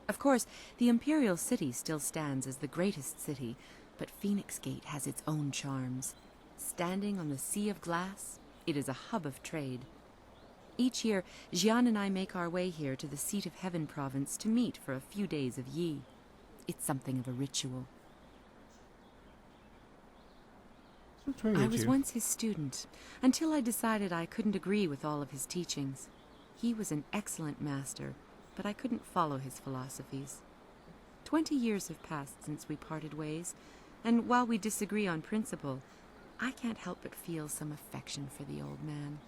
Of course, the Imperial City still stands as the greatest city, but Phoenix Gate has its own charms. Standing on the sea of glass, it is a hub of trade. Each year, Jian and I make our way here to the Seat of Heaven province to meet for a few days of Yi. It's something of a ritual. I was once his student, until I decided I couldn't agree with all of his teachings. He was an excellent master, but I couldn't follow his philosophies. 20 years have passed since we parted ways, and while we disagree on principle, I can't help but feel some affection for the old man.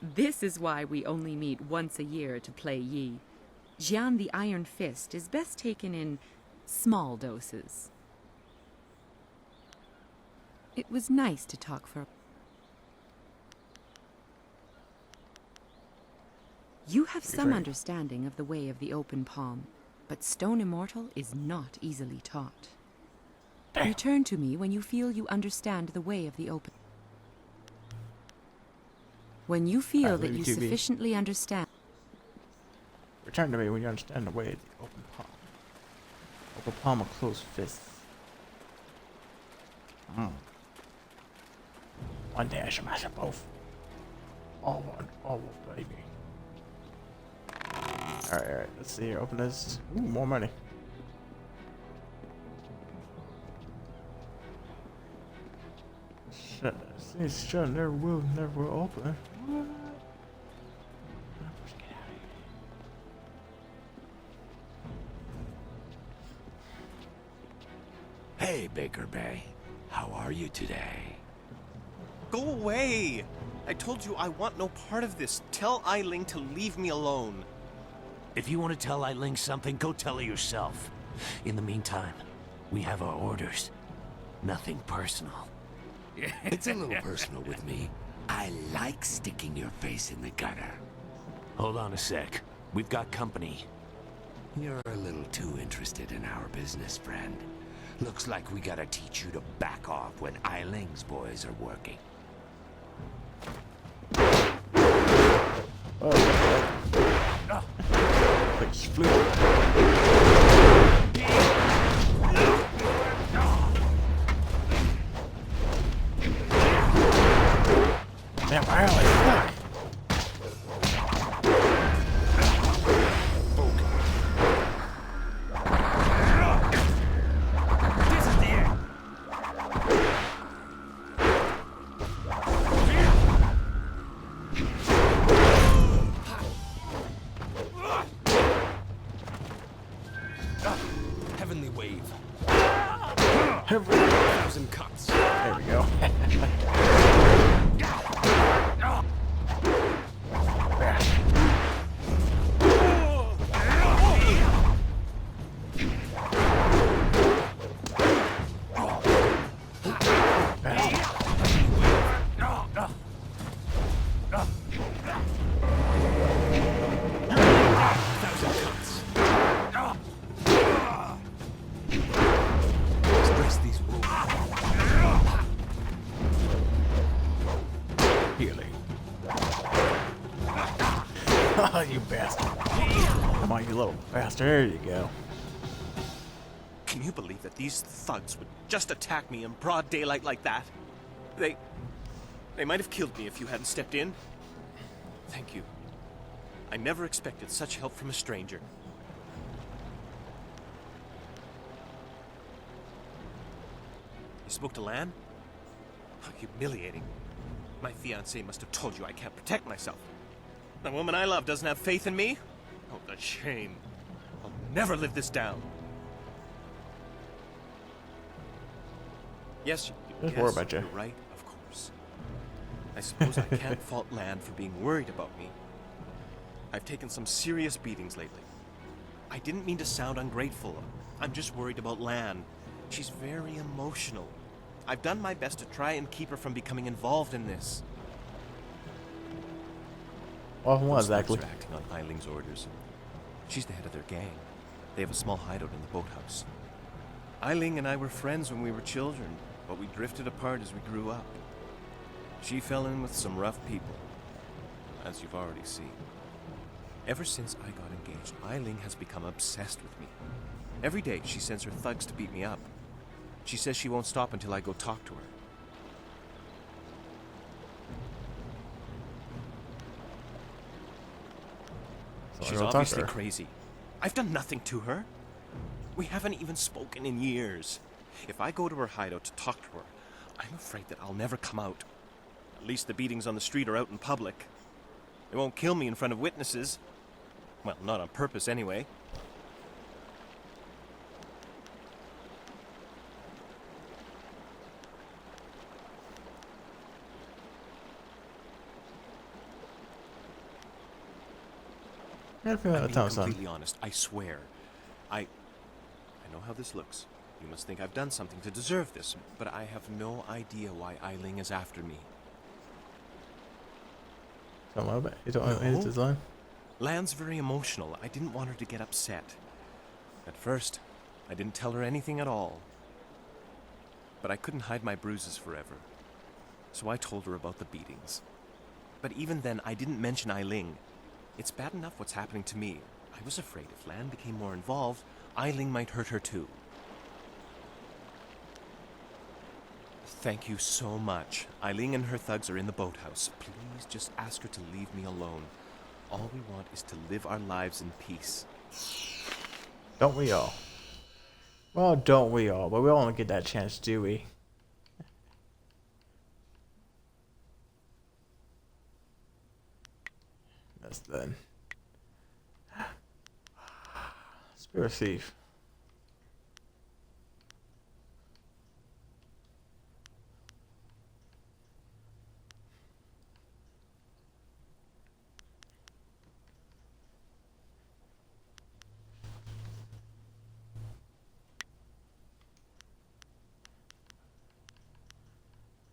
This is why we only meet once a year to play Yi. Jian the Iron Fist is best taken in small doses. It was nice to talk for... You have some understanding of the way of the open palm, but Stone Immortal is not easily taught. Return to me when you feel you understand the way of the open... When you feel that you sufficiently understand... Return to me when you understand the way of the open palm. Open palm or closed fist. One day I shall master both. All one, baby. Alright, let's see here. Open this. Ooh, more money. Shut, never will open. What? Hey, Baker Bay. How are you today? Go away! I told you I want no part of this. Tell Eiling to leave me alone. If you want to tell Eiling something, go tell her yourself. In the meantime, we have our orders. Nothing personal. It's a little personal with me. I like sticking your face in the gutter. Hold on a sec. We've got company. You're a little too interested in our business, friend. Looks like we gotta teach you to back off when Eiling's boys are working. Like flew. Damn, I only stuck. This is the end. Heavenly wave. Every 1,000 cuts. There we go. Stress these wounds. Healing. Oh, you bastard. Come on, you little bastard. There you go. Can you believe that these thugs would just attack me in broad daylight like that? They might have killed me if you hadn't stepped in. Thank you. I never expected such help from a stranger. You spoke to Lan? How humiliating. My fiancé must have told you I can't protect myself. The woman I love doesn't have faith in me? Oh, the shame. I'll never live this down. Yes, Just yes, worry about you. you're right, of course. I suppose I can't fault Lan for being worried about me. I've taken some serious beatings lately. I didn't mean to sound ungrateful. I'm just worried about Lan. She's very emotional. I've done my best to try and keep her from becoming involved in this. Well, what Those exactly? thugs are acting on Eiling's orders. She's the head of their gang. They have a small hideout in the boathouse. Eiling and I were friends when we were children, but we drifted apart as we grew up. She fell in with some rough people, as you've already seen. Ever since I got engaged, Eiling has become obsessed with me. Every day she sends her thugs to beat me up. She says she won't stop until I go talk to her. So She's go talk to obviously her. crazy. I've done nothing to her. We haven't even spoken in years. If I go to her hideout to talk to her, I'm afraid that I'll never come out. At least the beatings on the street are out in public. They won't kill me in front of witnesses. Well, not on purpose anyway. I feel I'm that being time, son. completely honest, I swear. I know how this looks. You must think I've done something to deserve this, but I have no idea why Eiling is after me. Don't worry about it. You don't want me to design? Lan's very emotional. I didn't want her to get upset. At first, I didn't tell her anything at all. But I couldn't hide my bruises forever. So I told her about the beatings. But even then, I didn't mention Eiling. It's bad enough what's happening to me. I was afraid if Lan became more involved, Eiling might hurt her too. Thank you so much. Eiling and her thugs are in the boathouse. Please just ask her to leave me alone. All we want is to live our lives in peace. Don't we all? Well, don't we all? But we all don't get that chance, do we? That's then. Spirit thief.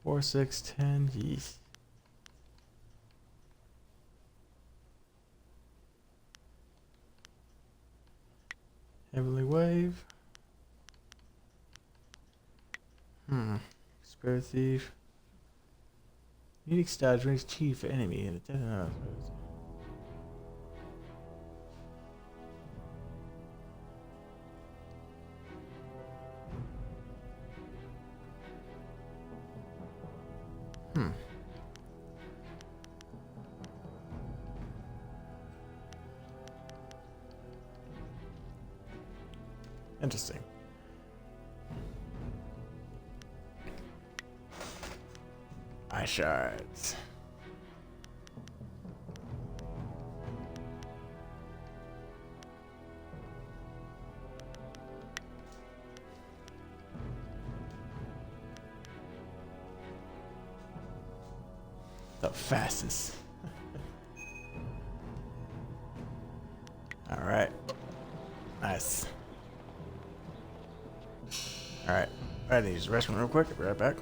Four, 6, 10. Yeesh. Heavenly wave. Spirit thief. Unique stats ranks chief enemy and it doesn't know. Interesting. Eye shards. The fastest. All right. Nice. All right. I need to use the restroom real quick. Be right back.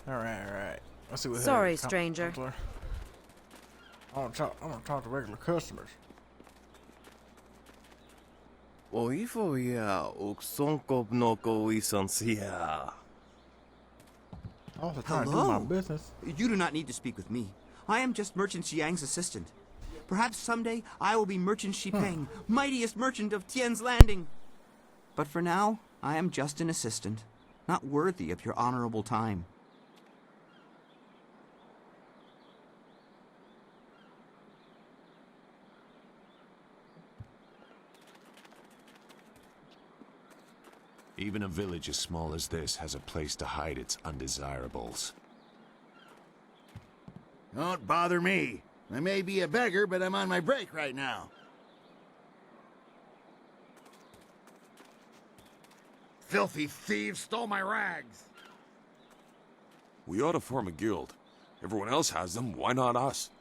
Alright. Let's see what. Sorry, stranger. I want to talk to regular customers. Oivoia, uksonkob noko isansia. I was trying to do my business. You do not need to speak with me. I am just Merchant Xiang's assistant. Perhaps someday I will be Merchant Xipeng, mightiest merchant of Tian's Landing. But for now, I am just an assistant, not worthy of your honorable time. Even a village as small as this has a place to hide its undesirables. Don't bother me. I may be a beggar, but I'm on my break right now. Filthy thieves stole my rags. We ought to form a guild. Everyone else has them, why not us?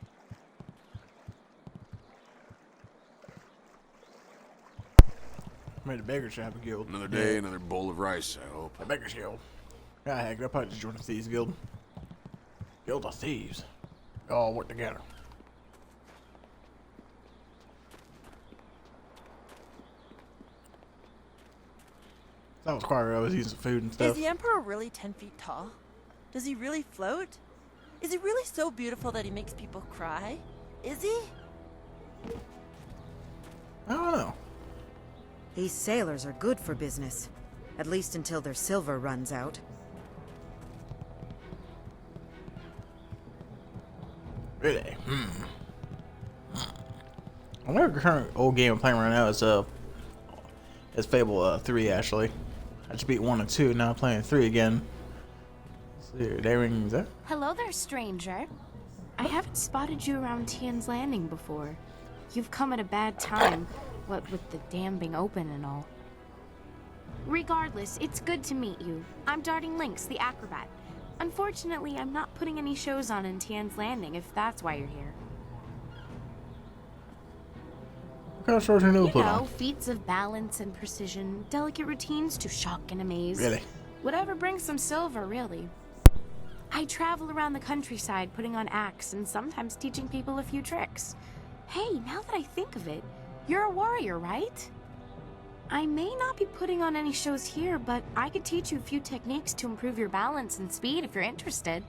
Maybe the beggars should have a guild. Another day, another bowl of rice, I hope. A beggars guild. Yeah, heck, I'll probably just join the thieves guild. Guild of thieves. They all work together. That was quite right. I was eating some food and stuff. Is the Emperor really 10 feet tall? Does he really float? Is he really so beautiful that he makes people cry? Is he? I don't know. These sailors are good for business. At least until their silver runs out. Really? I wonder if the current old game I'm playing right now is Fable 3 actually. I just beat 1 and 2, now I'm playing 3 again. Let's see, they ring that. Hello there, stranger. I haven't spotted you around Tian's Landing before. You've come at a bad time, what with the dam being open and all. Regardless, it's good to meet you. I'm Darting Lynx, the acrobat. Unfortunately, I'm not putting any shows on in Tian's Landing, if that's why you're here. What kind of shows are you put on? Feats of balance and precision, delicate routines to shock and amaze. Really? Whatever brings some silver, really. I travel around the countryside putting on acts and sometimes teaching people a few tricks. Hey, now that I think of it, you're a warrior, right? I may not be putting on any shows here, but I could teach you a few techniques to improve your balance and speed if you're interested.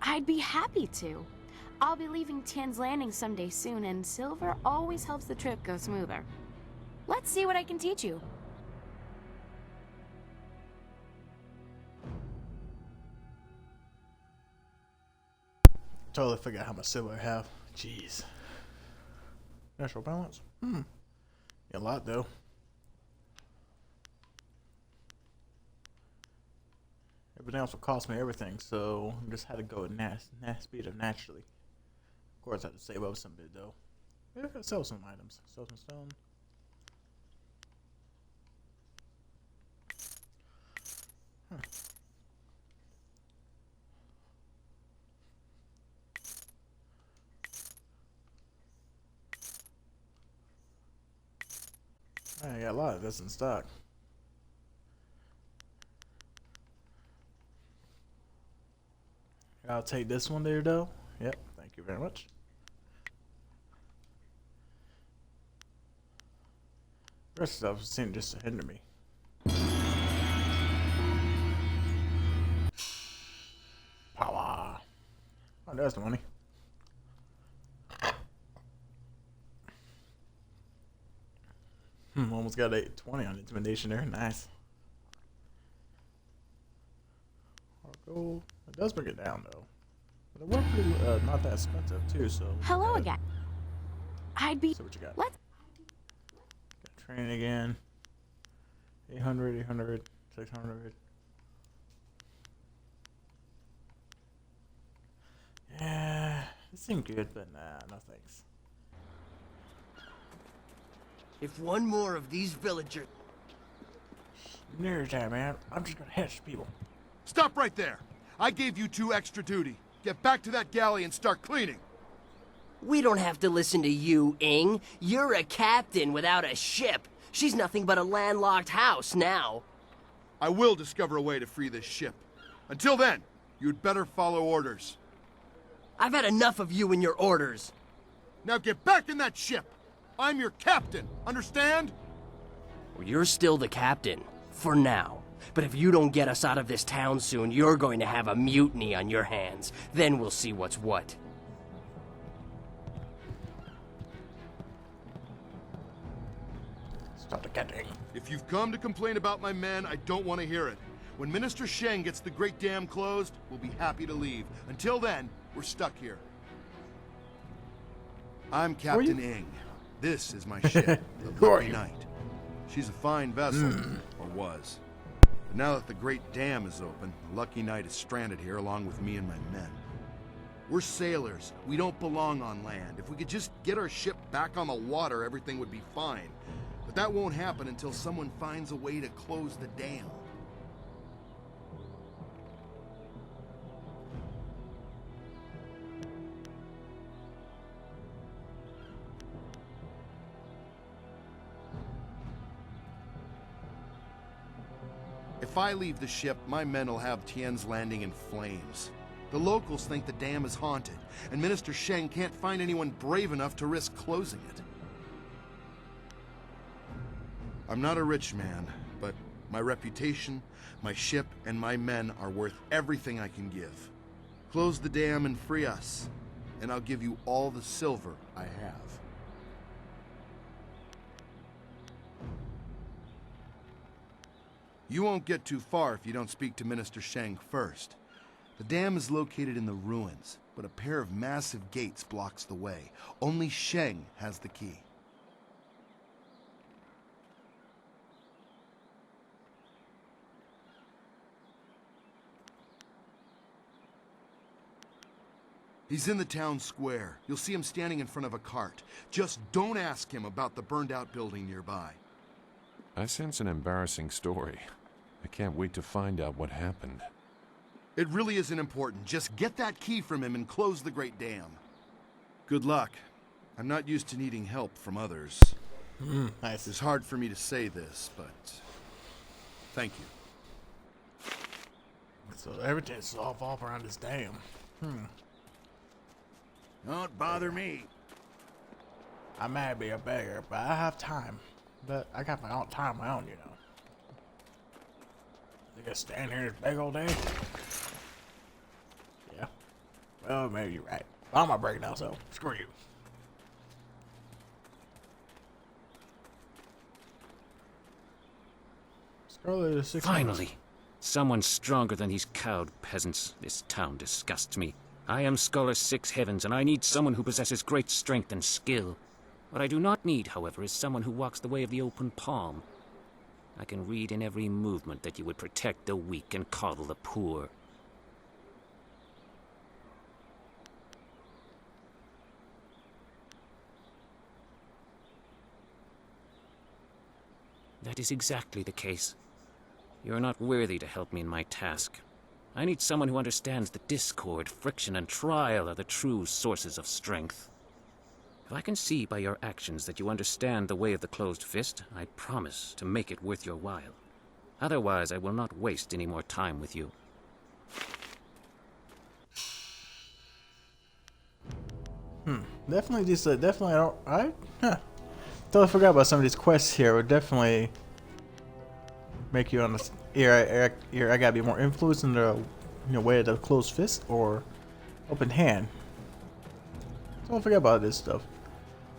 I'd be happy to. I'll be leaving Tian's Landing someday soon, and silver always helps the trip go smoother. Let's see what I can teach you. Totally forgot how much silver I have. Jeez. Natural balance? A lot though. Everything else will cost me everything, so I just had to go at speed of naturally. Of course, I had to save up some bit though. Maybe I could sell some items. Sell some stone. I got a lot of this in stock. I'll take this one there, though. Yep, thank you very much. The rest of stuff seemed just to hinder me. Power. Oh, there's the money. Almost got 820 on intimidation there. Nice. Gold. It does bring it down though. But it wasn't really, not that expensive too. So. Hello again. I'd be. See what you got. Let's. Got training again. 800, 800, 600. Yeah, it seemed good, but nah, no thanks. If one more of these villagers... Near time, man. I'm just gonna hitch people. Stop right there! I gave you 2 extra duty. Get back to that galley and start cleaning. We don't have to listen to you, Ing. You're a captain without a ship. She's nothing but a landlocked house now. I will discover a way to free this ship. Until then, you'd better follow orders. I've had enough of you and your orders. Now get back in that ship! I'm your captain, understand? Well, you're still the captain, for now. But if you don't get us out of this town soon, you're going to have a mutiny on your hands. Then we'll see what's what. Stop the getting. If you've come to complain about my men, I don't want to hear it. When Minister Sheng gets the Great Dam closed, we'll be happy to leave. Until then, we're stuck here. I'm Captain Ing. This is my ship, the Lucky Knight. She's a fine vessel, or was. But now that the Great Dam is open, the Lucky Knight is stranded here along with me and my men. We're sailors. We don't belong on land. If we could just get our ship back on the water, everything would be fine. But that won't happen until someone finds a way to close the dam. If I leave the ship, my men will have Tien's Landing in flames. The locals think the dam is haunted, and Minister Sheng can't find anyone brave enough to risk closing it. I'm not a rich man, but my reputation, my ship, and my men are worth everything I can give. Close the dam and free us, and I'll give you all the silver I have. You won't get too far if you don't speak to Minister Sheng first. The dam is located in the ruins, but a pair of massive gates blocks the way. Only Sheng has the key. He's in the town square. You'll see him standing in front of a cart. Just don't ask him about the burned-out building nearby. I sense an embarrassing story. I can't wait to find out what happened. It really isn't important. Just get that key from him and close the Great Dam. Good luck. I'm not used to needing help from others. Nice. It's hard for me to say this, but thank you. So everything's all revolved around this dam. Don't bother me. I may be a beggar, but I have time. But I got my own time, my own, you know. I think I stand here and beg all day. Yeah. Well, maybe you're right. I'm on my break now, so screw you. Scarlet is 6 Finally! Someone stronger than these cowed peasants. This town disgusts me. I am Scholar Six Heavens, and I need someone who possesses great strength and skill. What I do not need, however, is someone who walks the way of the open palm. I can read in every movement that you would protect the weak and coddle the poor. That is exactly the case. You are not worthy to help me in my task. I need someone who understands that discord, friction, and trial are the true sources of strength. If I can see by your actions that you understand the way of the closed fist, I promise to make it worth your while. Otherwise, I will not waste any more time with you. Definitely these, definitely totally forgot about some of these quests here. Would definitely make you on the I gotta be more influenced in the way of the closed fist or open hand. Don't forget about this stuff.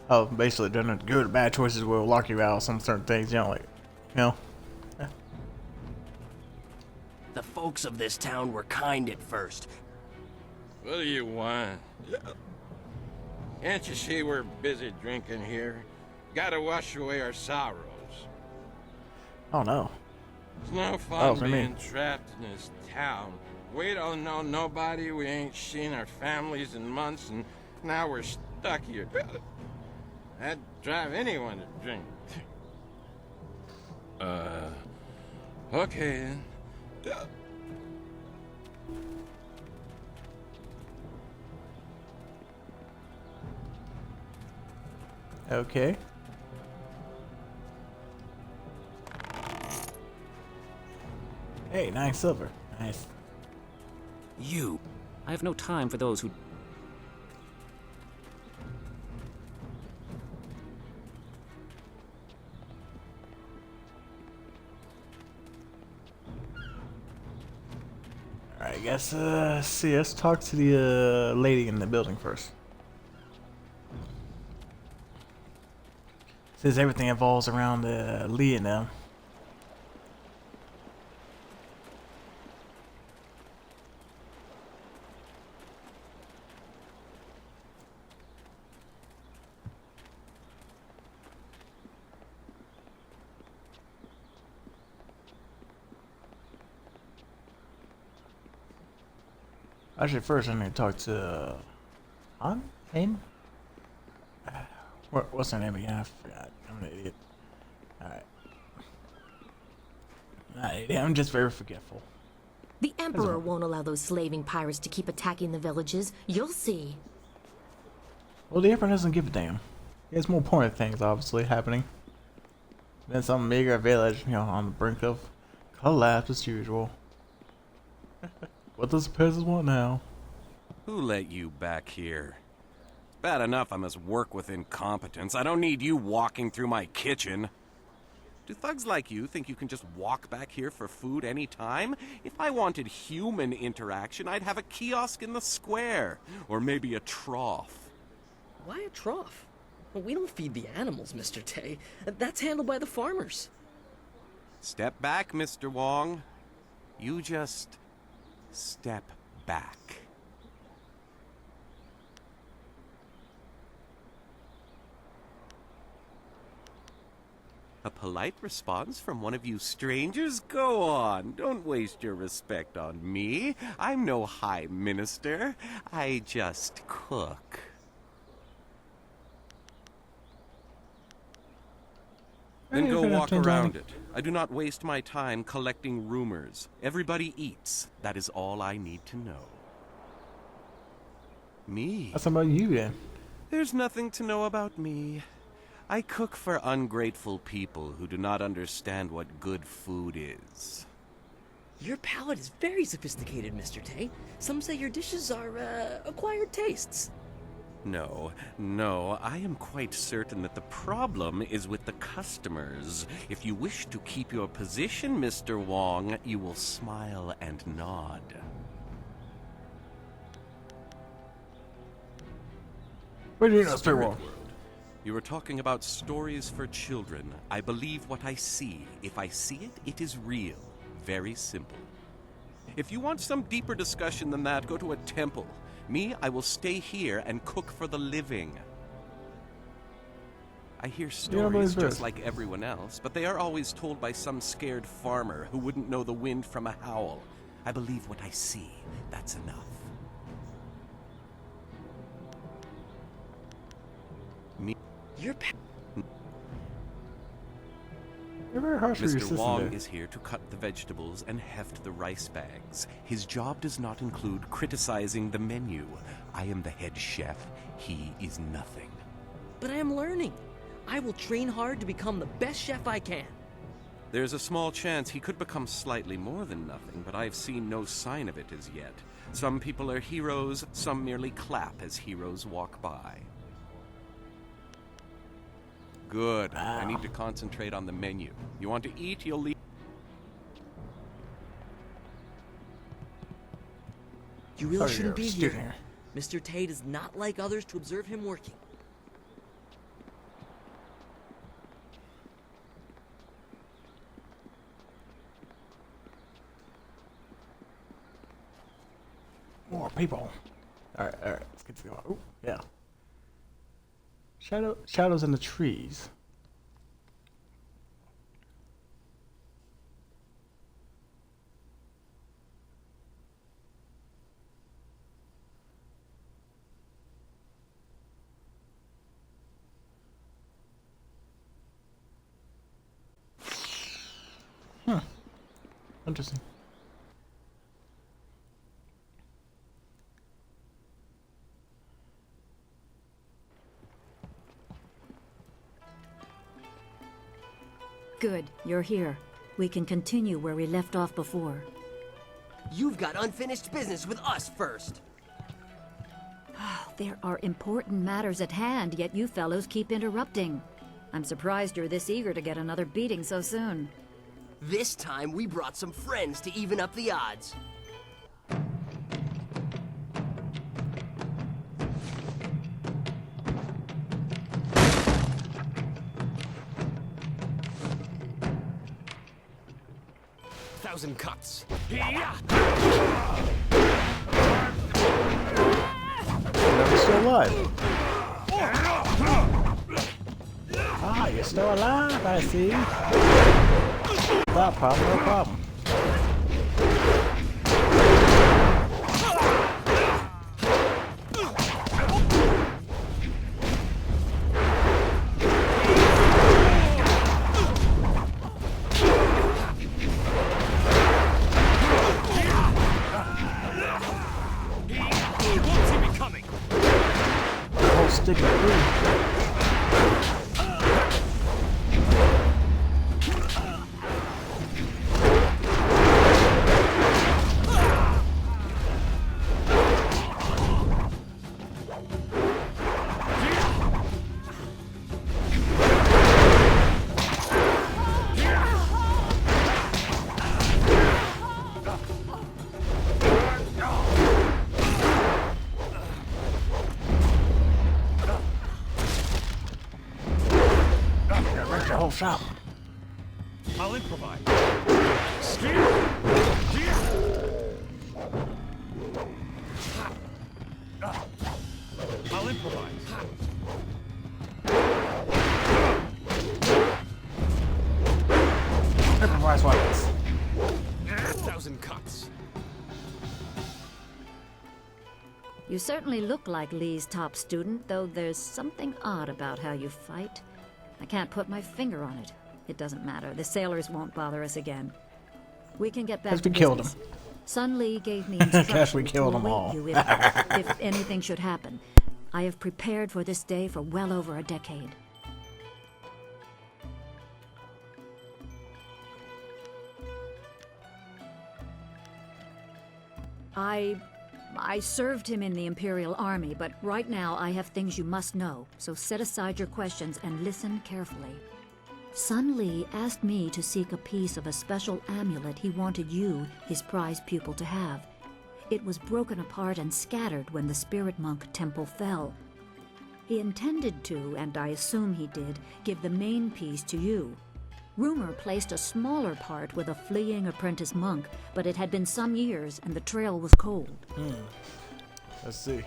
Oh, basically, doing good or bad choices will lock you out of some certain things. Yeah. The folks of this town were kind at first. What do you want? Can't you see we're busy drinking here? Gotta wash away our sorrows. Oh no. It's no fun being trapped in this town. We don't know nobody, we ain't seen our families in months, and now we're stuck here. That'd drive anyone to drink. Okay then. Okay. Hey, 9 silver. Nice. You. I have no time for those who... Alright, I guess, let's talk to the, lady in the building first. Since everything evolves around, Leah now. Actually, first I need to talk to Han? What's her name again? I forgot. I'm an idiot. Alright. Not an idiot, I'm just very forgetful. The Emperor won't allow those slaving pirates to keep attacking the villages. You'll see. Well, the Emperor doesn't give a damn. He has more important things, obviously, happening than some meager village, on the brink of collapse as usual. What does the peasants want now? Who let you back here? It's bad enough I must work with incompetence. I don't need you walking through my kitchen. Do thugs like you think you can just walk back here for food any time? If I wanted human interaction, I'd have a kiosk in the square. Or maybe a trough. Why a trough? Well, we don't feed the animals, Mr. Tay. That's handled by the farmers. Step back, Mr. Wong. You just... step back. A polite response from one of you strangers? Go on, don't waste your respect on me. I'm no high minister. I just cook. Then go walk around it. I do not waste my time collecting rumors. Everybody eats. That is all I need to know. Me? That's about you then. There's nothing to know about me. I cook for ungrateful people who do not understand what good food is. Your palate is very sophisticated, Mr. Tay. Some say your dishes are, acquired tastes. No, I am quite certain that the problem is with the customers. If you wish to keep your position, Mr. Wong, you will smile and nod. What do you know, Mr. Wong? You were talking about stories for children. I believe what I see. If I see it, it is real. Very simple. If you want some deeper discussion than that, go to a temple. Me, I will stay here and cook for the living. I hear stories just like everyone else, but they are always told by some scared farmer who wouldn't know the wind from a howl. I believe what I see. That's enough. Me. You're very harsh with your Mr. sister Wong there. is here to cut the vegetables and heft the rice bags. His job does not include criticizing the menu. I am the head chef. He is nothing. But I am learning. I will train hard to become the best chef I can. There's a small chance he could become slightly more than nothing, but I've seen no sign of it as yet. Some people are heroes, some merely clap as heroes walk by. Good. I need to concentrate on the menu. You want to eat, you'll leave. You really shouldn't be here. Mr. Tay does not like others to observe him working. More people. Alright, let's get to go. Oh, yeah. Shadows in the trees. Interesting. Good, you're here. We can continue where we left off before. You've got unfinished business with us first. There are important matters at hand, yet you fellows keep interrupting. I'm surprised you're this eager to get another beating so soon. This time we brought some friends to even up the odds. Thousand cuts. You're still alive. Ah, you're still alive, I see. No problem, no problem. Stick it through. Whole shop. I'll improvise. I'll improvise. Improvise weapons. 1,000 cuts. You certainly look like Lee's top student, though there's something odd about how you fight. I can't put my finger on it. It doesn't matter. The sailors won't bother us again. We can get back to business. Killed him. Sun Lee gave me instructions Guess we killed to them await all. you if anything should happen. I have prepared for this day for well over a decade. I served him in the Imperial Army, but right now I have things you must know, so set aside your questions and listen carefully. Sun Lee asked me to seek a piece of a special amulet he wanted you, his prize pupil, to have. It was broken apart and scattered when the Spirit Monk Temple fell. He intended to, and I assume he did, give the main piece to you. Rumor placed a smaller part with a fleeing apprentice monk, but it had been some years and the trail was cold. Let's see.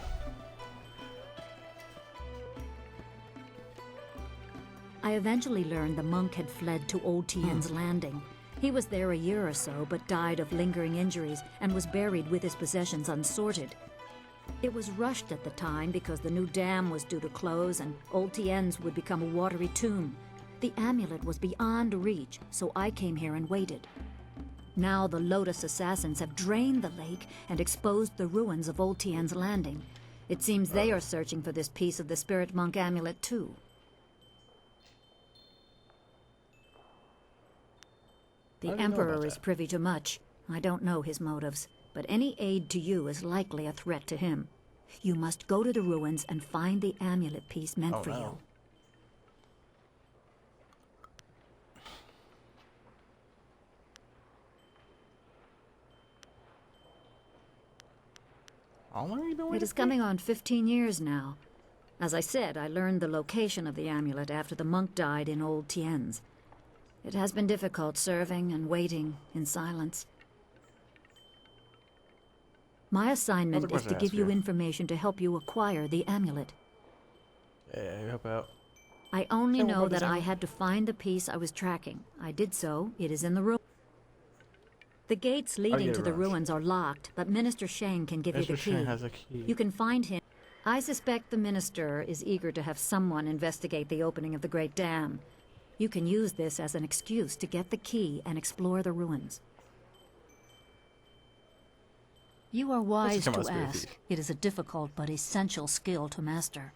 I eventually learned the monk had fled to Old Tien's Landing. He was there a year or so, but died of lingering injuries and was buried with his possessions unsorted. It was rushed at the time because the new dam was due to close and Old Tien's would become a watery tomb. The amulet was beyond reach, so I came here and waited. Now the Lotus assassins have drained the lake and exposed the ruins of Old Tien's Landing. It seems they are searching for this piece of the Spirit Monk amulet too. The Emperor is privy to much. I don't know his motives, but any aid to you is likely a threat to him. You must go to the ruins and find the amulet piece meant for you. How long have you been waiting? It is coming on 15 years now. As I said, I learned the location of the amulet after the monk died in Old Tien's. It has been difficult serving and waiting in silence. My assignment is to give you information to help you acquire the amulet. Yeah, help out. I only know that I had to find the piece I was tracking. I did so. It is in the room. The gates leading to the ruins are locked, but Minister Shang can give you the key. Has a key. You can find him. I suspect the minister is eager to have someone investigate the opening of the Great Dam. You can use this as an excuse to get the key and explore the ruins. You are wise to ask. It is a difficult but essential skill to master.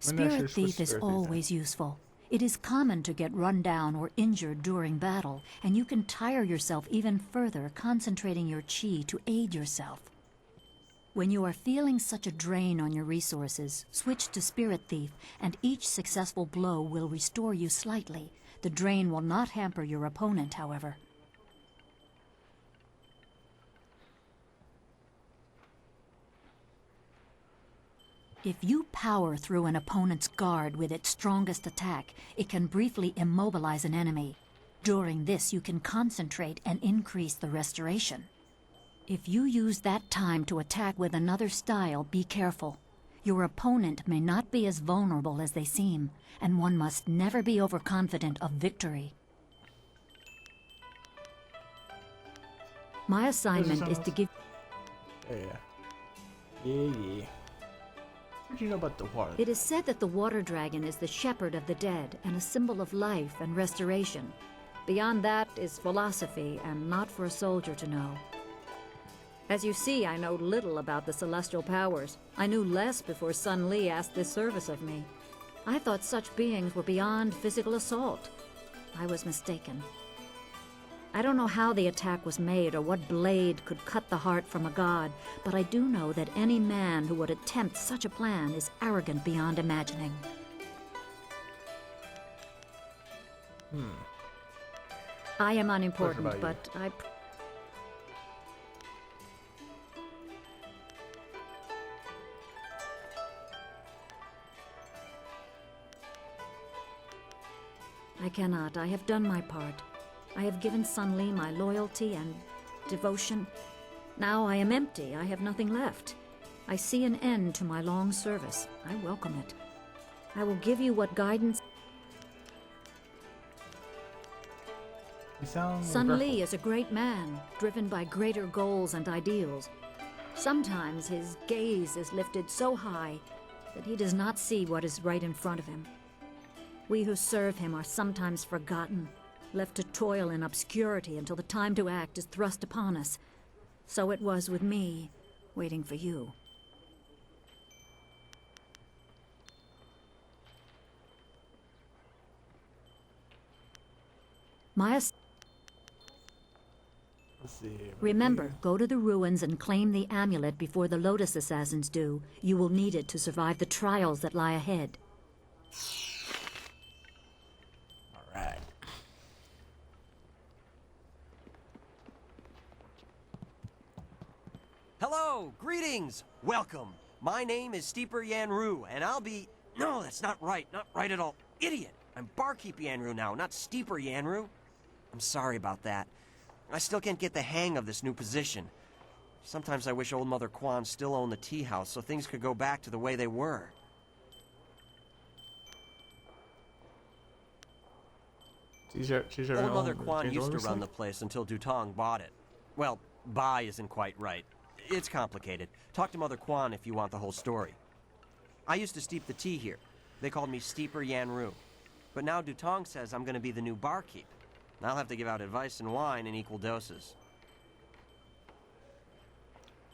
Spirit Thief is always useful. It is common to get run down or injured during battle, and you can tire yourself even further concentrating your chi to aid yourself. When you are feeling such a drain on your resources, switch to Spirit Thief, and each successful blow will restore you slightly. The drain will not hamper your opponent, however. If you power through an opponent's guard with its strongest attack, it can briefly immobilize an enemy. During this, you can concentrate and increase the restoration. If you use that time to attack with another style, be careful. Your opponent may not be as vulnerable as they seem, and one must never be overconfident of victory. My assignment is to give... Yeah. What do you know about the water? It is said that the water dragon is the shepherd of the dead and a symbol of life and restoration. Beyond that is philosophy and not for a soldier to know. As you see, I know little about the celestial powers. I knew less before Sun Li asked this service of me. I thought such beings were beyond physical assault. I was mistaken. I don't know how the attack was made or what blade could cut the heart from a god, but I do know that any man who would attempt such a plan is arrogant beyond imagining. I am unimportant, but I cannot. I have done my part. I have given Sun Li my loyalty and devotion. Now I am empty. I have nothing left. I see an end to my long service. I welcome it. I will give you what guidance... Sun Li is a great man, driven by greater goals and ideals. Sometimes his gaze is lifted so high that he does not see what is right in front of him. We who serve him are sometimes forgotten, left to toil in obscurity until the time to act is thrust upon us. So it was with me, waiting for you. Remember, go to the ruins and claim the amulet before the Lotus Assassins do. You will need it to survive the trials that lie ahead. Alright. Hello, greetings, welcome. My name is Steeper Yanru, and I'll be... No, that's not right at all. Idiot! I'm Barkeep Yanru now, not Steeper Yanru. I'm sorry about that. I still can't get the hang of this new position. Sometimes I wish old Mother Quan still owned the tea house so things could go back to the way they were. Old Mother Quan used to run the place until Dutong bought it. Well, buy isn't quite right. It's complicated. Talk to Mother Quan if you want the whole story. I used to steep the tea here. They called me Steeper Yanru. But now Dutong says I'm going to be the new barkeep. I'll have to give out advice and wine in equal doses.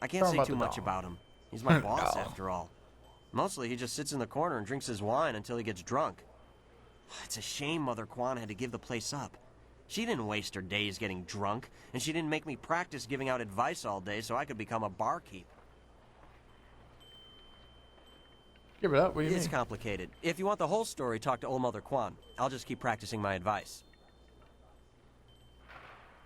I can't say too much about him. He's my boss, after all. Mostly, he just sits in the corner and drinks his wine until he gets drunk. It's a shame Mother Quan had to give the place up. She didn't waste her days getting drunk, and she didn't make me practice giving out advice all day so I could become a barkeep. Give it up, what do you mean? It's complicated. If you want the whole story, talk to old Mother Quan. I'll just keep practicing my advice.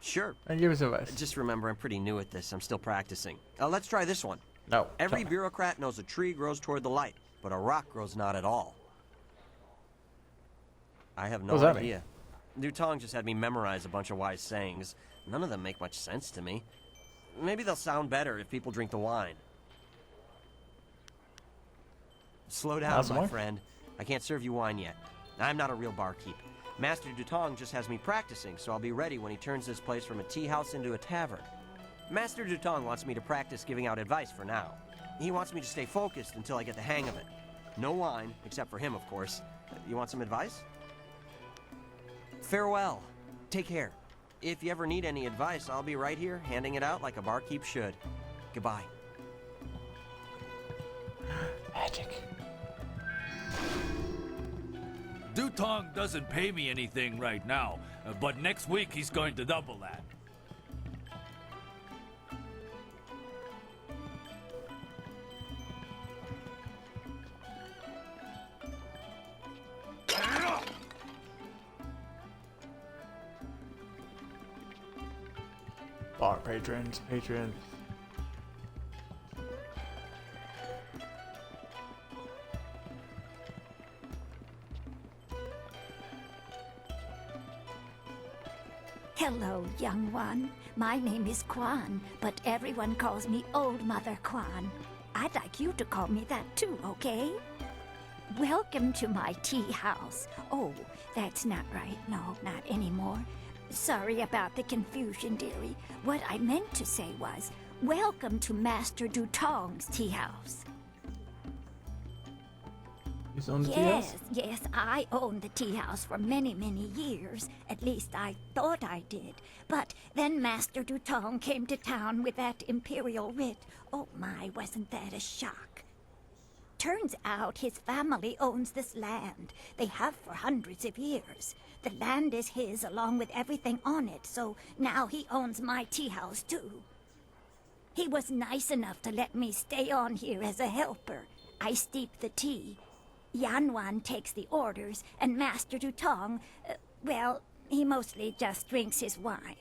Sure. And give us advice. Just remember, I'm pretty new at this. I'm still practicing. Let's try this one. No. Every bureaucrat knows a tree grows toward the light, but a rock grows not at all. I have no idea. Dutong just had me memorize a bunch of wise sayings. None of them make much sense to me. Maybe they'll sound better if people drink the wine. Slow down, my friend. I can't serve you wine yet. I'm not a real barkeep. Master Dutong just has me practicing, so I'll be ready when he turns this place from a tea house into a tavern. Master Dutong wants me to practice giving out advice for now. He wants me to stay focused until I get the hang of it. No wine, except for him, of course. You want some advice? Farewell. Take care. If you ever need any advice, I'll be right here, handing it out like a barkeep should. Goodbye. Magic. Tong doesn't pay me anything right now, but next week he's going to double that. Bar patrons. Hello, young one. My name is Quan, but everyone calls me Old Mother Quan. I'd like you to call me that too, okay? Welcome to my tea house. Oh, that's not right. No, not anymore. Sorry about the confusion, dearie. What I meant to say was, welcome to Master Dutong's tea house. He's on the tea house? Yes, I owned the tea house for many, many years. At least I thought I did. But then Master Dutong came to town with that imperial writ. Oh my, wasn't that a shock? Turns out his family owns this land. They have for hundreds of years. The land is his along with everything on it, so now he owns my tea house too. He was nice enough to let me stay on here as a helper. I steep the tea. Yanwan takes the orders, and Master Dutong, well, he mostly just drinks his wine.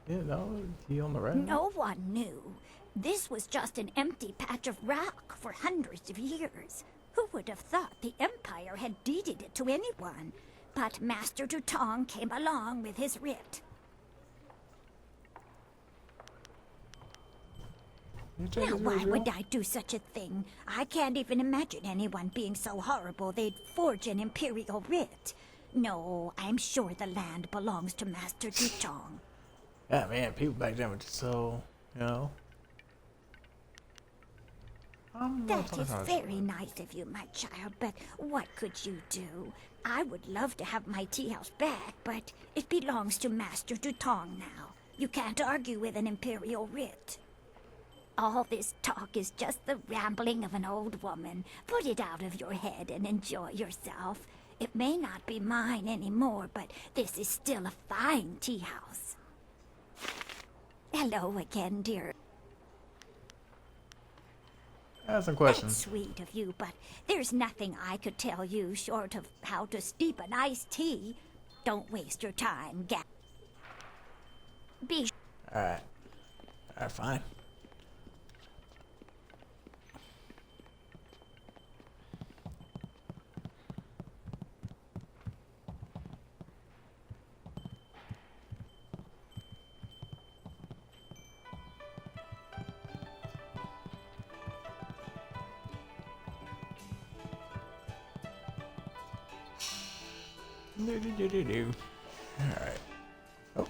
Yeah, no, he on the right. No one knew. This was just an empty patch of rock for hundreds of years. Who would have thought the Empire had deeded it to anyone? But Master Dutong came along with his writ. Now, why would I do such a thing? I can't even imagine anyone being so horrible they'd forge an imperial writ. No, I'm sure the land belongs to Master Dutong. Yeah, man, people back then were just so, you know. That is very nice of you, my child, but what could you do? I would love to have my tea house back, but it belongs to Master Dutong now. You can't argue with an imperial writ. All this talk is just the rambling of an old woman. Put it out of your head and enjoy yourself. It may not be mine anymore, but this is still a fine tea house. Hello again, dear. I have some questions. That's sweet of you, but there's nothing I could tell you short of how to steep an iced tea. Don't waste your time, Be Alright. Alright, fine. Alright. Oh,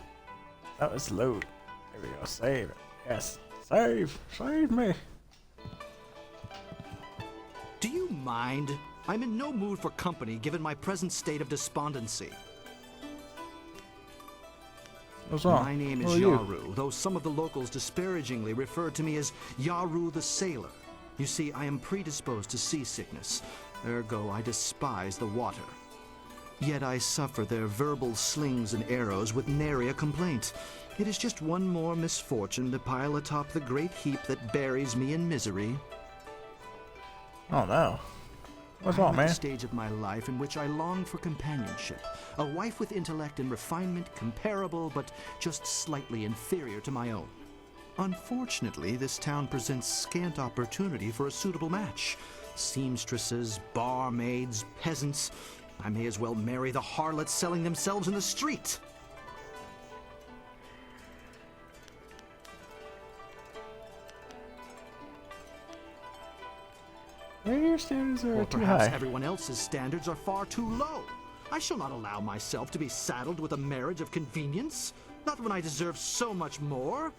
that was load. There we go. Save it. Yes. Save. Save me. Do you mind? I'm in no mood for company given my present state of despondency. What's wrong? My name Who is are you? Yaru, though some of the locals disparagingly refer to me as Yaru the Sailor. You see, I am predisposed to seasickness. Ergo, I despise the water. Yet I suffer their verbal slings and arrows with nary a complaint. It is just one more misfortune to pile atop the great heap that buries me in misery. Oh no. What's I'm wrong, at man? the stage of my life in which I long for companionship. A wife with intellect and refinement comparable but just slightly inferior to my own. Unfortunately, this town presents scant opportunity for a suitable match. Seamstresses, barmaids, peasants. I may as well marry the harlots selling themselves in the street. Maybe your standards are Or too perhaps high. everyone else's standards are far too low. I shall not allow myself to be saddled with a marriage of convenience, not when I deserve so much more.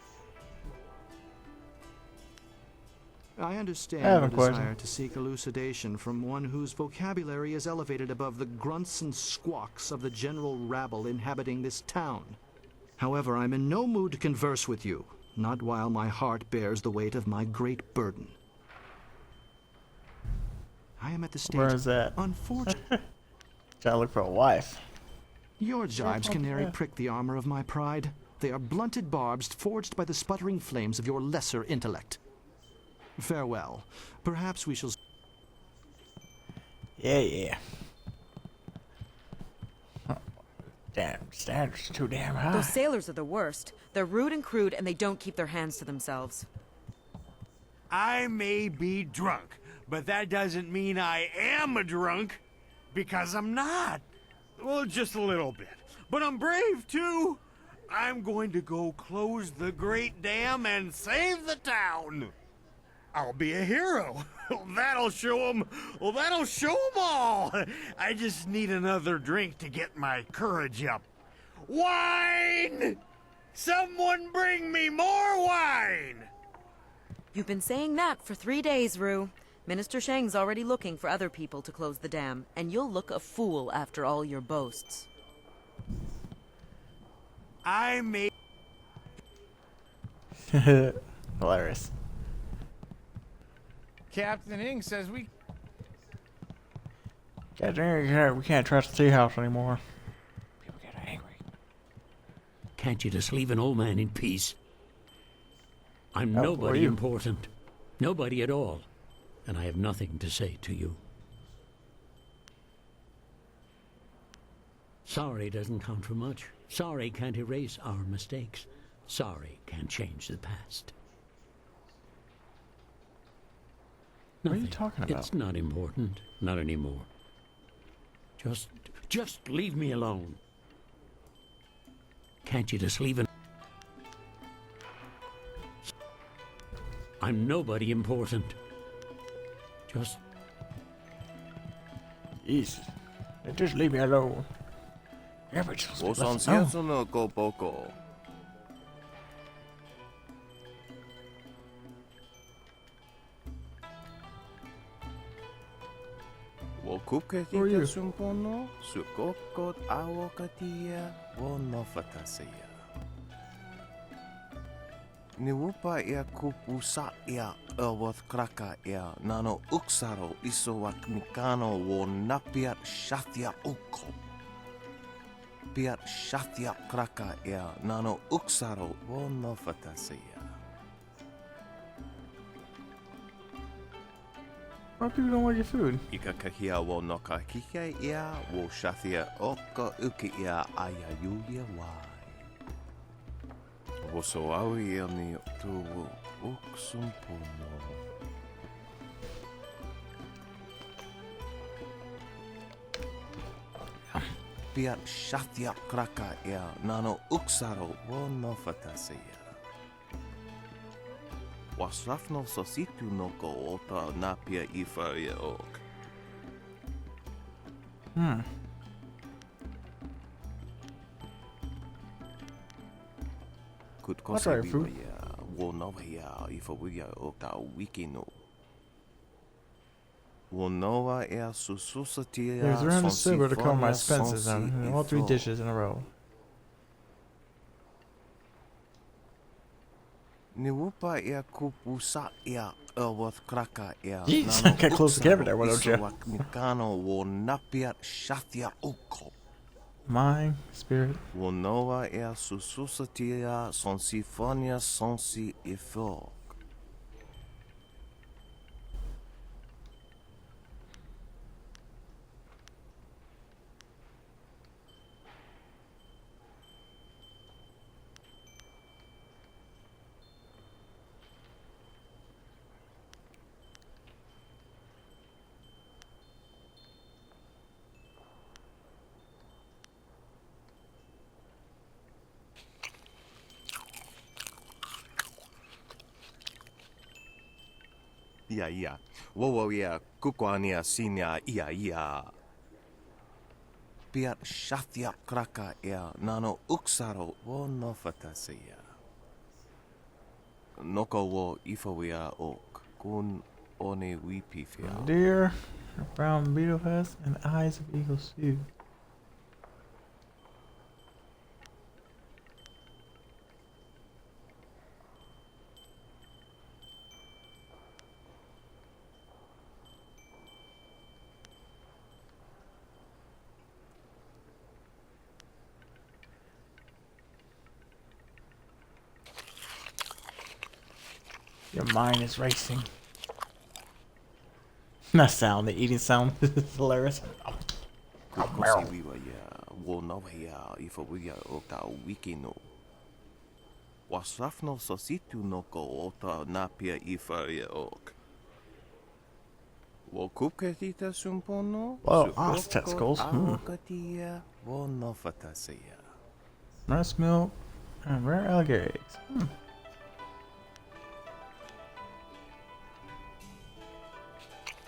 I understand I have your a question. desire to seek elucidation from one whose vocabulary is elevated above the grunts and squawks of the general rabble inhabiting this town. However, I'm in no mood to converse with you. not while my heart bears the weight of my great burden. I am at the stage. Where is that? Unfortunately. Gotta look for a wife. Your jibes, canary, prick the armor of my pride. They are blunted barbs forged by the sputtering flames of your lesser intellect. Farewell. Perhaps we shall... Yeah. Oh, damn, standards are too damn high. Those sailors are the worst. They're rude and crude, and they don't keep their hands to themselves. I may be drunk, but that doesn't mean I am a drunk, because I'm not. Well, just a little bit. But I'm brave, too. I'm going to go close the Great Dam and save the town. I'll be a hero. That'll show 'em. Well, that'll show 'em all. I just need another drink to get my courage up. Wine! Someone bring me more wine! You've been saying that for 3 days, Rue. Minister Shang's already looking for other people to close the dam, and you'll look a fool after all your boasts. I may... Hilarious. Captain Ing says we... We can't trust the tea house anymore. Can't you just leave an old man in peace? I'm Oh, nobody you? important. Nobody at all. And I have nothing to say to you. Sorry doesn't count for much. Sorry can't erase our mistakes. Sorry can't change the past. What are you Nothing. talking about? It's not important. Not anymore. Just leave me alone. Can't you just leave an... I'm nobody important. Just... Easy. Just leave me alone. Yeah, but just leave us alone. no go boko. Wokuke tika sumpono, sukokot awakatia, wonofatasea. Niwupa ia kupusa ia awath kraka ia nano uksaro isowak mikano wo napiat shathia uko. Piat shathia kraka ia nano uksaro wonofatasea. Why people don't like your food? Ika kahia wo noka kike ia wo shathia oka uki ia aya yulia wai. Wo so awi ia ni tu wo uksumpuno. Piat shathia kraka ia nano uksaro wo nofatasea. Wasrafno sositu noko ota napia ifaria ok. Could I'll try your kosi food. biwaya wonoya ifaria oka wikino. Wonoa ea sususatia There's around the silver to cover my sonsifonia expenses on sonsi all 3 ifo. dishes in a row. Niwupa ea kupusa ea awath kraka ea Jeez, nano get close to the camera there, uksaro why don't you? isowak mikano wo napiat shathia uko. Mind, spirit. Wonoa ea sususatia sonsifonia sonsi ifo. Ia. Wowo ia kukwania sinia ia. Piat shathia kraka ia nano uksaro wo nofatasea. Noko wo ifawia ok kun one wipifia. Deer, a brown beetle vest, and eyes of eagle suit. Your mind is racing. That sound, the eating sound, is hilarious. Wasafno sositu no ko ota napia ifaria ok. Wo kupketita sumpono. Whoa, ox testicles. Aokatia wo nofatasea. Breast milk and rare alligator eggs.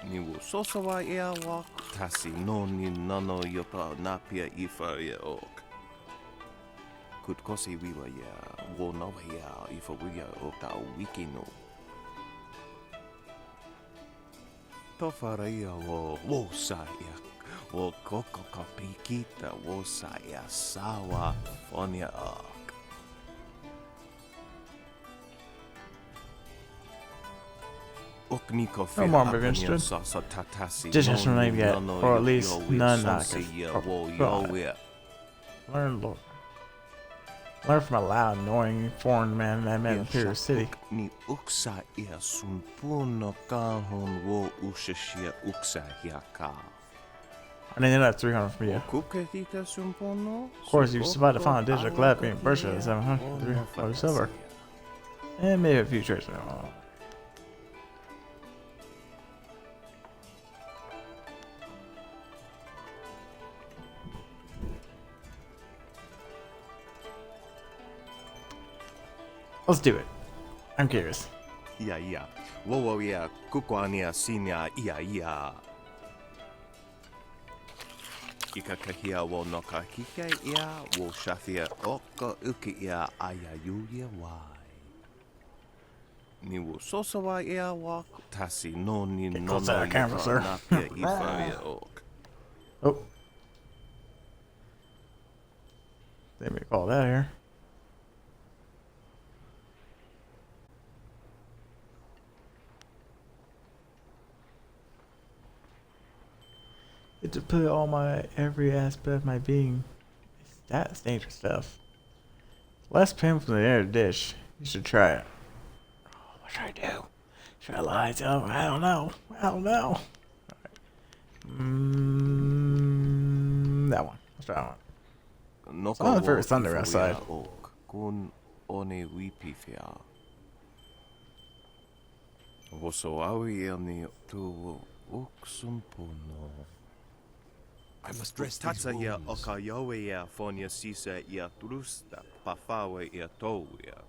Ni wo sosawa ea wak tasi no ni nano yota napia ifaria ok. Kutkosi wiwa ya wo nawa ya ifa wiya okta wiki no. Tofaria wo saya wo koko kapikita wo saya sawa fonia ak. Okniko No more maybe interested. Just has no name yet, or at least none that I can learn Lord. Learn from a loud, annoying foreign man that I met in Imperial City. Ni uksa ia sumpuno kahon wo ushashia uksa hiaka. I didn't know that 300 from you. Of course, you survived to find a digital glad being burst at 700 300 silver. And maybe a few trades. Let's do it. I'm curious. Yeah. Wo yeah. Kukwania sinya yeah. Ikakahia wo no kakike ia wo shafia oko uki ia ayayuya wai. Ni wo sosawa ia wa tasi no ni no no napia ifaria ok. Oh. They may call that here. Get to put all my every aspect of my being. That's dangerous stuff. Less painful than the air dish. You should try it. Oh, what should I do? Should I lie to him? I don't know. Right. That one. Let's try that one. It's not very thunder outside. Kun one wipifia. Woso awi ani tu uksumpuno. I must dress these Tatsa ya wounds. okayowe ya fonia sisa ya trusta pafawe ya towia.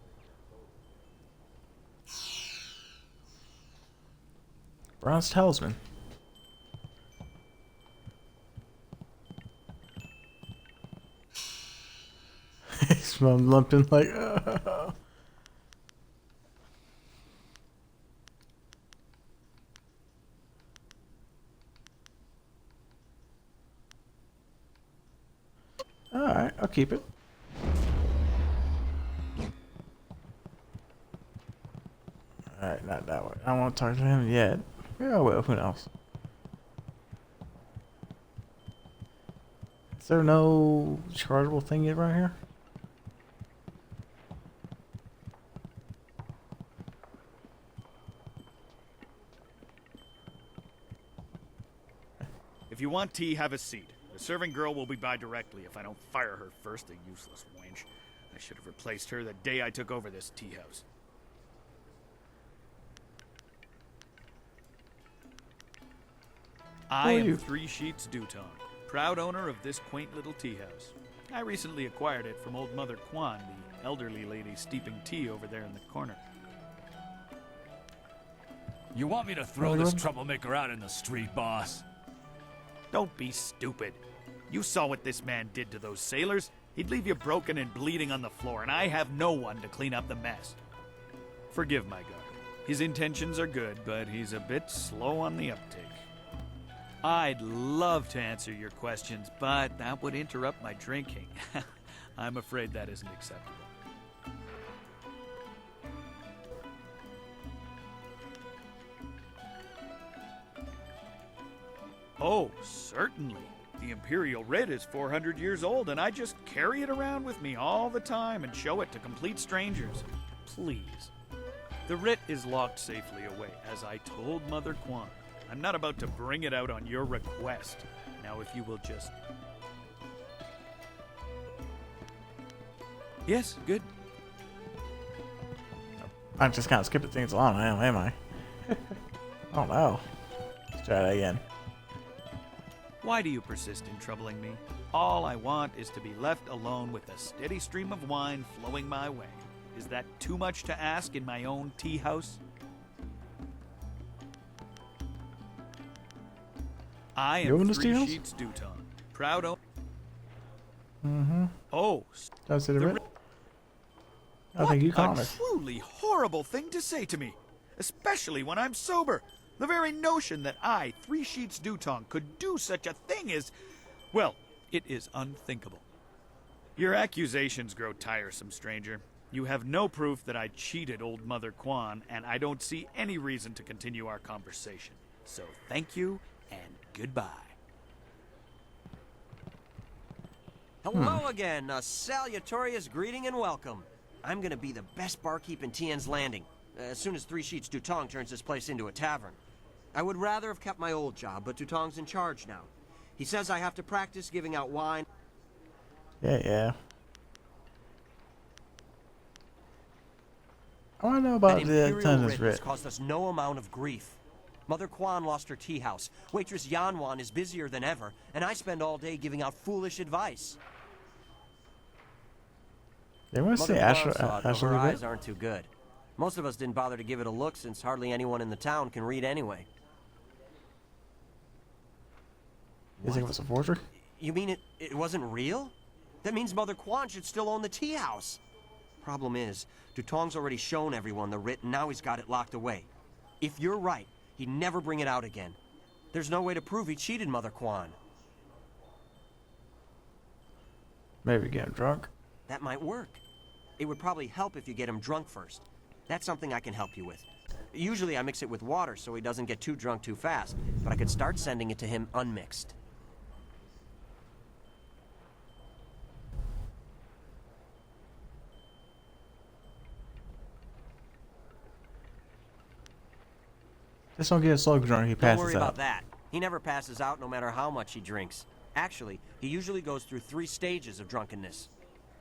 Bronze talisman. He's lumping like. Alright, I'll keep it. Alright, not that way. I don't want to talk to him yet. Yeah, well, who knows? Is there no chargeable thing yet right here? If you want tea, have a seat. The serving girl will be by directly if I don't fire her first, the useless wench. I should have replaced her the day I took over this tea house. I am 3 Sheets Dutong, proud owner of this quaint little tea house. I recently acquired it from old Mother Kwan, the elderly lady steeping tea over there in the corner. You want me to throw this troublemaker out in the street, boss? Don't be stupid. You saw what this man did to those sailors. He'd leave you broken and bleeding on the floor, and I have no one to clean up the mess. Forgive my guard. His intentions are good, but he's a bit slow on the uptake. I'd love to answer your questions, but that would interrupt my drinking. I'm afraid that isn't acceptable. Oh, certainly. The Imperial Writ is 400 years old, and I just carry it around with me all the time and show it to complete strangers. Please. The writ is locked safely away, as I told Mother Quan. I'm not about to bring it out on your request. Now, if you will just... Yes, good. I'm just kind of skipping things along now, am I? Oh no. Let's try that again. Why do you persist in troubling me? All I want is to be left alone with a steady stream of wine flowing my way. Is that too much to ask in my own tea house? I You am own this tea Three house? Sheets Duton, proud owner. Mm-hmm. Oh, That's the writ. I think you caught a it. truly horrible thing to say to me, especially when I'm sober. The very notion that I, Three Sheets Duton, could do such a thing is, well, it is unthinkable. Your accusations grow tiresome, stranger. You have no proof that I cheated old Mother Quan, and I don't see any reason to continue our conversation. So thank you, and goodbye. Hello again, a salutatorious greeting and welcome. I'm gonna be the best barkeep in Tien's Landing, as soon as Three Sheets Dutong turns this place into a tavern. I would rather have kept my old job, but Dutong's in charge now. He says I have to practice giving out wine. Yeah. I want to know about the attendance has writ. caused us no amount of grief. Mother Quan lost her tea house. Waitress Yanwan is busier than ever, and I spend all day giving out foolish advice. They want to Mother say Quan Astro saw it, but Astro her writ? eyes aren't too good. Most of us didn't bother to give it a look since hardly anyone in the town can read anyway. You think it was a forgery? You mean it wasn't real? That means Mother Quan should still own the tea house. Problem is, Dutong's already shown everyone the writ and now he's got it locked away. If you're right, he'd never bring it out again. There's no way to prove he cheated Mother Quan. Maybe get him drunk. That might work. It would probably help if you get him drunk first. That's something I can help you with. Usually I mix it with water so he doesn't get too drunk too fast, but I could start sending it to him unmixed. Just don't get so drunk he passes Don't worry out. about that. He never passes out no matter how much he drinks. Actually, he usually goes through 3 stages of drunkenness.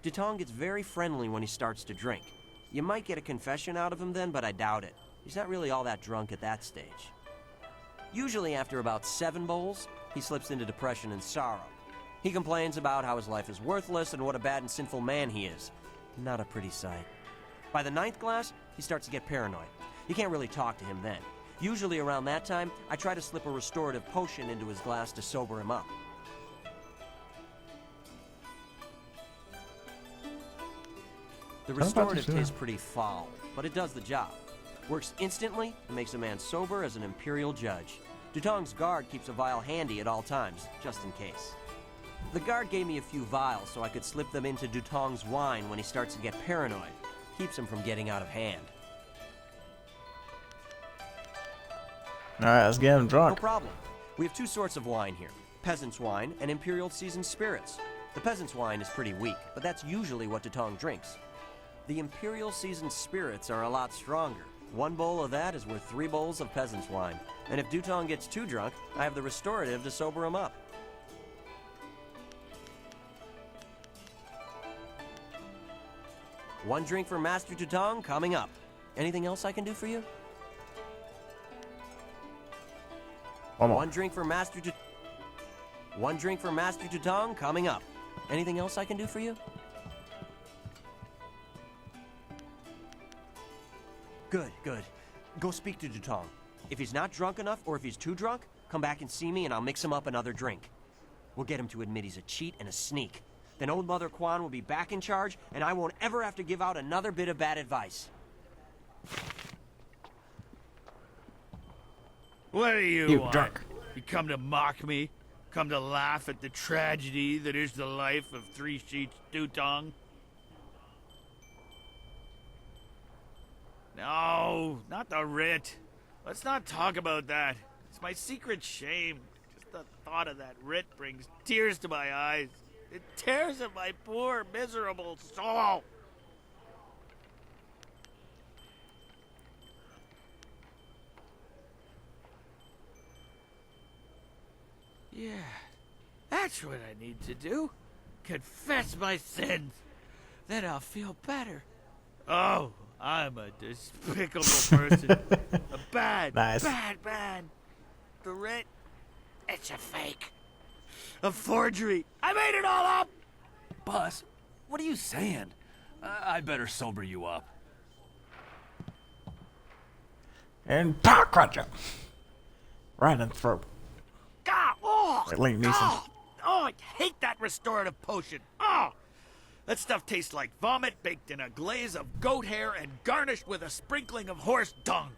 Dutong gets very friendly when he starts to drink. You might get a confession out of him then, but I doubt it. He's not really all that drunk at that stage. Usually after about 7 bowls, he slips into depression and sorrow. He complains about how his life is worthless and what a bad and sinful man he is. Not a pretty sight. By the 9th glass, he starts to get paranoid. You can't really talk to him then. Usually around that time, I try to slip a restorative potion into his glass to sober him up. The restorative tastes pretty foul, but it does the job. Works instantly and makes a man sober as an imperial judge. Dutong's guard keeps a vial handy at all times, just in case. The guard gave me a few vials so I could slip them into Dutong's wine when he starts to get paranoid. Keeps him from getting out of hand. Alright, let's get him No drunk. problem. We have 2 sorts of wine here. Peasant's wine and Imperial Seasoned Spirits. The peasant's wine is pretty weak, but that's usually what Dutong drinks. The Imperial Seasoned Spirits are a lot stronger. 1 bowl of that is worth 3 bowls of peasant's wine. And if Dutong gets too drunk, I have the restorative to sober him up. One drink for Master Dutong coming up. Anything else I can do for you? One drink for Master Dutong coming up. Anything else I can do for you? Good. Go speak to Dutong. If he's not drunk enough, or if he's too drunk, come back and see me and I'll mix him up another drink. We'll get him to admit he's a cheat and a sneak. Then old Mother Quan will be back in charge, and I won't ever have to give out another bit of bad advice. What do you You want? drunk. You come to mock me? Come to laugh at the tragedy that is the life of Three Sheets Dutong? No, not the writ. Let's not talk about that. It's my secret shame. Just the thought of that writ brings tears to my eyes. It tears at my poor, miserable soul. That's what I need to do. Confess my sins. Then I'll feel better. Oh, I'm a despicable person. A bad, Nice. bad man. The writ, it's a fake. A forgery. I made it all up! Boss, what are you saying? I better sober you up. And power cruncher. Right in the throat. God, oh, Like Liam Neeson. Oh, I hate that restorative potion. Oh, that stuff tastes like vomit baked in a glaze of goat hair and garnished with a sprinkling of horse dung.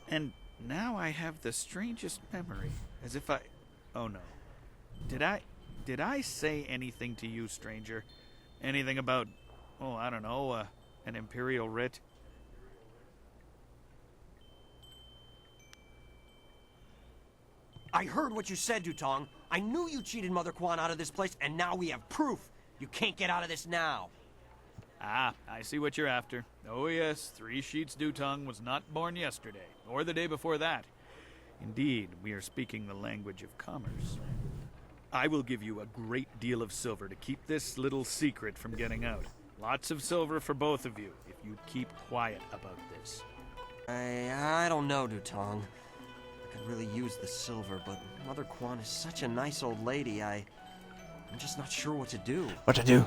And now I have the strangest memory, as if oh no. Did I say anything to you, stranger? Anything about, oh, I don't know, an imperial writ? I heard what you said, Dutong. I knew you cheated Mother Quan out of this place, and now we have proof. You can't get out of this now. Ah, I see what you're after. Oh yes, Three Sheets Dutong was not born yesterday, or the day before that. Indeed, we are speaking the language of commerce. I will give you a great deal of silver to keep this little secret from getting out. Lots of silver for both of you, if you keep quiet about this. I don't know, Dutong. I could really use the silver, but Mother Quan is such a nice old lady, I'm just not sure what to do. What to do?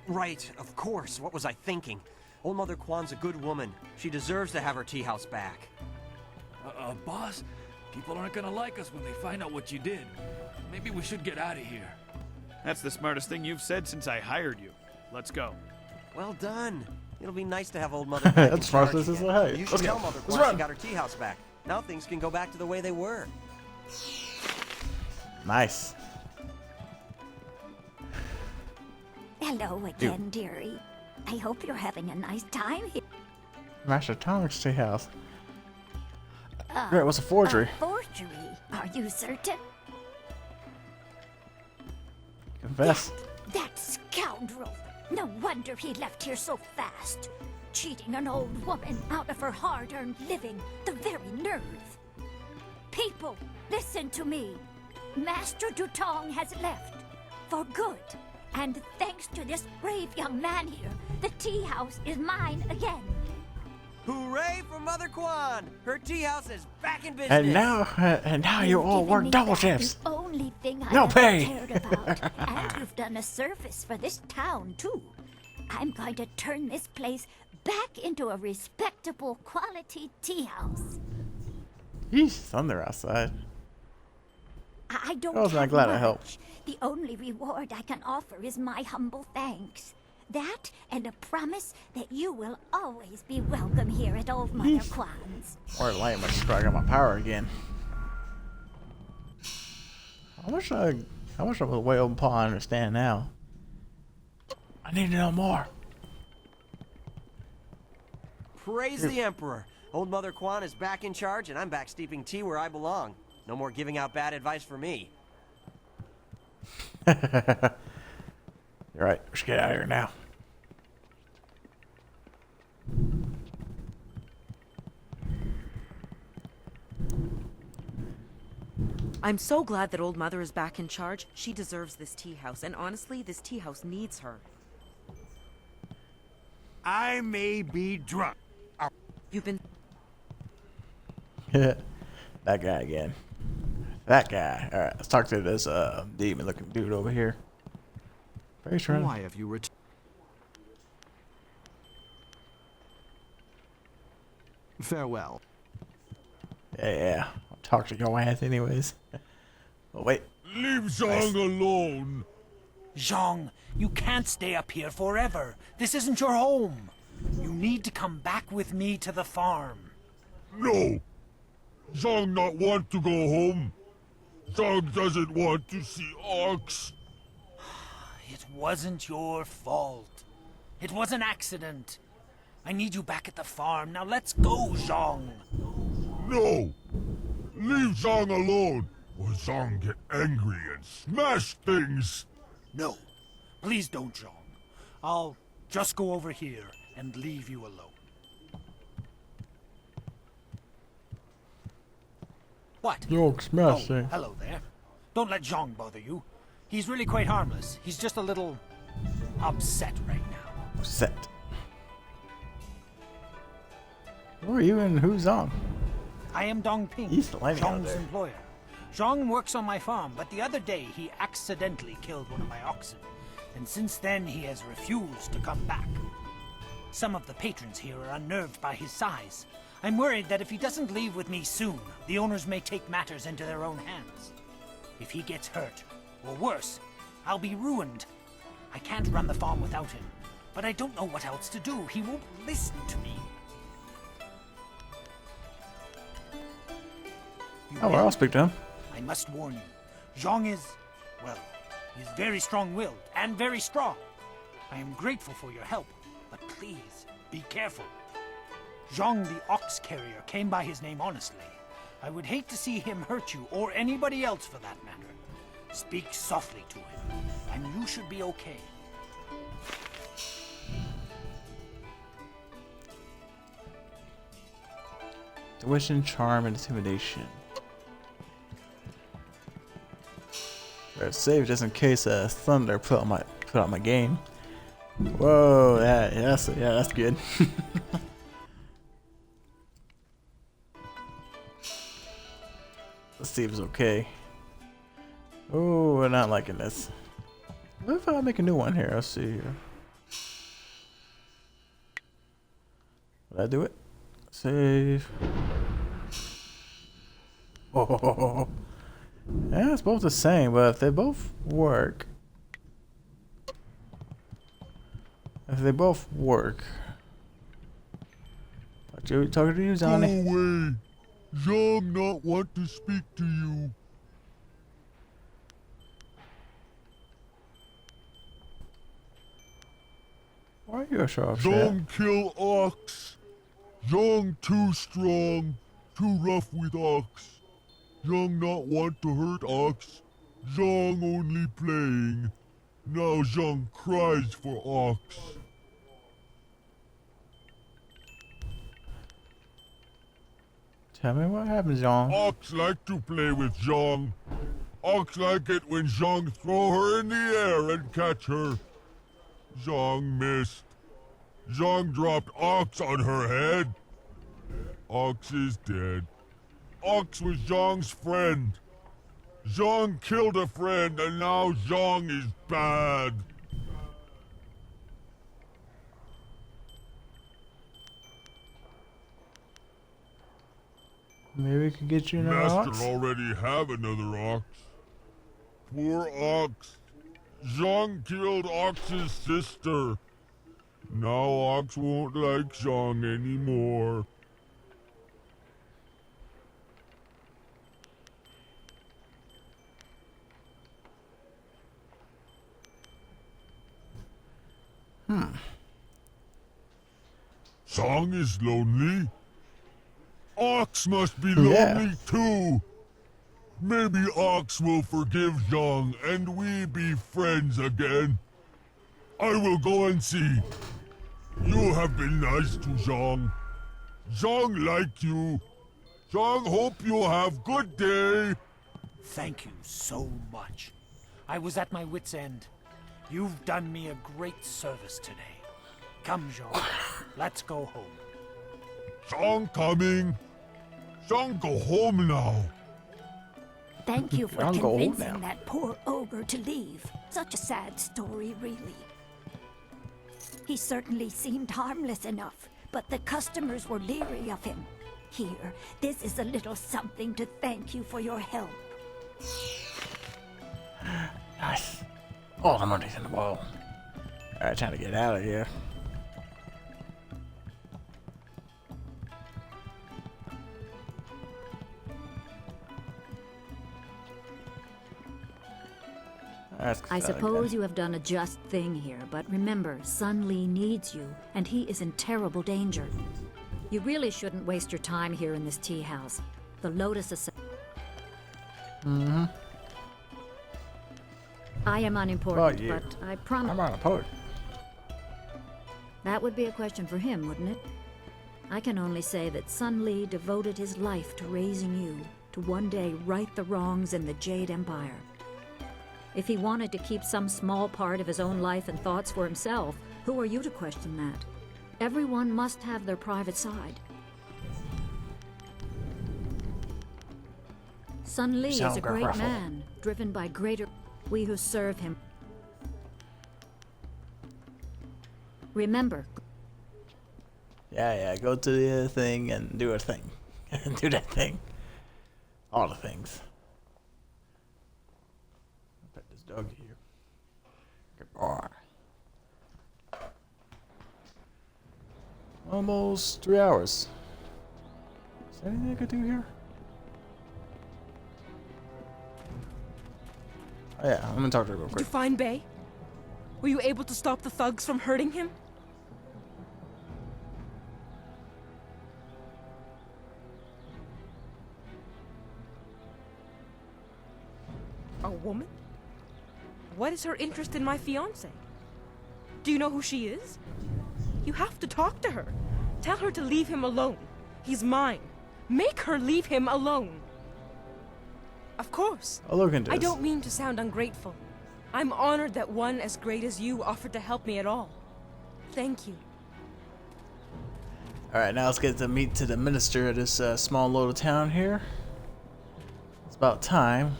Right, of course. What was I thinking? Old Mother Quan's a good woman. She deserves to have her tea house back. Boss, people aren't gonna like us when they find out what you did. Maybe we should get out of here. That's the smartest thing you've said since I hired you. Let's go. Well done. It'll be nice to have old Mother back That's in charge smart. This is again. hey. You should Let's tell go. Mother Let's Quan she run. got her tea house back. Now things can go back to the way they were. Nice. Hello again, dearie. I hope you're having a nice time here. Master Tong's tea house. Great, what's a forgery? A forgery? Are you certain? Confess. That scoundrel! No wonder he left here so fast. Cheating an old woman out of her hard-earned living. The very nerve. People, listen to me. Master Dutong has left. For good. And thanks to this brave young man here, the tea house is mine again. Hooray for Mother Quan! Her tea house is back in business. And now you all Giving work me double back shifts. The only thing I No ever pay. cared about. And you've done a service for this town too. I'm going to turn this place back into a respectable quality tea house. Yeesh, thunder outside. I don't I was not have glad much. I helped. The only reward I can offer is my humble thanks. That and a promise that you will always be welcome here at Old Mother Quan's. Or lame, I just got my power again. I wish I was way open paw. I understand now. I need to know more. Praise the Emperor. Old Mother Quan is back in charge, and I'm back steeping tea where I belong. No more giving out bad advice for me. You're right. We should get out of here now. I'm so glad that Old Mother is back in charge. She deserves this tea house, and honestly, this tea house needs her. I may be drunk. You've been... That guy again. That guy. Alright, let's talk to this demon looking dude over here. Very true. Why have you returned? Farewell. Yeah. I'll talk to your ass anyways. Oh, wait. Leave Zhang alone. Zhang, you can't stay up here forever. This isn't your home. You need to come back with me to the farm. No. Zhang not want to go home. Zhang doesn't want to see orcs. It wasn't your fault. It was an accident. I need you back at the farm. Now let's go, Zhang. No. Leave Zhang alone, or Zhang get angry and smash things. No. Please don't, Zhang. I'll just go over here and leave you alone. What? York smash, eh? Hello there. Don't let Zhang bother you. He's really quite harmless. He's just a little upset right now. Upset. Who are you and who's on? I am Dong Ping, He's the lightning out Zhang's there. employer. Zhang works on my farm, but the other day he accidentally killed one of my oxen. And since then he has refused to come back. Some of the patrons here are unnerved by his size. I'm worried that if he doesn't leave with me soon, the owners may take matters into their own hands. If he gets hurt, or worse, I'll be ruined. I can't run the farm without him, but I don't know what else to do. He won't listen to me. Oh, well, I'll speak to him. I must warn you, Zhang is, well, he's very strong-willed and very strong. I am grateful for your help, but please, be careful. Zhang the ox carrier came by his name honestly. I would hate to see him hurt you, or anybody else for that matter. Speak softly to him, and you should be okay. Tuition, charm, and intimidation. Better save just in case thunder put on my game. Whoa, that's good. Let's see if it's okay. Oh, we're not liking this. What if I make a new one here? Let's see here. Would I do it? Save. Oh, yeah, it's both the same, but if they both work. What you talking to you, Johnny? Go away. Zhang not want to speak to you. Why are you a sharp Zhang kill ox. Zhang too strong, too rough with ox. Zhang not want to hurt ox. Zhang only playing. Now Zhang cries for ox. Tell me what happened, Zhang. Ox like to play with Zhang. Ox like it when Zhang throw her in the air and catch her. Zhang missed. Zhang dropped Ox on her head. Ox is dead. Ox was Zhang's friend. Zhang killed a friend and now Zhang is bad. Maybe we could get you another Master ox? already have another ox. Poor ox. Zhang killed Ox's sister. Now Ox won't like Zhang anymore. Zhang is lonely. Ox must be lonely too. Maybe Ox will forgive Zhang and we be friends again. I will go and see. You have been nice to Zhang. Zhang like you. Zhang hope you have good day. Thank you so much. I was at my wit's end. You've done me a great service today. Come, Zhang. Let's go home. Zhang coming. Zhang go home now. Thank you for I'll go home convincing now. that poor ogre to leave. Such a sad story, really. He certainly seemed harmless enough, but the customers were leery of him. Here, this is a little something to thank you for your help. Nice. All the money's in the wall. Alright, time to get out of here. I suppose you have done a just thing here, but remember, Sun Li needs you, and he is in terrible danger. You really shouldn't waste your time here in this tea house. The Lotus is... I am unimportant, you? but I promise... I'm unimportant. That would be a question for him, wouldn't it? I can only say that Sun Li devoted his life to raising you, to one day right the wrongs in the Jade Empire. If he wanted to keep some small part of his own life and thoughts for himself, who are you to question that? Everyone must have their private side. Sun Li is a great man, driven by greater... We who serve him. Remember... Yeah, go to the thing and do a thing. Do that thing. All the things. Pet this dog here. Good boy. Almost 3 hours. Is there anything I could do here? Oh yeah, I'm gonna talk to her real Did quick. you find Bay? Were you able to stop the thugs from hurting him? A woman? What is her interest in my fiancé? Do you know who she is? You have to talk to her. Tell her to leave him alone. He's mine. Make her leave him alone. Of course. I'll look into I this. don't mean to sound ungrateful. I'm honored that one as great as you offered to help me at all. Thank you. Alright, now let's get to meet to the minister of this small little town here. It's about time.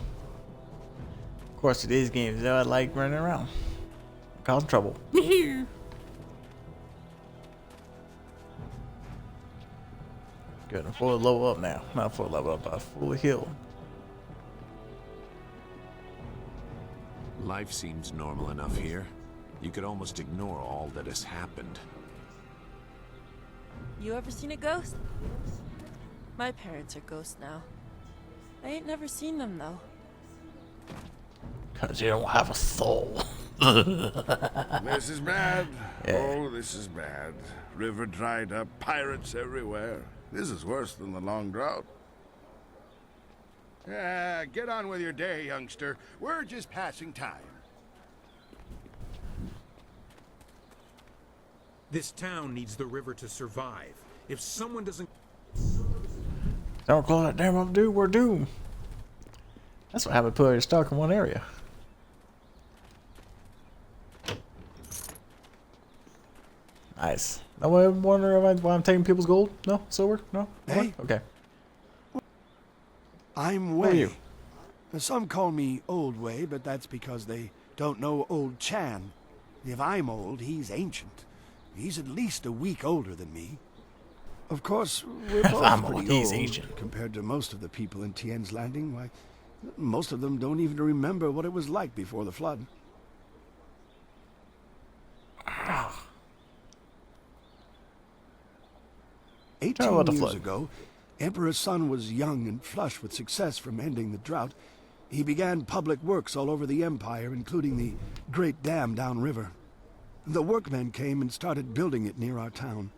Of course, today's games, I like running around. Causing trouble. Good, I'm fully level up now. Not fully level up, but fully healed. Life seems normal enough here. You could almost ignore all that has happened. You ever seen a ghost? My parents are ghosts now. I ain't never seen them though. Cause you don't have a soul. This is bad. Yeah. Oh, this is bad. River dried up, pirates everywhere. This is worse than the long drought. Get on with your day, youngster. We're just passing time. This town needs the river to survive. If someone doesn't... Don't close that damn up, dude. We're doomed. That's what happened to put your stock in one area. Nice. No one wonder why I'm taking people's gold? No? Silver? No? Hey. Okay. I'm Who are Wei. you? Some call me Old Wei, but that's because they don't know Old Chan. If I'm old, he's ancient. He's at least a week older than me. Of course, we're If both I'm pretty old, he's old ancient. compared to most of the people in Tien's Landing. Why, most of them don't even remember what it was like before the flood. 18 about the years flood. ago, Emperor Sun was young and flush with success from ending the drought. He began public works all over the empire, including the great dam downriver. The workmen came and started building it near our town.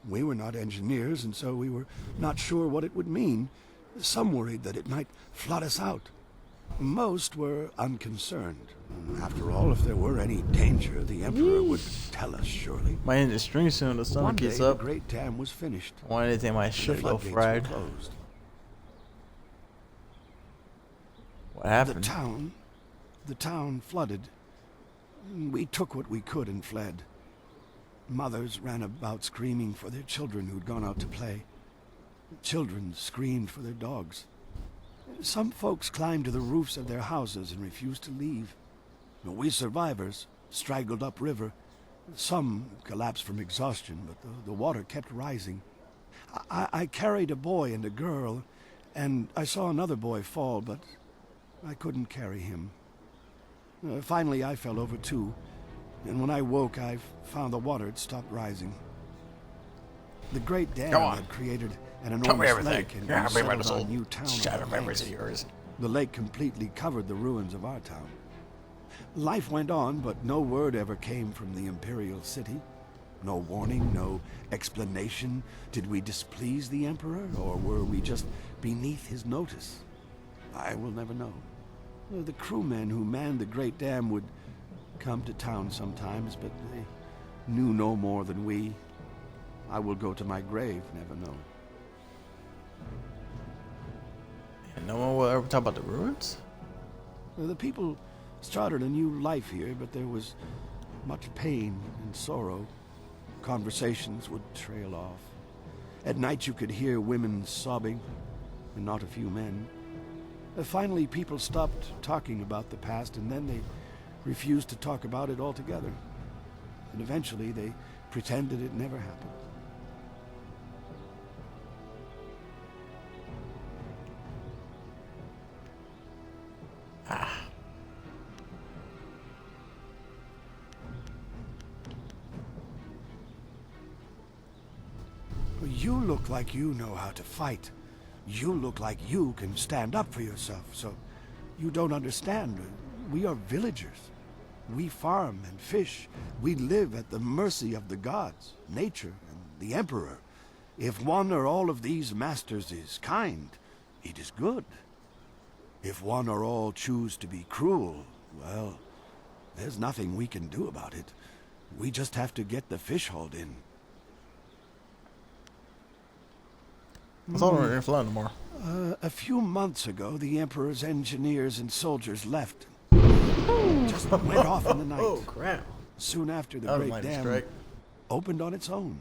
We were not engineers, and so we were not sure what it would mean. Some worried that it might flood us out. Most were unconcerned. After all, if there were any danger, the Emperor would tell us, surely. My end is stream soon. The One stomach day, gets the up. great dam was finished. Want anything my The shit go floodgates fried? were closed. What happened? The town flooded. We took what we could and fled. Mothers ran about screaming for their children who'd gone out to play. Children screamed for their dogs. Some folks climbed to the roofs of their houses and refused to leave. We survivors straggled upriver. Some collapsed from exhaustion, but the water kept rising. I carried a boy and a girl, and I saw another boy fall, but I couldn't carry him. Finally, I fell over too, and when I woke, I found the water had stopped rising. The great dam Go on. had created an Tell me enormous everything. lake, and Yeah, we I remember settled this our old new town. on shadow the memories lakes. of yours. The lake completely covered the ruins of our town. Life went on, but no word ever came from the Imperial City. No warning, no explanation. Did we displease the Emperor, or were we just beneath his notice? I will never know. The crewmen who manned the great dam would come to town sometimes, but they knew no more than we. I will go to my grave never knowing. no one will ever talk about the ruins? The people started a new life here, but there was much pain and sorrow. Conversations would trail off. At night you could hear women sobbing, and not a few men. Finally, people stopped talking about the past, and then they refused to talk about it altogether. And eventually they pretended it never happened. You look like you know how to fight. You look like you can stand up for yourself, so you don't understand. We are villagers. We farm and fish. We live at the mercy of the gods, nature, and the Emperor. If one or all of these masters is kind, it is good. If one or all choose to be cruel, well, there's nothing we can do about it. We just have to get the fish hauled in. I thought we weren't flying anymore. A few months ago, the Emperor's engineers and soldiers left. Just went off in the night. Oh, crap. Soon after, the Great Dam strike. opened on its own.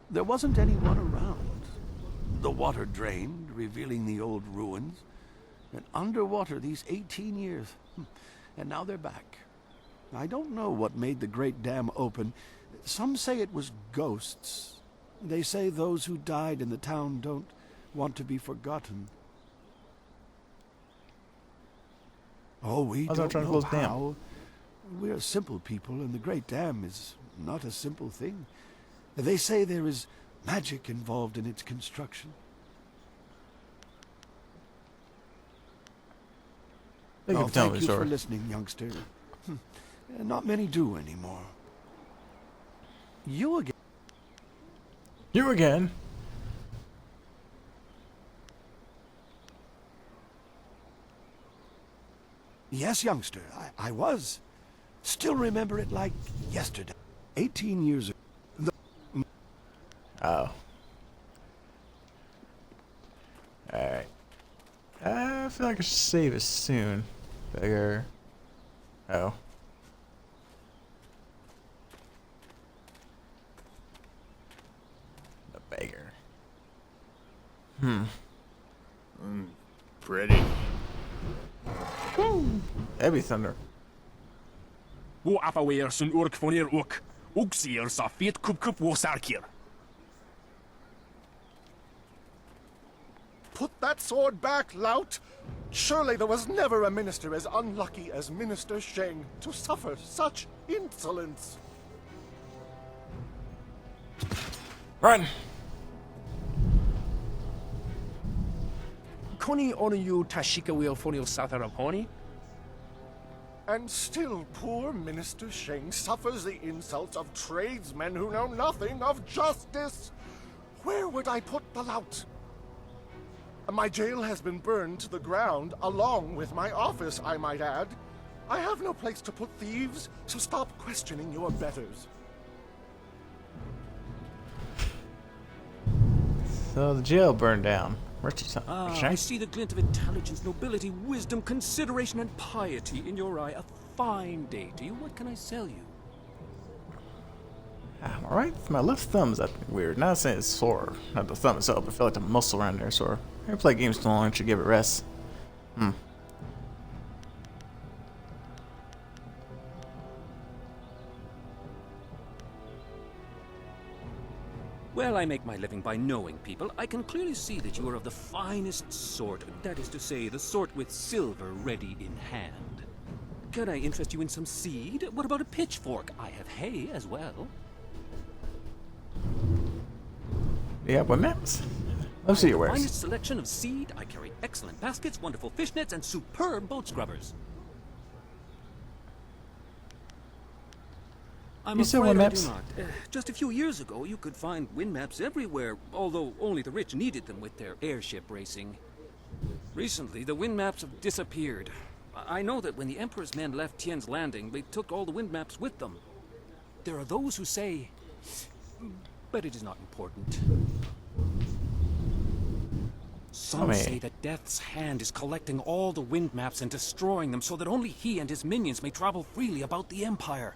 There wasn't anyone around. The water drained, revealing the old ruins. And underwater these 18 years. And now they're back. I don't know what made the Great Dam open. Some say it was ghosts. They say those who died in the town don't want to be forgotten. Oh, we don't know how. We're simple people, and the Great Dam is not a simple thing. They say there is magic involved in its construction. Thank you for listening, youngster. Not many do anymore. You again. You again? Yes, youngster, I was. Still remember it like yesterday. 18 years ago. Oh. Alright. I feel like I should save it soon. Bigger. Oh. The beggar. Pretty. Heavy thunder. Wo afaweer sun urk vonir ook. Oeksier sa fiet kup wo sarkir. Put that sword back, lout! Surely there was never a minister as unlucky as Minister Sheng to suffer such insolence. Run! Koni onu you tashika wheel fonil sataraponi? And still poor Minister Sheng suffers the insults of tradesmen who know nothing of justice. Where would I put the lout? My jail has been burned to the ground, along with my office, I might add. I have no place to put thieves, so stop questioning your betters. So the jail burned down. I see the glint of intelligence, nobility, wisdom, consideration, and piety in your eye. A fine day to you. What can I sell you? Alright, my left thumb's acting weird. Not saying it's sore, not the thumb itself, but I feel like the muscle around there is sore. I play games too long, should give it rest. Well, I make my living by knowing people. I can clearly see that you are of the finest sort. That is to say, the sort with silver ready in hand. Can I interest you in some seed? What about a pitchfork? I have hay as well. Yeah, what maps? Let's see your wares. Finest selection of seed. I carry excellent baskets, wonderful fish nets, and superb boat scrubbers. I'm You said afraid wind I maps? do not. Just a few years ago, you could find wind maps everywhere, although only the rich needed them with their airship racing. Recently, the wind maps have disappeared. I know that when the Emperor's men left Tien's Landing, they took all the wind maps with them. There are those who say... But it is not important. Some say that Death's hand is collecting all the wind maps and destroying them so that only he and his minions may travel freely about the Empire.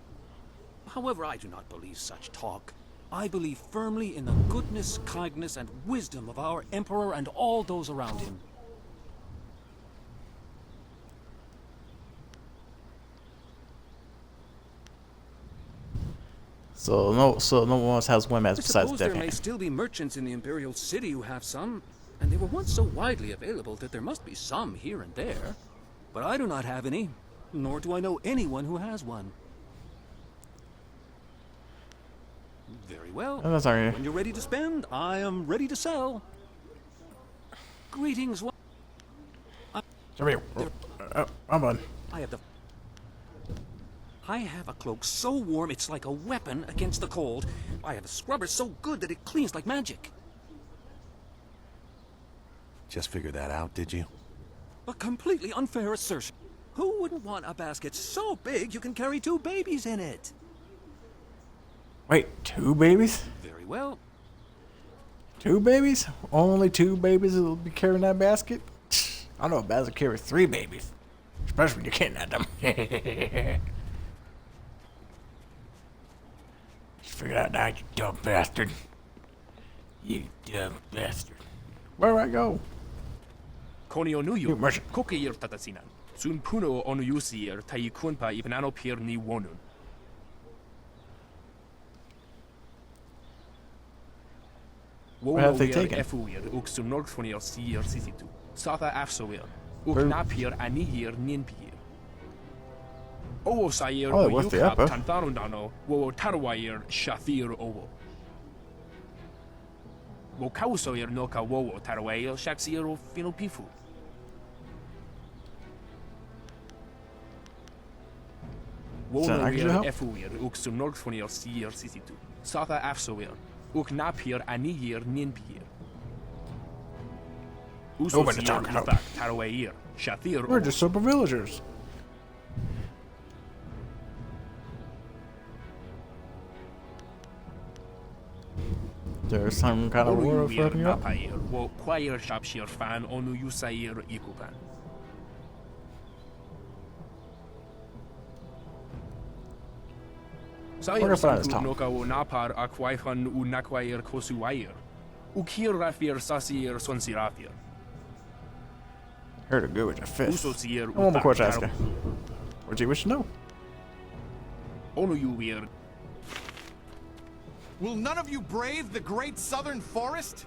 However, I do not believe such talk. I believe firmly in the goodness, kindness, and wisdom of our Emperor and all those around him. So no one else has wind maps besides There Death may Hand. still be merchants in the Imperial City who have some, and they were once so widely available that there must be some here and there. But I do not have any, nor do I know anyone who has one. Very well. Oh, that's all right. When you're ready to spend, I am ready to sell. Greetings. Come here. I'm on. I have a cloak so warm it's like a weapon against the cold. I have a scrubber so good that it cleans like magic. Just figured that out, did you? A completely unfair assertion. Who wouldn't want a basket so big you can carry 2 babies in it? Wait, 2 babies? Very well. 2 babies? Only 2 babies will be carrying that basket? I know a basket carry 3 babies. Especially when you're kidnapping them. Just figured out now, you dumb bastard. You dumb bastard. Where do I go? Konio nuyu, merchant. kokir tatasinan. Sun puno onuyusir taikunpa ibnano pir ni wonun. What have they taken? Efuir uksun norkfonir sir sisitu. Satha afsoir. Uknapir anihir ninpir. Owo sair Oh, what's the upper? tantarundano, wo tarwair shathir owo. Wo kausoir noka wowo tarwair shaksir finopifu. Sound actually help? Efuir uksun norkfonir sir sisitu. Satha afsoir. Uknapir anihir ninpir. Open the tongue, help. Tarwair shathir We're just super villagers. There's some kind of war fucking up. Wo choir shapshir fan onu yusair ikupan. Sair sanku noka wo napar akwaifan u nakwair kosuwair. Ukir rafir sasir sonsirafir. Heard a good with your fist. Usosir One more question asking. What do you wish to know? Onu yuwir. Will none of you brave the great southern forest?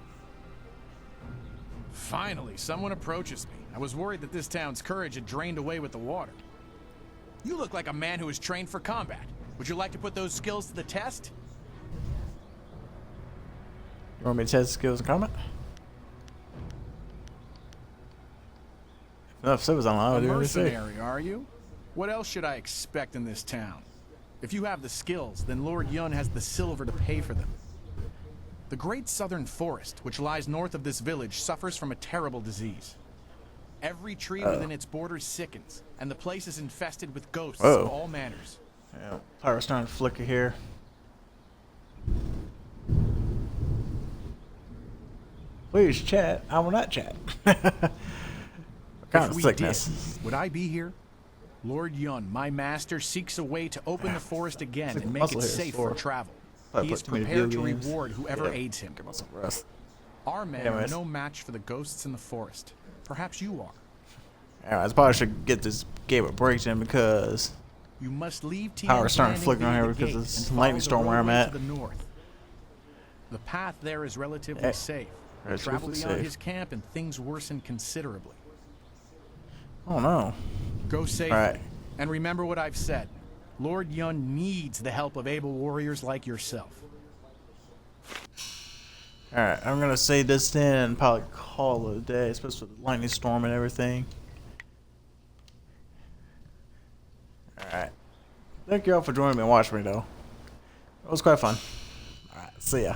Finally, someone approaches me. I was worried that this town's courage had drained away with the water. You look like a man who is trained for combat. Would you like to put those skills to the test? You want me to test skills and combat? If enough civils online, A what do you want to say? mercenary, are you? What else should I expect in this town? If you have the skills, then Lord Yun has the silver to pay for them. The great southern forest, which lies north of this village, suffers from a terrible disease. Every tree within its borders sickens, and the place is infested with ghosts of all manners. Yeah, power's starting to flicker here. Please chat. I will not chat. What kind If of we sickness? did, would I be here? Lord Yun, my master, seeks a way to open the forest again and make muscle it here is safe sore. for travel. Probably He is put too many prepared to video games. reward whoever Yeah, aids him. give us some rest. Our men Anyways. are no match for the ghosts in the forest. Perhaps you are. Anyways, I probably should get this game a break then because You must leave Tian's power's starting to Landing flicker on via here the because gate it's and follow lightning the storm where I'm roadway at. to the north. The path there is relatively Eh, safe. relatively Travel beyond safe. his camp and things worsen considerably. Oh no. Go safe. Alright. And remember what I've said. Lord Yun needs the help of able warriors like yourself. Alright, I'm gonna say this then and probably call it a day, especially with the lightning storm and everything. Alright. Thank you all for joining me and watching me though. It was quite fun. Alright, see ya.